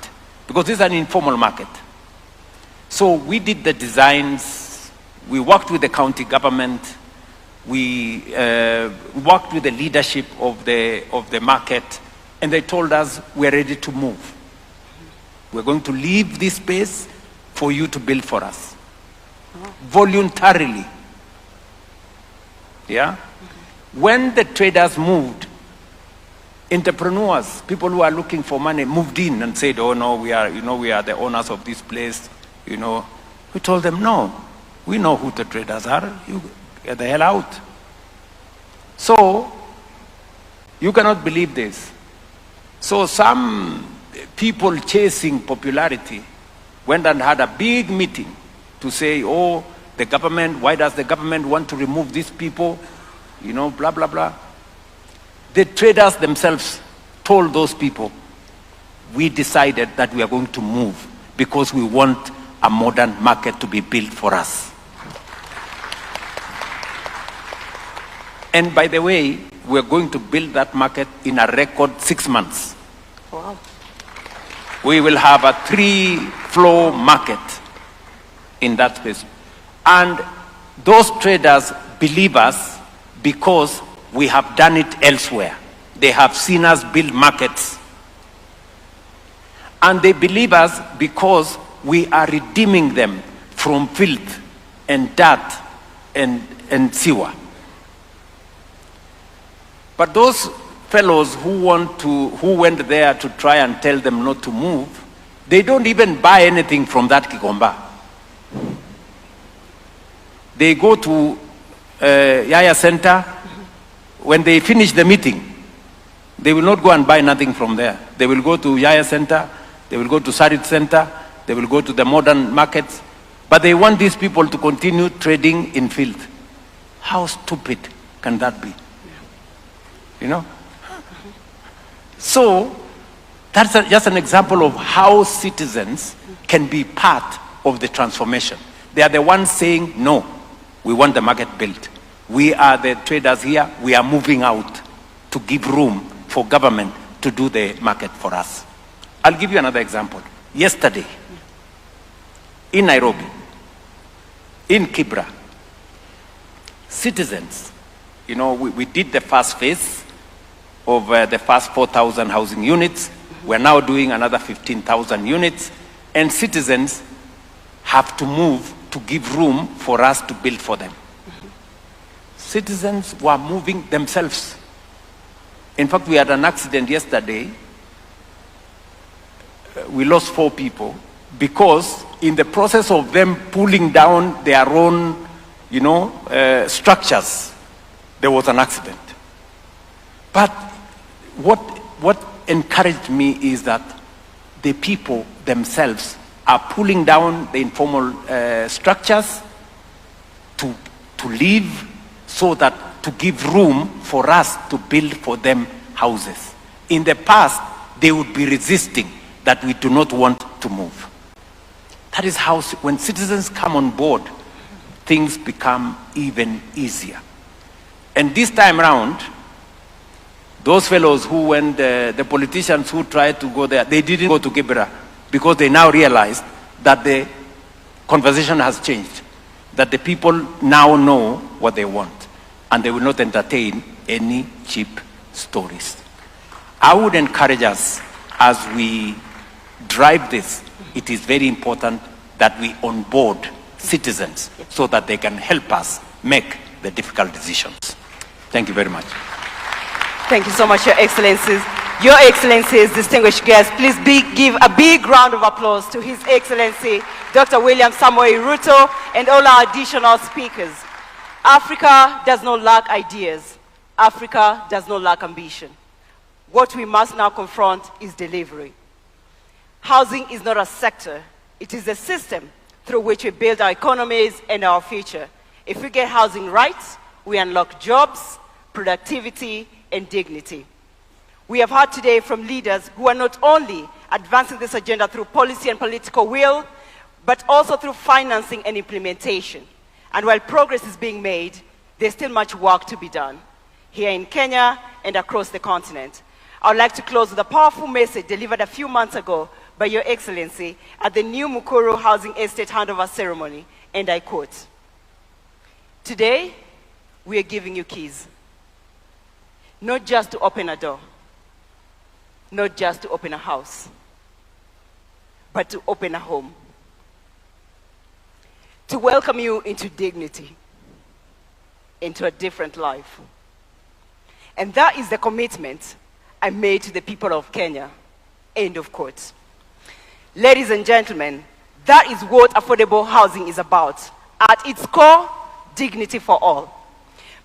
because this is an informal market. So we did the designs, we worked with the county government, we worked with the leadership of the market, and they told us we're ready to move. We're going to leave this space for you to build for us. Voluntarily. Yeah? When the traders moved, entrepreneurs, people who are looking for money, moved in and said, oh no, we are the owners of this place, We told them, no, we know who the traders are, you get the hell out. So, you cannot believe this. So some people chasing popularity went and had a big meeting to say, oh, the government, why does the government want to remove these people? Blah, blah, blah. The traders themselves told those people, we decided that we are going to move because we want a modern market to be built for us. And by the way, we're going to build that market in a record 6 months. Wow. We will have a 3-floor market in that space. And those traders believe us because we have done it elsewhere. They have seen us build markets. And they believe us because we are redeeming them from filth and dirt and sewer. But those fellows who went there to try and tell them not to move, they don't even buy anything from that KICC. They go to Yaya Center. When they finish the meeting, they will not go and buy nothing from there. They will go to Yaya Center, they will go to Sarit Center, they will go to the modern markets, but they want these people to continue trading in filth. How stupid can that be? So, that's just an example of how citizens can be part of the transformation. They are the ones saying, no, we want the market built. We are the traders here, we are moving out to give room for government to do the market for us. I'll give you another example. Yesterday, in Nairobi, in Kibra, citizens, you know, we did the first phase of the first 4,000 housing units. We're now doing another 15,000 units, and citizens have to move to give room for us to build for them. Citizens were moving themselves. In fact, we had an accident yesterday. We lost 4 people because in the process of them pulling down their own, you know, structures, there was an accident. But what encouraged me is that the people themselves are pulling down the informal structures to live, so that to give room for us to build for them houses. In the past, they would be resisting that we do not want to move. That is how, when citizens come on board, things become even easier. And this time around, those fellows who went, the politicians who tried to go there, they didn't go to Kibra because they now realized that the conversation has changed, that the people now know what they want, and they will not entertain any cheap stories. I would encourage us, as we drive this, it is very important that we onboard citizens so that they can help us make the difficult decisions. Thank you very much. Thank you so much, Your Excellencies. Your Excellencies, distinguished guests, please give a big round of applause to His Excellency, Dr. William Samoei Ruto, and all our additional speakers. Africa does not lack ideas. Africa does not lack ambition. What we must now confront is delivery. Housing is not a sector. It is a system through which we build our economies and our future. If we get housing right, we unlock jobs, productivity, and dignity. We have heard today from leaders who are not only advancing this agenda through policy and political will, but also through financing and implementation. And while progress is being made, there's still much work to be done here in Kenya and across the continent. I would like to close with a powerful message delivered a few months ago by Your Excellency at the new Mukuru Housing Estate handover ceremony, and I quote, "Today, we are giving you keys, not just to open a door, not just to open a house, but to open a home, to welcome you into dignity, into a different life." And that is the commitment I made to the people of Kenya. End of quote. Ladies and gentlemen, that is what affordable housing is about. At its core, dignity for all.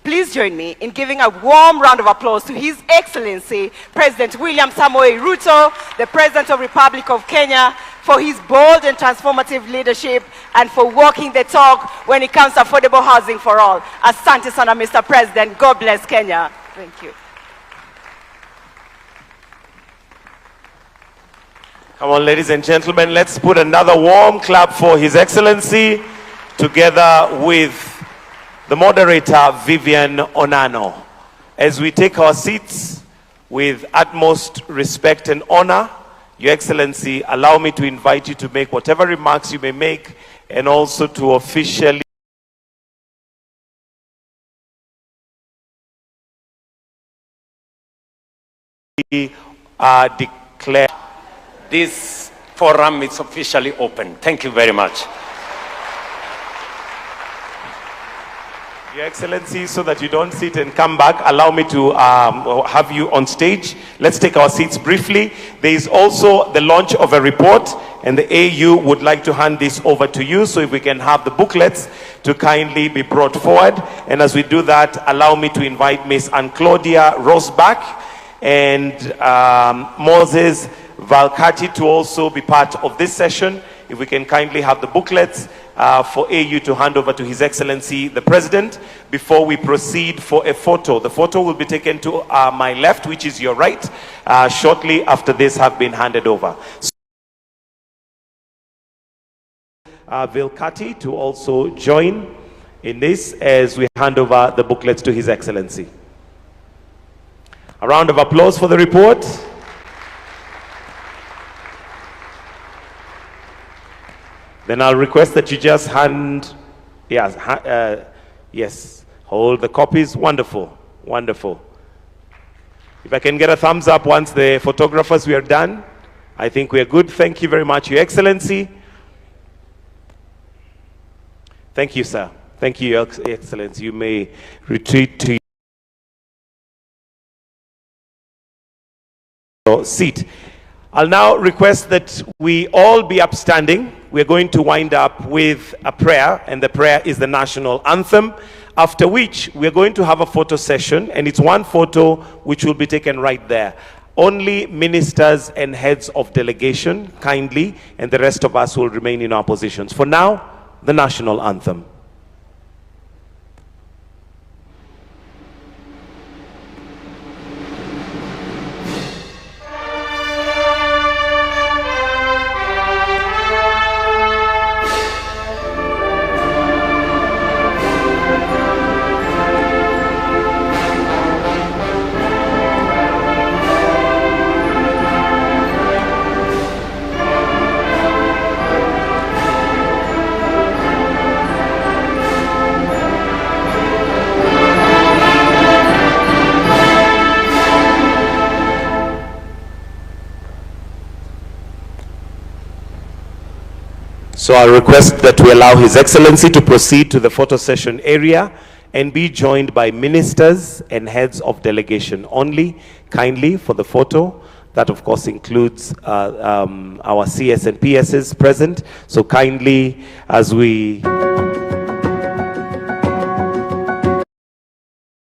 Please join me in giving a warm round of applause to His Excellency, President William Samoei Ruto, the President of the Republic of Kenya, for his bold and transformative leadership and for walking the talk when it comes to affordable housing for all. Asante sana, Mr. President. God bless Kenya. Thank you. Come on, ladies and gentlemen, let's put another warm clap for His Excellency, together with the moderator, Vivian Onano. As we take our seats with utmost respect and honor, Your Excellency, allow me to invite you to make whatever remarks you may make, and also to officially declare this forum is officially open. Thank you very much. Your Excellency, so that you don't sit and come back, allow me to have you on stage. Let's take our seats briefly. There is also the launch of a report, and the AU would like to hand this over to you, so if we can have the booklets to kindly be brought forward. And as we do that, allow me to invite Ms. Anne-Claudia Rosbach and Moses Valkati to also be part of this session. If we can kindly have the booklets for AU to hand over to His Excellency the President before we proceed for a photo. The photo will be taken to my left, which is your right, shortly after this have been handed over. Vilkati to also join in this as we hand over the booklets to His Excellency. A round of applause for the report. Then I'll request that you just yes, hold the copies. Wonderful, wonderful. If I can get a thumbs up once the photographers, we are done. I think we are good. Thank you very much, Your Excellency. Thank you, sir. Thank you, Your Excellency. You may retreat to your seat. I'll now request that we all be upstanding. We're going to wind up with a prayer, and the prayer is the national anthem, after which we're going to have a photo session, and it's one photo which will be taken right there. Only ministers and heads of delegation, kindly, and the rest of us will remain in our positions. For now, the national anthem. So I'll request that we allow His Excellency to proceed to the photo session area and be joined by ministers and heads of delegation only, kindly, for the photo. That, of course, includes our CS and PSs present. So kindly, as we